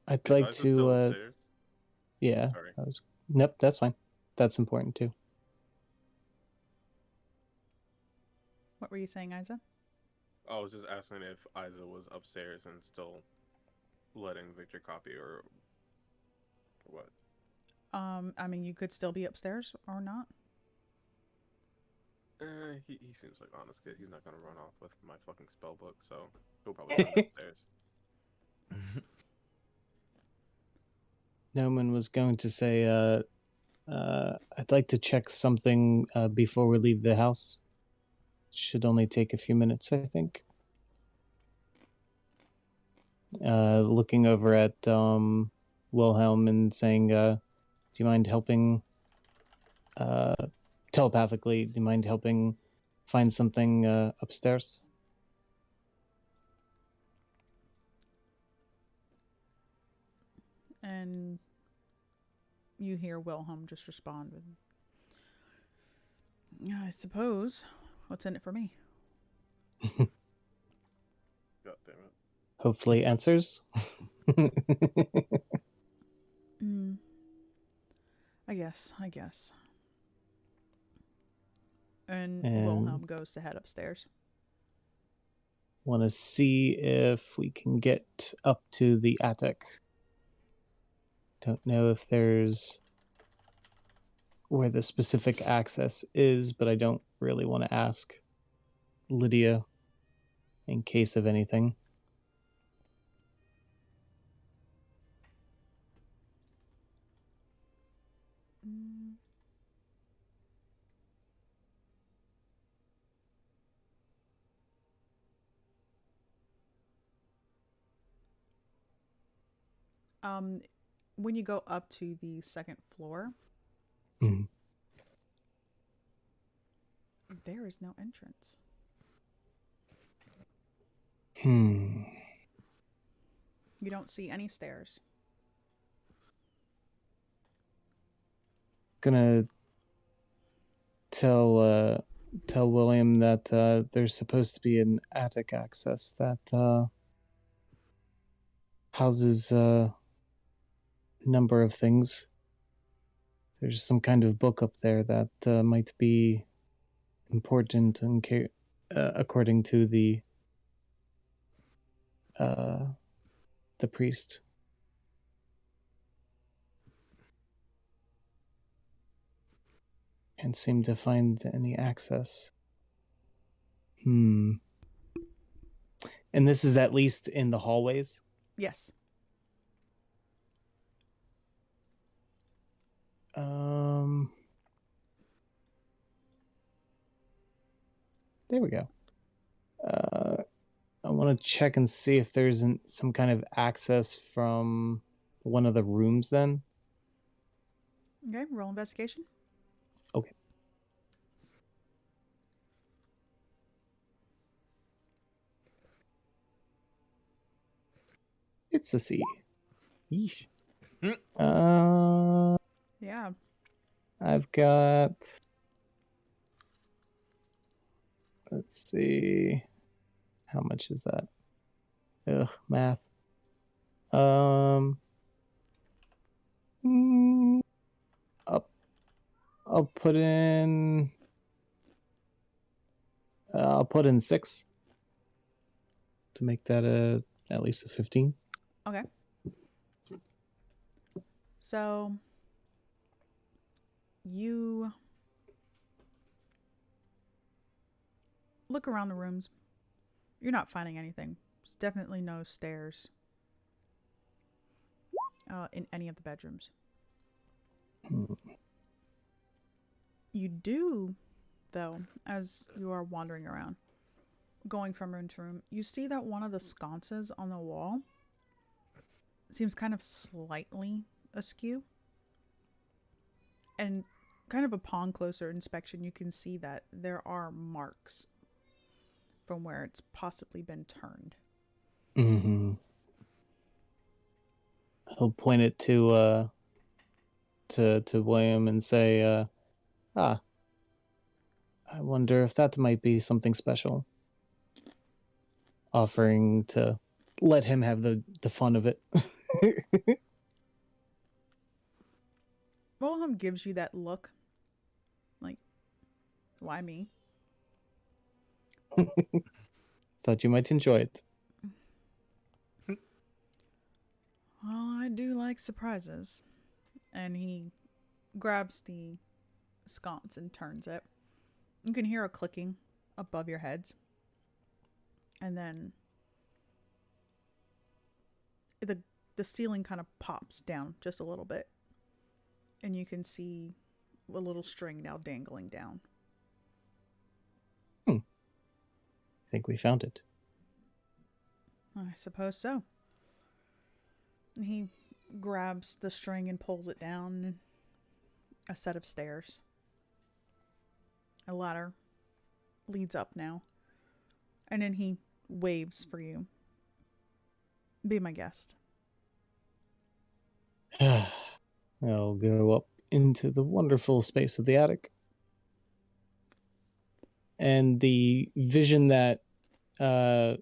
I'd like Is Isa still to. upstairs? Yeah. Sorry. Nope, that's fine. That's important too. What were you saying, Isa? I was just asking if Isa was upstairs and still letting Victor copy or what. I mean, you could still be upstairs or not. He seems like honest kid. He's not gonna run off with my fucking spell book, so he'll probably run upstairs. Noman was going to say, I'd like to check something before we leave the house. Should only take a few minutes, I think. Looking over at Wilhelm and saying, do you mind helping telepathically? Do you mind helping find something upstairs? And you hear Wilhelm just respond with, "Yeah, I suppose. What's in it for me?" God damn it. Hopefully answers. I guess. And And- Wilhelm goes to head upstairs. Want to see if we can get up to the attic. Don't know if there's where the specific access is, but I don't really want to ask Lydia in case of anything. When you go up to the second floor, Mhm. there is no entrance. You don't see any stairs. Gonna tell William that there's supposed to be an attic access that houses a number of things. There's some kind of book up there that might be important according to the priest. Can't seem to find any access. And this is at least in the hallways? Yes. There we go. I want to check and see if there's some kind of access from one of the rooms then. Okay, roll investigation. Okay. It's a C. Yeesh. Yeah. I've got... Let's see. How much is that? Ugh, math. I'll put in... I'll put in 6 to make that at least a 15. Okay. So you look around the rooms. You're not finding anything. There's definitely no stairs in any of the bedrooms. You do, though, as you are wandering around, going from room to room, you see that one of the sconces on the wall seems kind of slightly askew. And kind of upon closer inspection, you can see that there are marks from where it's possibly been turned. Mm-hmm. He'll point it to William and say, I wonder if that might be something special. Offering to let him have the fun of it. Wilhelm gives you that look. Like, why me? Thought you might enjoy it. Well, I do like surprises. And he grabs the sconce and turns it. You can hear a clicking above your heads. And then the ceiling kind of pops down just a little bit. And you can see a little string now dangling down. I think we found it. I suppose so. And he grabs the string and pulls it down a set of stairs. A ladder leads up now. And then he waves for you. Be my guest. I'll go up into the wonderful space of the attic. And the vision that you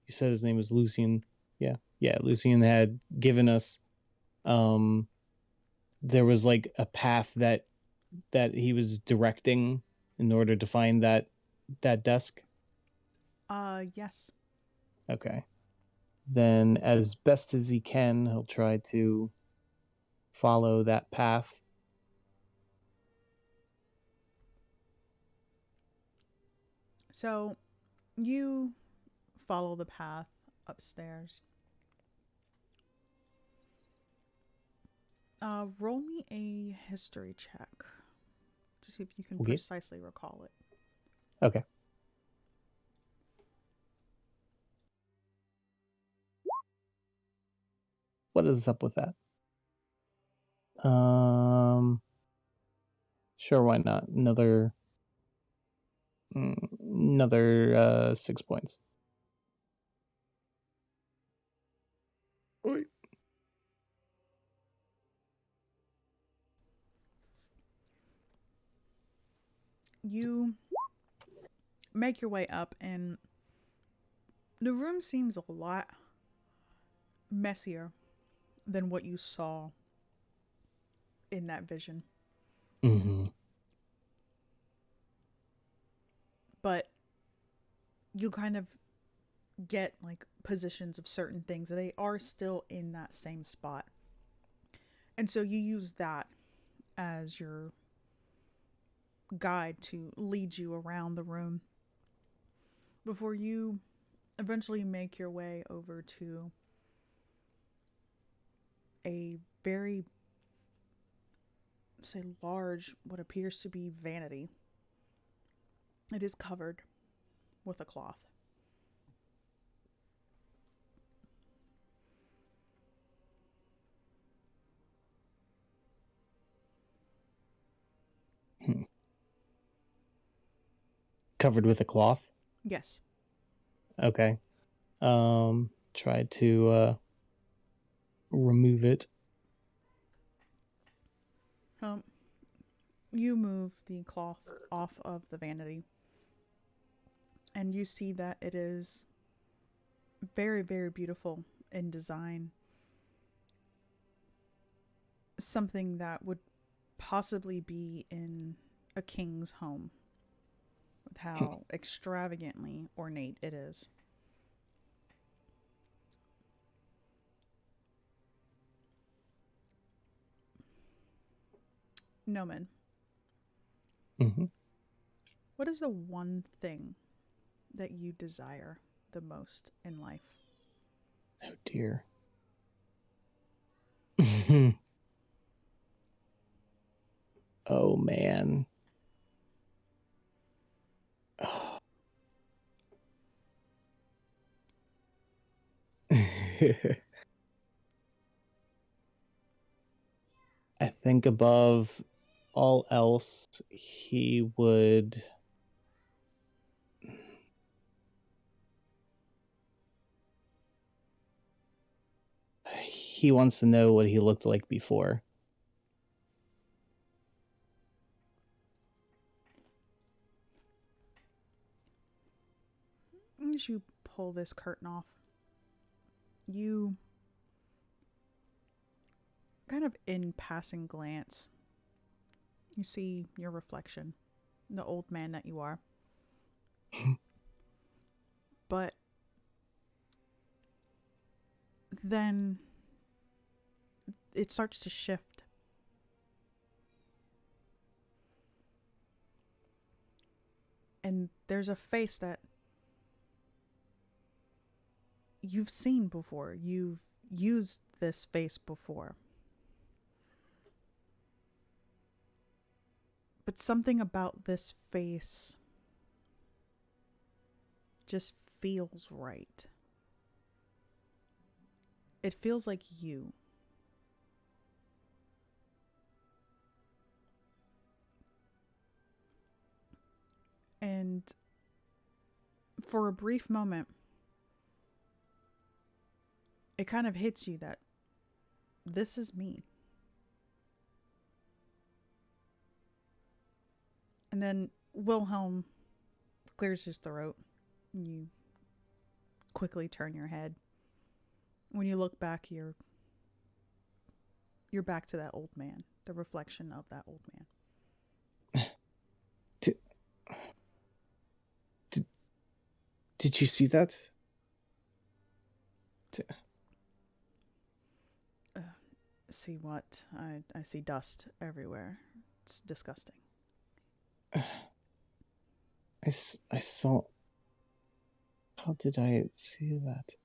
said his name was Lucian. Yeah, Lucian had given us, there was like a path that he was directing in order to find that desk. Yes. Okay. Then as best as he can, he'll try to follow that path. So, you follow the path upstairs. Roll me a history check to see if you can Okay. precisely recall it. Okay. What is up with that? Sure, why not? Another 6 points. Wait. You make your way up, and the room seems a lot messier than what you saw in that vision. Mm-hmm. But you kind of get like positions of certain things. They are still in that same spot. And so you use that as your guide to lead you around the room before you eventually make your way over to a very, say, large, what appears to be vanity. It is covered with a cloth. Covered with a cloth. Yes. Okay. Try to remove it. You move the cloth off of the vanity, and you see that it is very, very beautiful in design. Something that would possibly be in a king's home, with how extravagantly ornate it is. Noman, Mm-hmm. what is the one thing that you desire the most in life? Oh dear. Oh man. I think above all else, he would. He wants to know what he looked like before. As you pull this curtain off, you kind of in passing glance, you see your reflection, the old man that you are. But then it starts to shift. And there's a face that you've seen before. You've used this face before. But something about this face just feels right. It feels like you. And for a brief moment, it kind of hits you that this is me. And then Wilhelm clears his throat. You quickly turn your head. When you look back, you're back to that old man, the reflection of that old man. Did you see that? See what? I see dust everywhere. It's disgusting. I saw. How did I see that?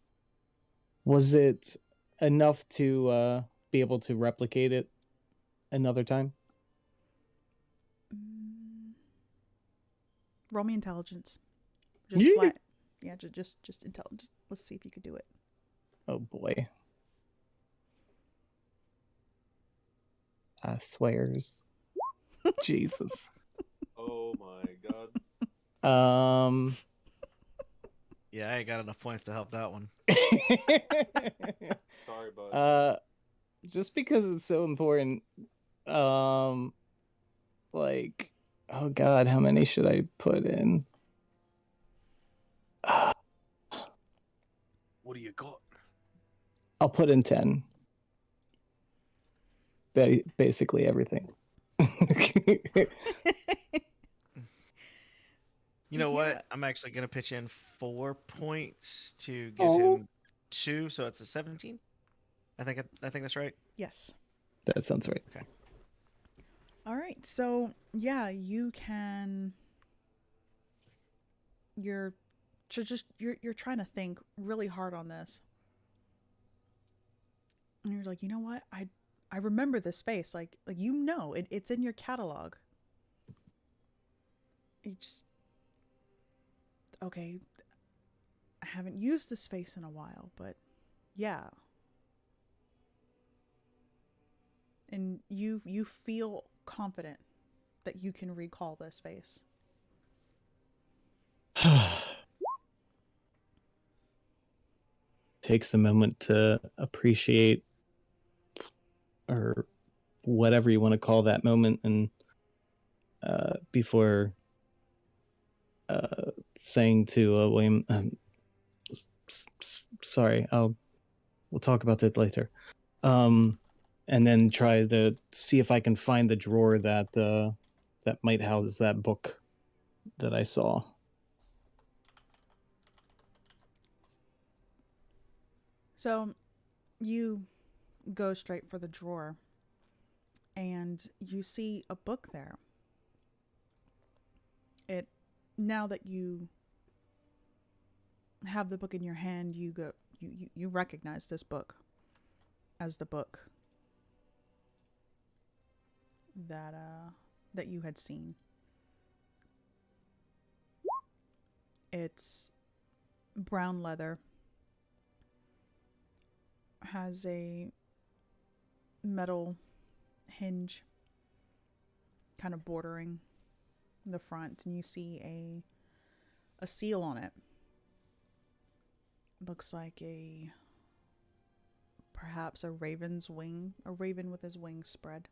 Was it enough to be able to replicate it another time? Roll me intelligence. Just Yeah. flat. Yeah, just intelligence. Let's see if you could do it. Oh boy. I swears. Jesus. Oh my god. Yeah, I ain't got enough points to help that one. Sorry, bud. Just because it's so important, like Oh God, how many should I put in? What do you got? I'll put in 10. Basically everything. You know Yeah. what? I'm actually gonna pitch in 4 points to give Oh, him 2, so it's a 17. I think that's right. Yes. that sounds right. Okay. All right. So, yeah, you can you're you're trying to think really hard on this. And you're like, "You know what? I remember this space. Like it's in your catalog." You just okay, I haven't used this space in a while, but yeah. And you feel confident that you can recall this face. Takes a moment to appreciate, or whatever you want to call that moment, and before saying to William, sorry, we'll talk about that later. And then try to see if I can find the drawer that might house that book that I saw. So, you go straight for the drawer and you see a book there. It now that you have the book in your hand, you recognize this book as the book that you had seen. It's brown leather, has a metal hinge kind of bordering the front, and you see a seal on it. Looks like perhaps a raven's wing, a raven with his wings spread.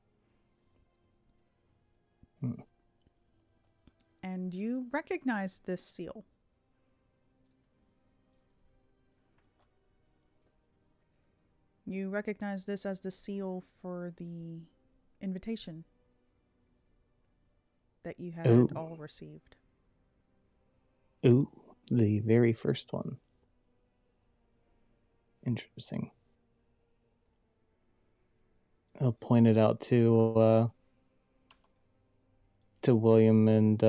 And you recognize this seal. You recognize this as the seal for the invitation that you had Ooh. all received. Ooh, the very first one. Interesting. I'll point it out to William and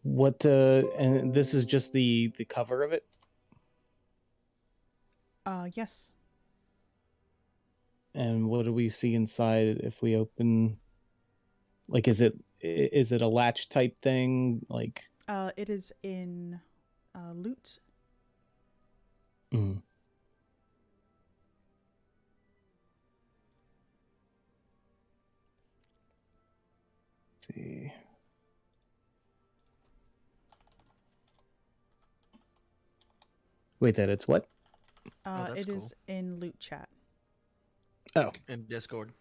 what and this is just the cover of it. Yes. And what do we see inside if we open? Like, is it a latch type thing? Like, It is in loot. mm. Let's see. Wait, that it's what? that's It cool. is in loot chat. Oh, In Discord.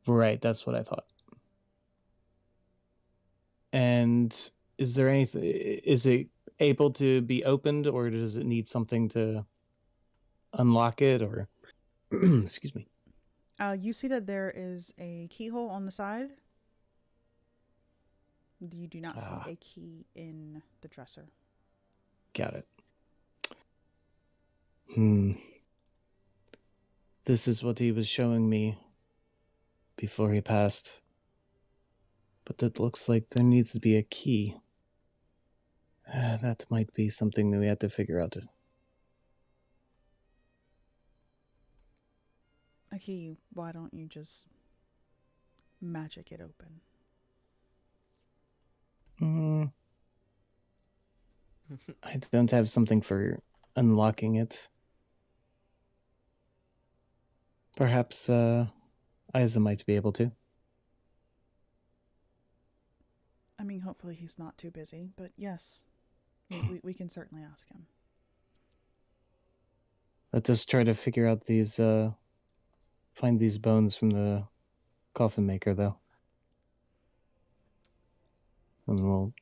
right, that's what I thought. And is there anything? Is it able to be opened, or does it need something to unlock it? Or excuse me. You see that there is a keyhole on the side. You do not see a key in the dresser. Got it. This is what he was showing me before he passed. But it looks like there needs to be a key. That might be something that we have to figure out. A key, why don't you just magic it open? I don't have something for unlocking it. Perhaps Isa might be able to. I mean, hopefully he's not too busy, but yes, we can certainly ask him. Let us try to figure out these find these bones from the coffin maker, though. And we'll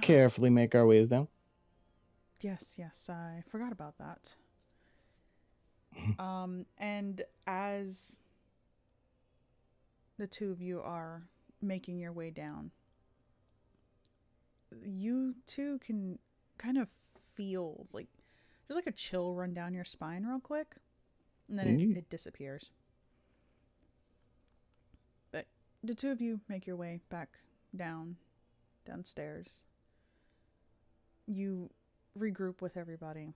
carefully make our ways down. Yes, I forgot about that. And as the two of you are making your way down, you two can kind of feel like there's like a chill run down your spine real quick, and then it disappears. But the two of you make your way back downstairs. You regroup with everybody,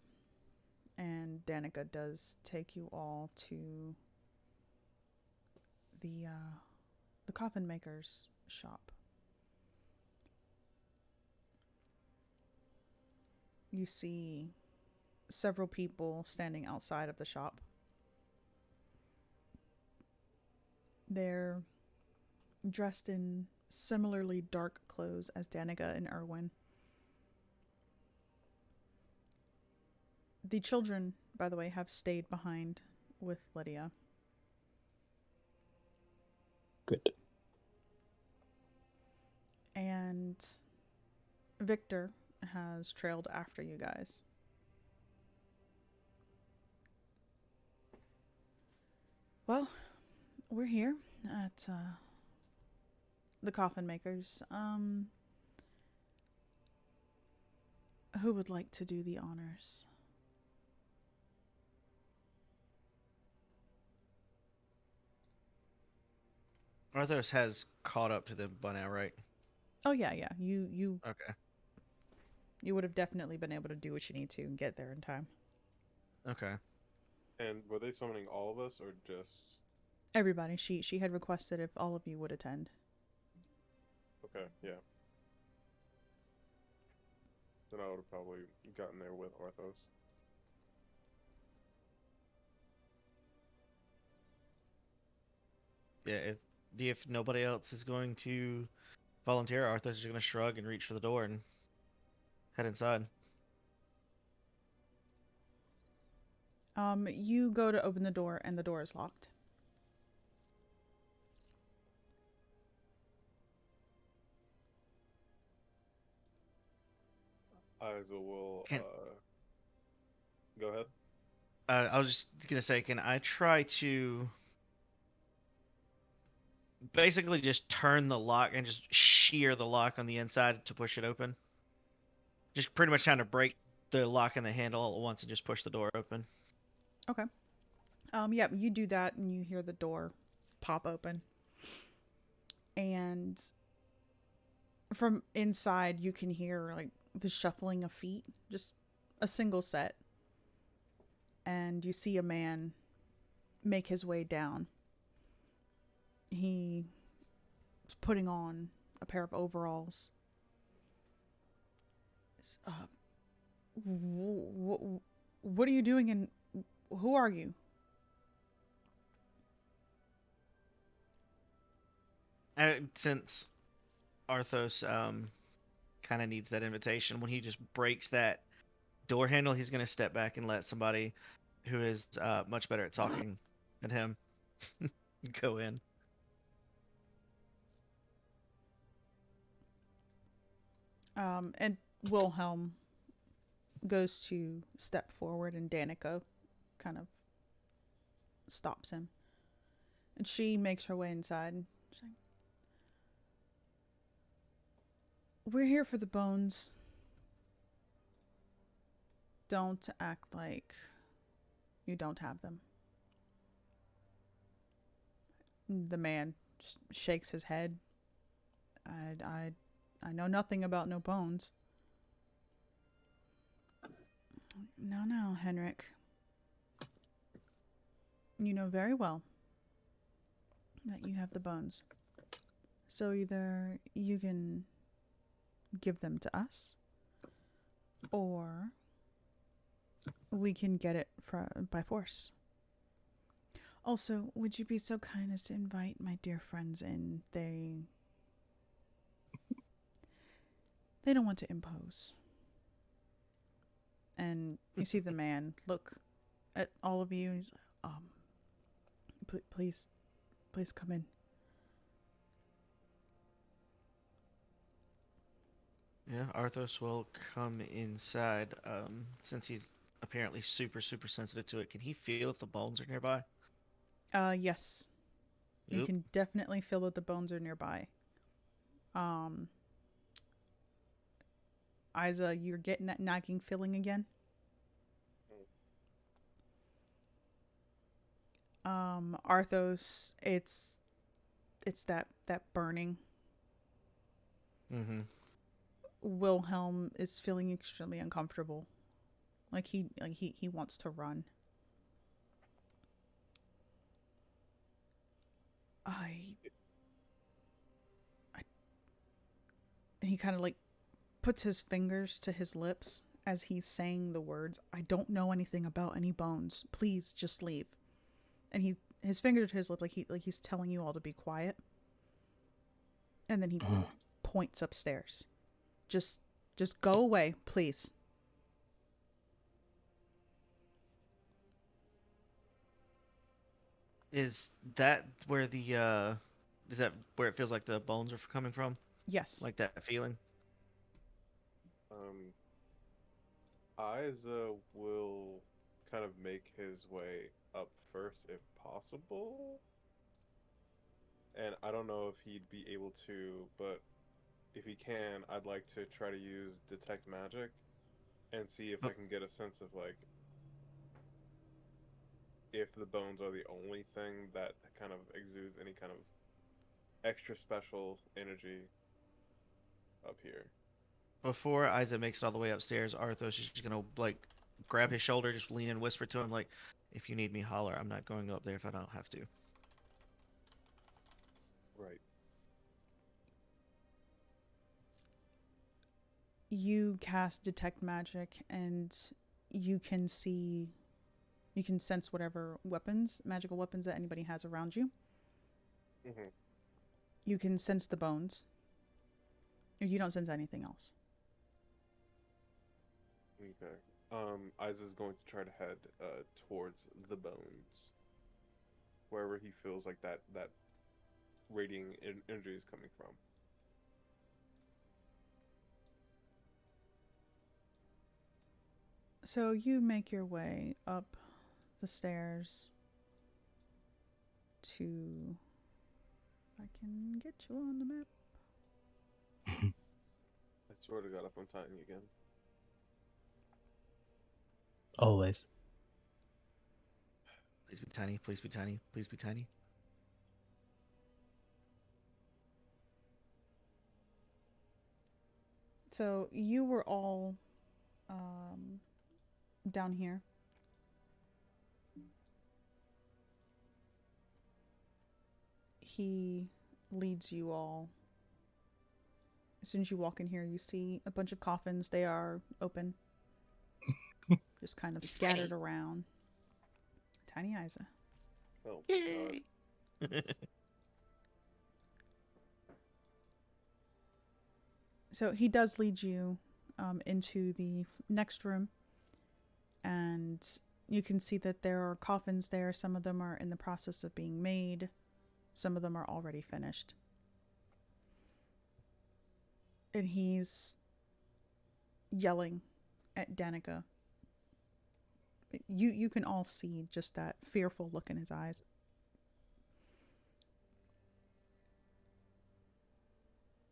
and Danica does take you all to the coffin maker's shop. You see several people standing outside of the shop. They're dressed in similarly dark clothes as Danica and Erwin. The children, by the way, have stayed behind with Lydia. Good. And Victor has trailed after you guys. Well, we're here at the coffin makers. Who would like to do the honors? Arthos has caught up to them by now, right? Oh yeah. You Okay. You would have definitely been able to do what you need to and get there in time. Okay. And were they summoning all of us or just? Everybody. She had requested if all of you would attend. Okay, yeah. Then I would have probably gotten there with Arthos. Yeah, if nobody else is going to volunteer, Arthos is going to shrug and reach for the door and head inside. You go to open the door and the door is locked. Isa will go ahead. I was just going to say, can I try to basically just turn the lock and just shear the lock on the inside to push it open? Just pretty much trying to break the lock and the handle all at once and just push the door open. Okay. Yeah, you do that and you hear the door pop open. And from inside you can hear like the shuffling of feet, just a single set. And you see a man make his way down. He's putting on a pair of overalls. What are you doing and who are you? Since Arthos kind of needs that invitation, when he just breaks that door handle, he's going to step back and let somebody who is much better at talking than him go in. And Wilhelm goes to step forward and Danica kind of stops him. And she makes her way inside. And she's like, we're here for the bones. Don't act like you don't have them. The man just shakes his head. I know nothing about no bones. No, Henrik. You know very well that you have the bones. So either you can give them to us, or we can get it by force. Also, would you be so kind as to invite my dear friends in? They don't want to impose. And you see the man look at all of you. And he's like, Please, please come in. Yeah, Arthos will come inside. Since he's apparently super sensitive to it, can he feel if the bones are nearby? Yes. You Yep. can definitely feel that the bones are nearby. Um, Isa, you're getting that nagging feeling again. Arthos, it's that burning. Mm-hmm. Wilhelm is feeling extremely uncomfortable. He wants to run. I, I and he kind of like puts his fingers to his lips as he's saying the words. I don't know anything about any bones. Please just leave. And his finger to his lip like he's telling you all to be quiet. And then he points upstairs. Just go away, please. Is that where the is that where it feels like the bones are coming from? Yes. Like that feeling? Um, Isa will kind of make his way up first if possible. And I don't know if he'd be able to, but if he can, I'd like to try to use detect magic and see if Oh, I can get a sense of like if the bones are the only thing that kind of exudes any kind of extra special energy up here. before Isaac makes it all the way upstairs, Arthos is just gonna like grab his shoulder, just lean and whisper to him like, "If you need me, holler. I'm not going up there if I don't have to." Right. You cast detect magic and you can sense whatever magical weapons that anybody has around you. Mm-hmm. You can sense the bones. You don't sense anything else. Okay. Isa's going to try to head towards the bones, wherever he feels like that radiating energy is coming from. So you make your way up the stairs to. I can get you on the map. I swear to God, if I'm tiny again. Always. Please be tiny. Please be tiny. Please be tiny. So you were all down here. He leads you all. As soon as you walk in here, you see a bunch of coffins. They are open, just kind of scattered around. Tiny Isa. Oh, Yay! So he does lead you into the next room, and you can see that there are coffins there. Some of them are in the process of being made. Some of them are already finished. And he's yelling at Danica. You can all see just that fearful look in his eyes.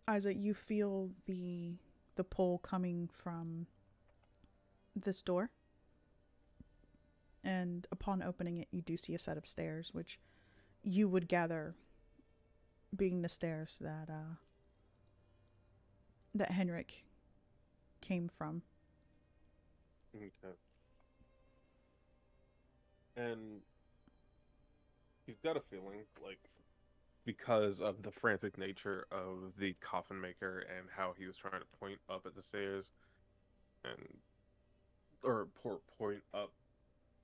Isaac, you feel the pull coming from this door. And upon opening it, you do see a set of stairs, which you would gather being the stairs that Henrik came from. okay. And he's got a feeling like because of the frantic nature of the coffin maker and how he was trying to point up at the stairs and or point up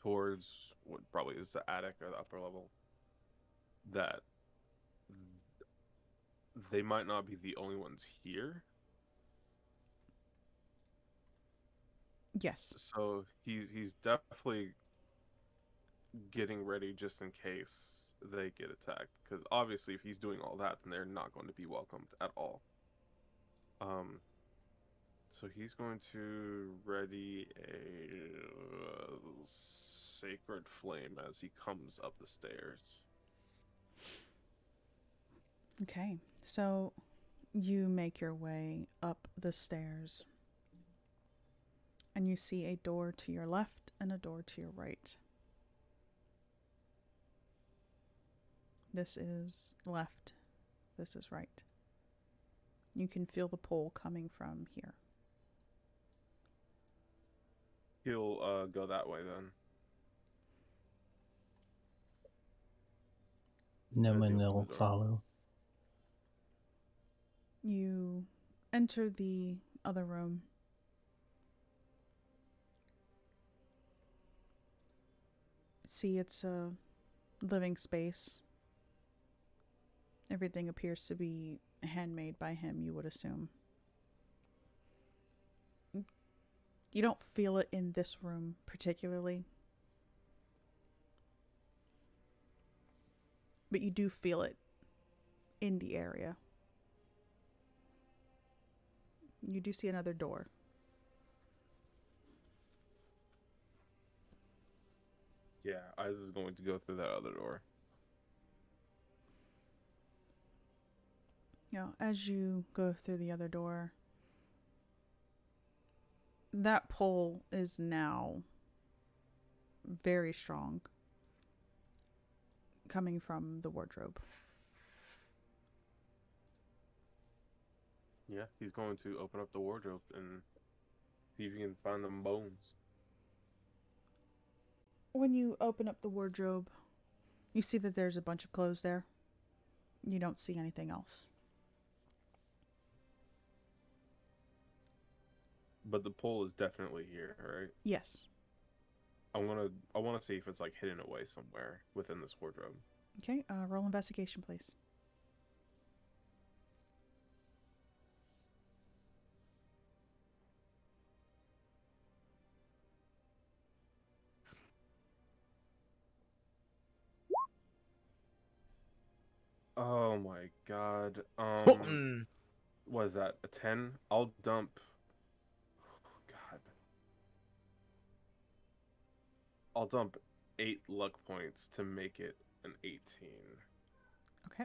towards what probably is the attic or the upper level, that they might not be the only ones here. Yes. So he's definitely getting ready just in case they get attacked. Because obviously, if he's doing all that, then they're not going to be welcomed at all. So he's going to ready a sacred flame as he comes up the stairs. Okay, so you make your way up the stairs. And you see a door to your left and a door to your right. This is left. This is right. You can feel the pull coming from here. He'll go that way then. No As he one opens will the door. follow. You enter the other room. See, it's a living space. Everything appears to be handmade by him, you would assume. You don't feel it in this room particularly, but you do feel it in the area. You do see another door. Yeah, Iz is going to go through that other door. As you go through the other door, that pull is now very strong, coming from the wardrobe. Yeah, he's going to open up the wardrobe and see if he can find them bones. When you open up the wardrobe, you see that there's a bunch of clothes there. You don't see anything else. But the pole is definitely here, right? Yes. I want to see if it's like hidden away somewhere within this wardrobe. Okay, roll investigation, please. Oh my god. What is that? A 10? I'll dump. Oh god. I'll dump 8 luck points to make it an 18. Okay.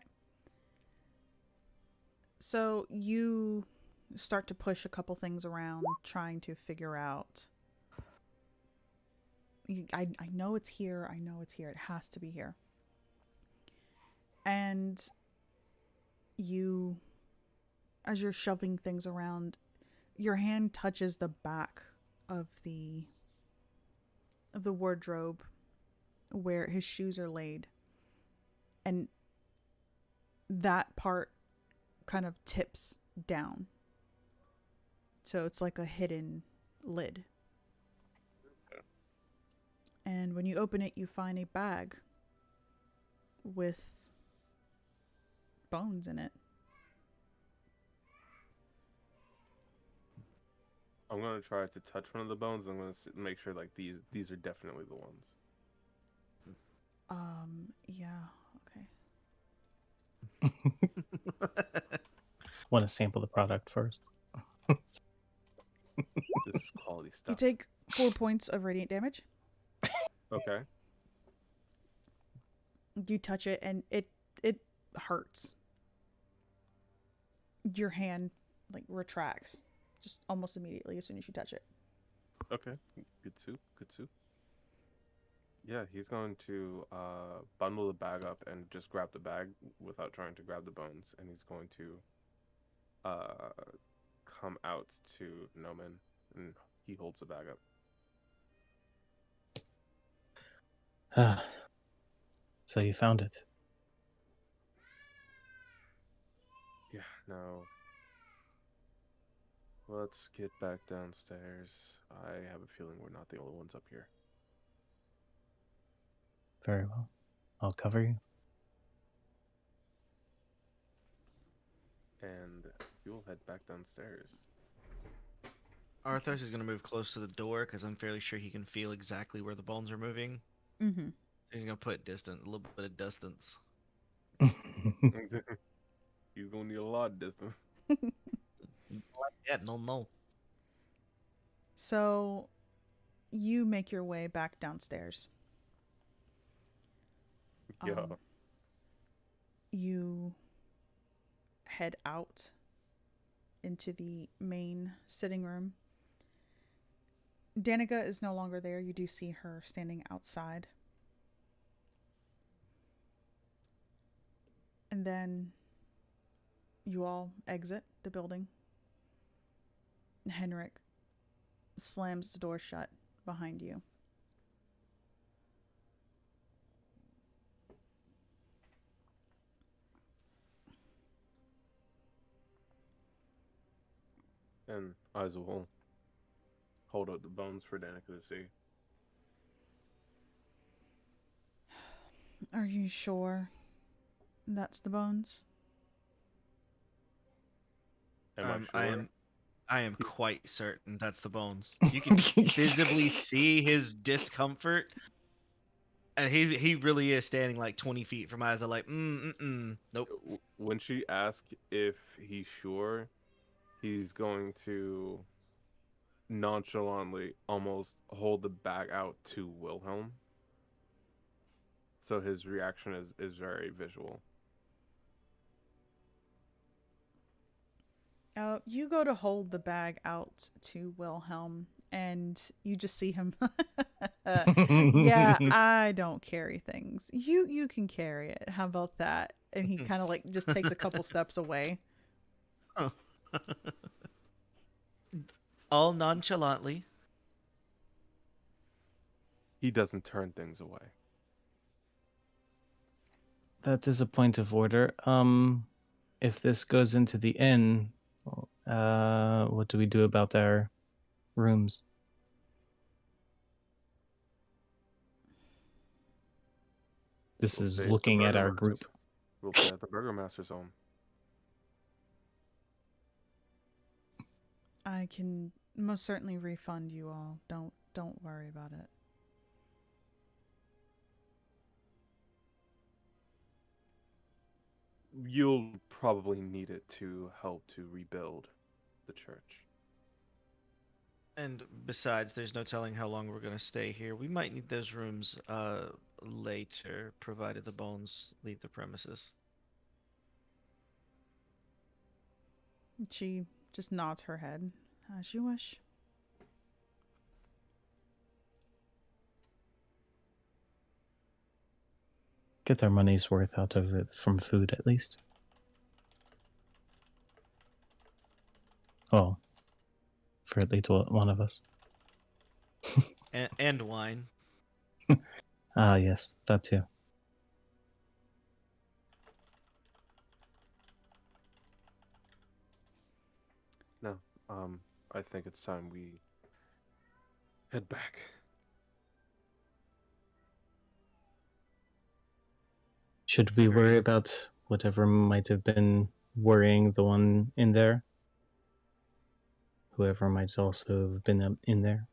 So you start to push a couple things around, trying to figure out. I know it's here. I know it's here. It has to be here. And you, as you're shoving things around, your hand touches the back of the wardrobe where his shoes are laid. And that part kind of tips down. So it's like a hidden lid. And when you open it, you find a bag with bones in it. I'm gonna try to touch one of the bones. I'm gonna make sure like these are definitely the ones. Yeah, okay. Want to sample the product first? This is quality You stuff. take 4 points of radiant damage. Okay. You touch it and it hurts. Your hand like retracts just almost immediately as soon as you touch it. Okay. Good soup. Good soup. Yeah, he's going to bundle the bag up and just grab the bag without trying to grab the bones, and he's going to come out to Noman, and he holds the bag up. So you found it. Yeah, now let's get back downstairs. I have a feeling we're not the only ones up here. Very well. I'll cover you. And you'll head back downstairs. Arthos is going to move close to the door because I'm fairly sure he can feel exactly where the bones are moving. Mm-hmm. He's gonna put a little bit of distance. He's gonna need a lot of distance. Yeah, no. So you make your way back downstairs. Yeah. You head out into the main sitting room. Danica is no longer there. You do see her standing outside. And then you all exit the building. Henrik slams the door shut behind you. And Isa will hold up the bones for Danica to see. Are you sure that's the bones? Am I sure? I am quite certain that's the bones. You can visibly see his discomfort, and he really is standing like 20 feet from Isa, like nope. When she asks if he's sure, he's going to nonchalantly almost hold the bag out to Wilhelm. So his reaction is very visual. You go to hold the bag out to Wilhelm, and you just see him. Yeah, I don't carry things. You can carry it. How about that? And he kind of like just takes a couple steps away. All nonchalantly. He doesn't turn things away. That is a point of order. If this goes into the inn, what do we do about our rooms? This We'll is stay at the looking at our Burgermaster's- group. We'll stay at the Burgermaster's home. I can most certainly refund you all. Don't worry about it. You'll probably need it to help to rebuild the church. And besides, there's no telling how long we're gonna stay here. We might need those rooms later, provided the bones leave the premises. She just nods her head. As you wish. Get our money's worth out of it from food, at least. Oh, for at least one of us. And wine. Ah, yes, that too. No, I think it's time we head back. Should we worry about whatever might have been worrying the one in there? Whoever might also have been in there?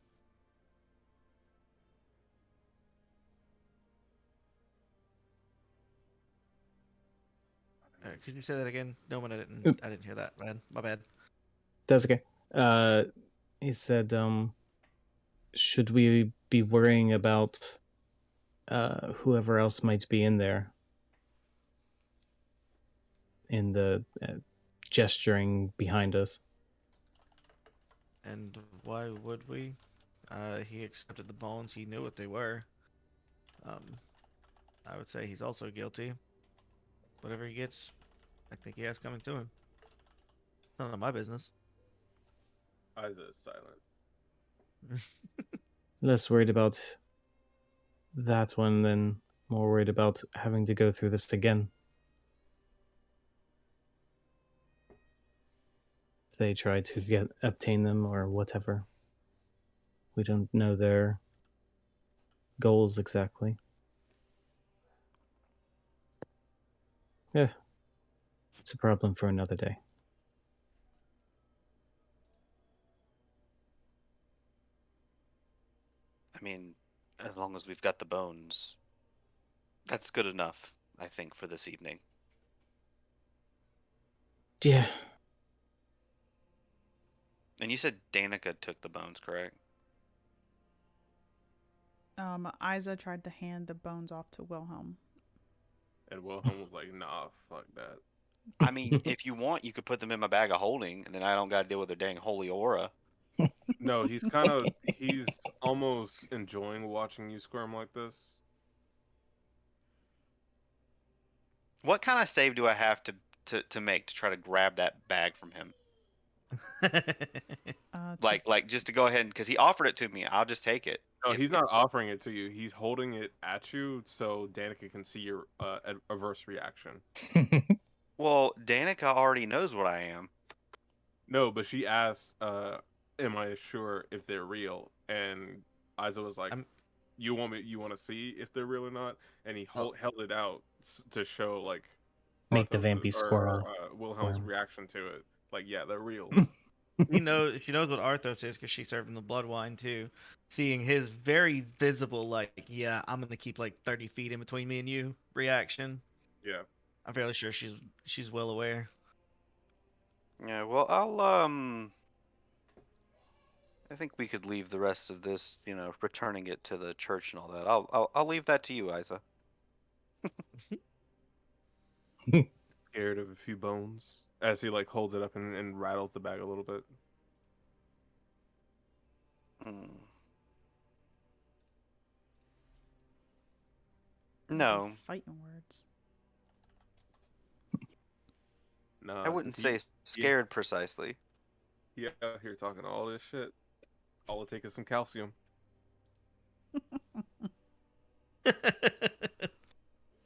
Could you say that again? No, I didn't. Oop. I didn't hear that, man. My bad. That's okay. He said, should we be worrying about whoever else might be in there? In the gesturing behind us. And why would we? He accepted the bones. He knew what they were. I would say he's also guilty. Whatever he gets, I think he has coming to him. It's none of my business. Isa is silent. Less worried about that one than more worried about having to go through this again. If they try to obtain them or whatever. We don't know their goals exactly. Yeah. It's a problem for another day. I mean, as long as we've got the bones, That's good enough, I think, for this evening. Yeah. And you said Danica took the bones, correct? Isa tried to hand the bones off to Wilhelm. And Wilhelm was like, nah, fuck that. I mean, if you want, you could put them in my bag of holding, and then I don't got to deal with their dang holy aura. No, he's almost enjoying watching you squirm like this. What kind of save do I have to make to try to grab that bag from him? Like just to go ahead and because he offered it to me, I'll just take it. No, he's not offering it to you. He's holding it at you so Danica can see your adverse reaction. Well, Danica already knows what I am. No, but she asked, "Am I sure if they're real?" And Isa was like, "You want to see if they're real or not?" And he held it out to show like Make the Arthur's- vampy or, squirrel. Wilhelm's squirm. reaction to it. Like, yeah, they're real. She knows what Arthos is because she served him the blood wine too. Seeing his very visible, like, yeah, I'm gonna keep like 30 feet in between me and you reaction. Yeah. I'm fairly sure she's well aware. Yeah, well, I think we could leave the rest of this, returning it to the church and all that. I'll leave that to you, Isa. Scared of a few bones as he like holds it up and rattles the bag a little bit. No, Fighting words. Nah, I wouldn't 'cause say scared precisely. he out here talking all this shit. All it takes is some calcium.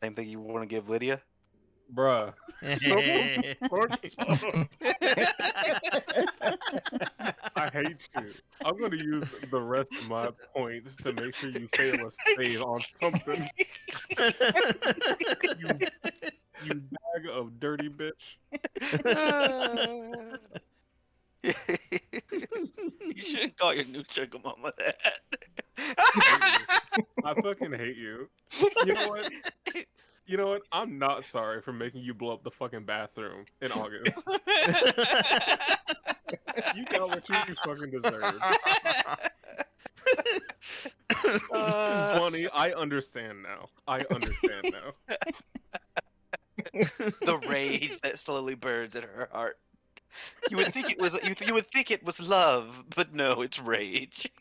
Same thing you want to give Lydia? Bruh. I hate you. I'm gonna use the rest of my points to make sure you fail a save on something. You bag of dirty bitch. You shouldn't call your new sugar mama that. I fucking hate you. You know what? You know what? I'm not sorry for making you blow up the fucking bathroom in August. You got what you fucking deserve. 20, I understand now. The rage that slowly burns in her heart. You would think it was you would think it was love, but no, it's rage.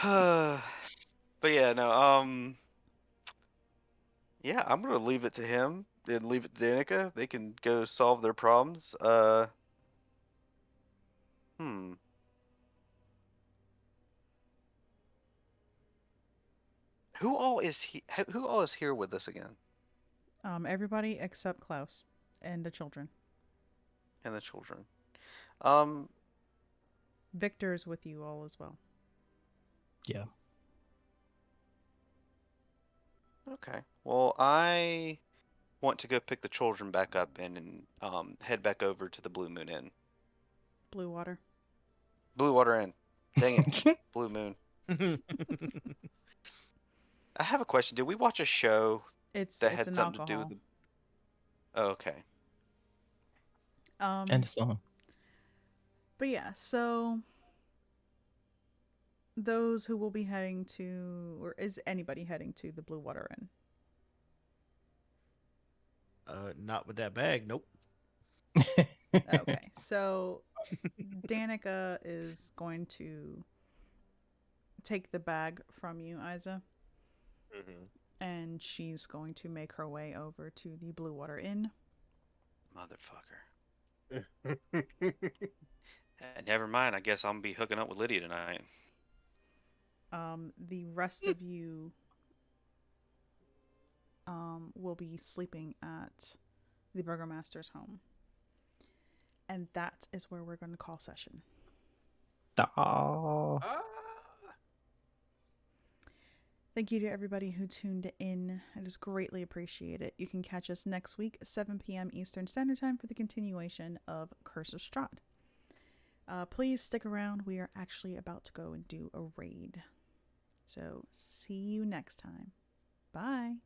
But yeah, no, yeah, I'm gonna leave it to him and leave it to Danica. They can go solve their problems. Who all is here with us again? Everybody except Klaus and the children. And the children. Victor's with you all as well. Yeah. Okay. Well, I want to go pick the children back up and head back over to the Blue Moon Inn. Blue Water. Blue Water Inn. Dang it. Blue Moon. I have a question. Did we watch a show It's had an something alcohol. to do with the... Oh, okay. And a song. But yeah, so those who will be heading to, or is anybody heading to the Blue Water Inn? Not with that bag. Nope. Okay, so Danica is going to take the bag from you, Isa. And she's going to make her way over to the Blue Water Inn. Motherfucker. Never mind. I guess I'm gonna be hooking up with Lydia tonight. The rest of you will be sleeping at the Burgomaster's home. And that is where we're going to call session. Oh. Thank you to everybody who tuned in. I just greatly appreciate it. You can catch us next week, 7 p.m. Eastern Standard Time, for the continuation of Curse of Strahd. Please stick around. We are actually about to go and do a raid. So see you next time. Bye.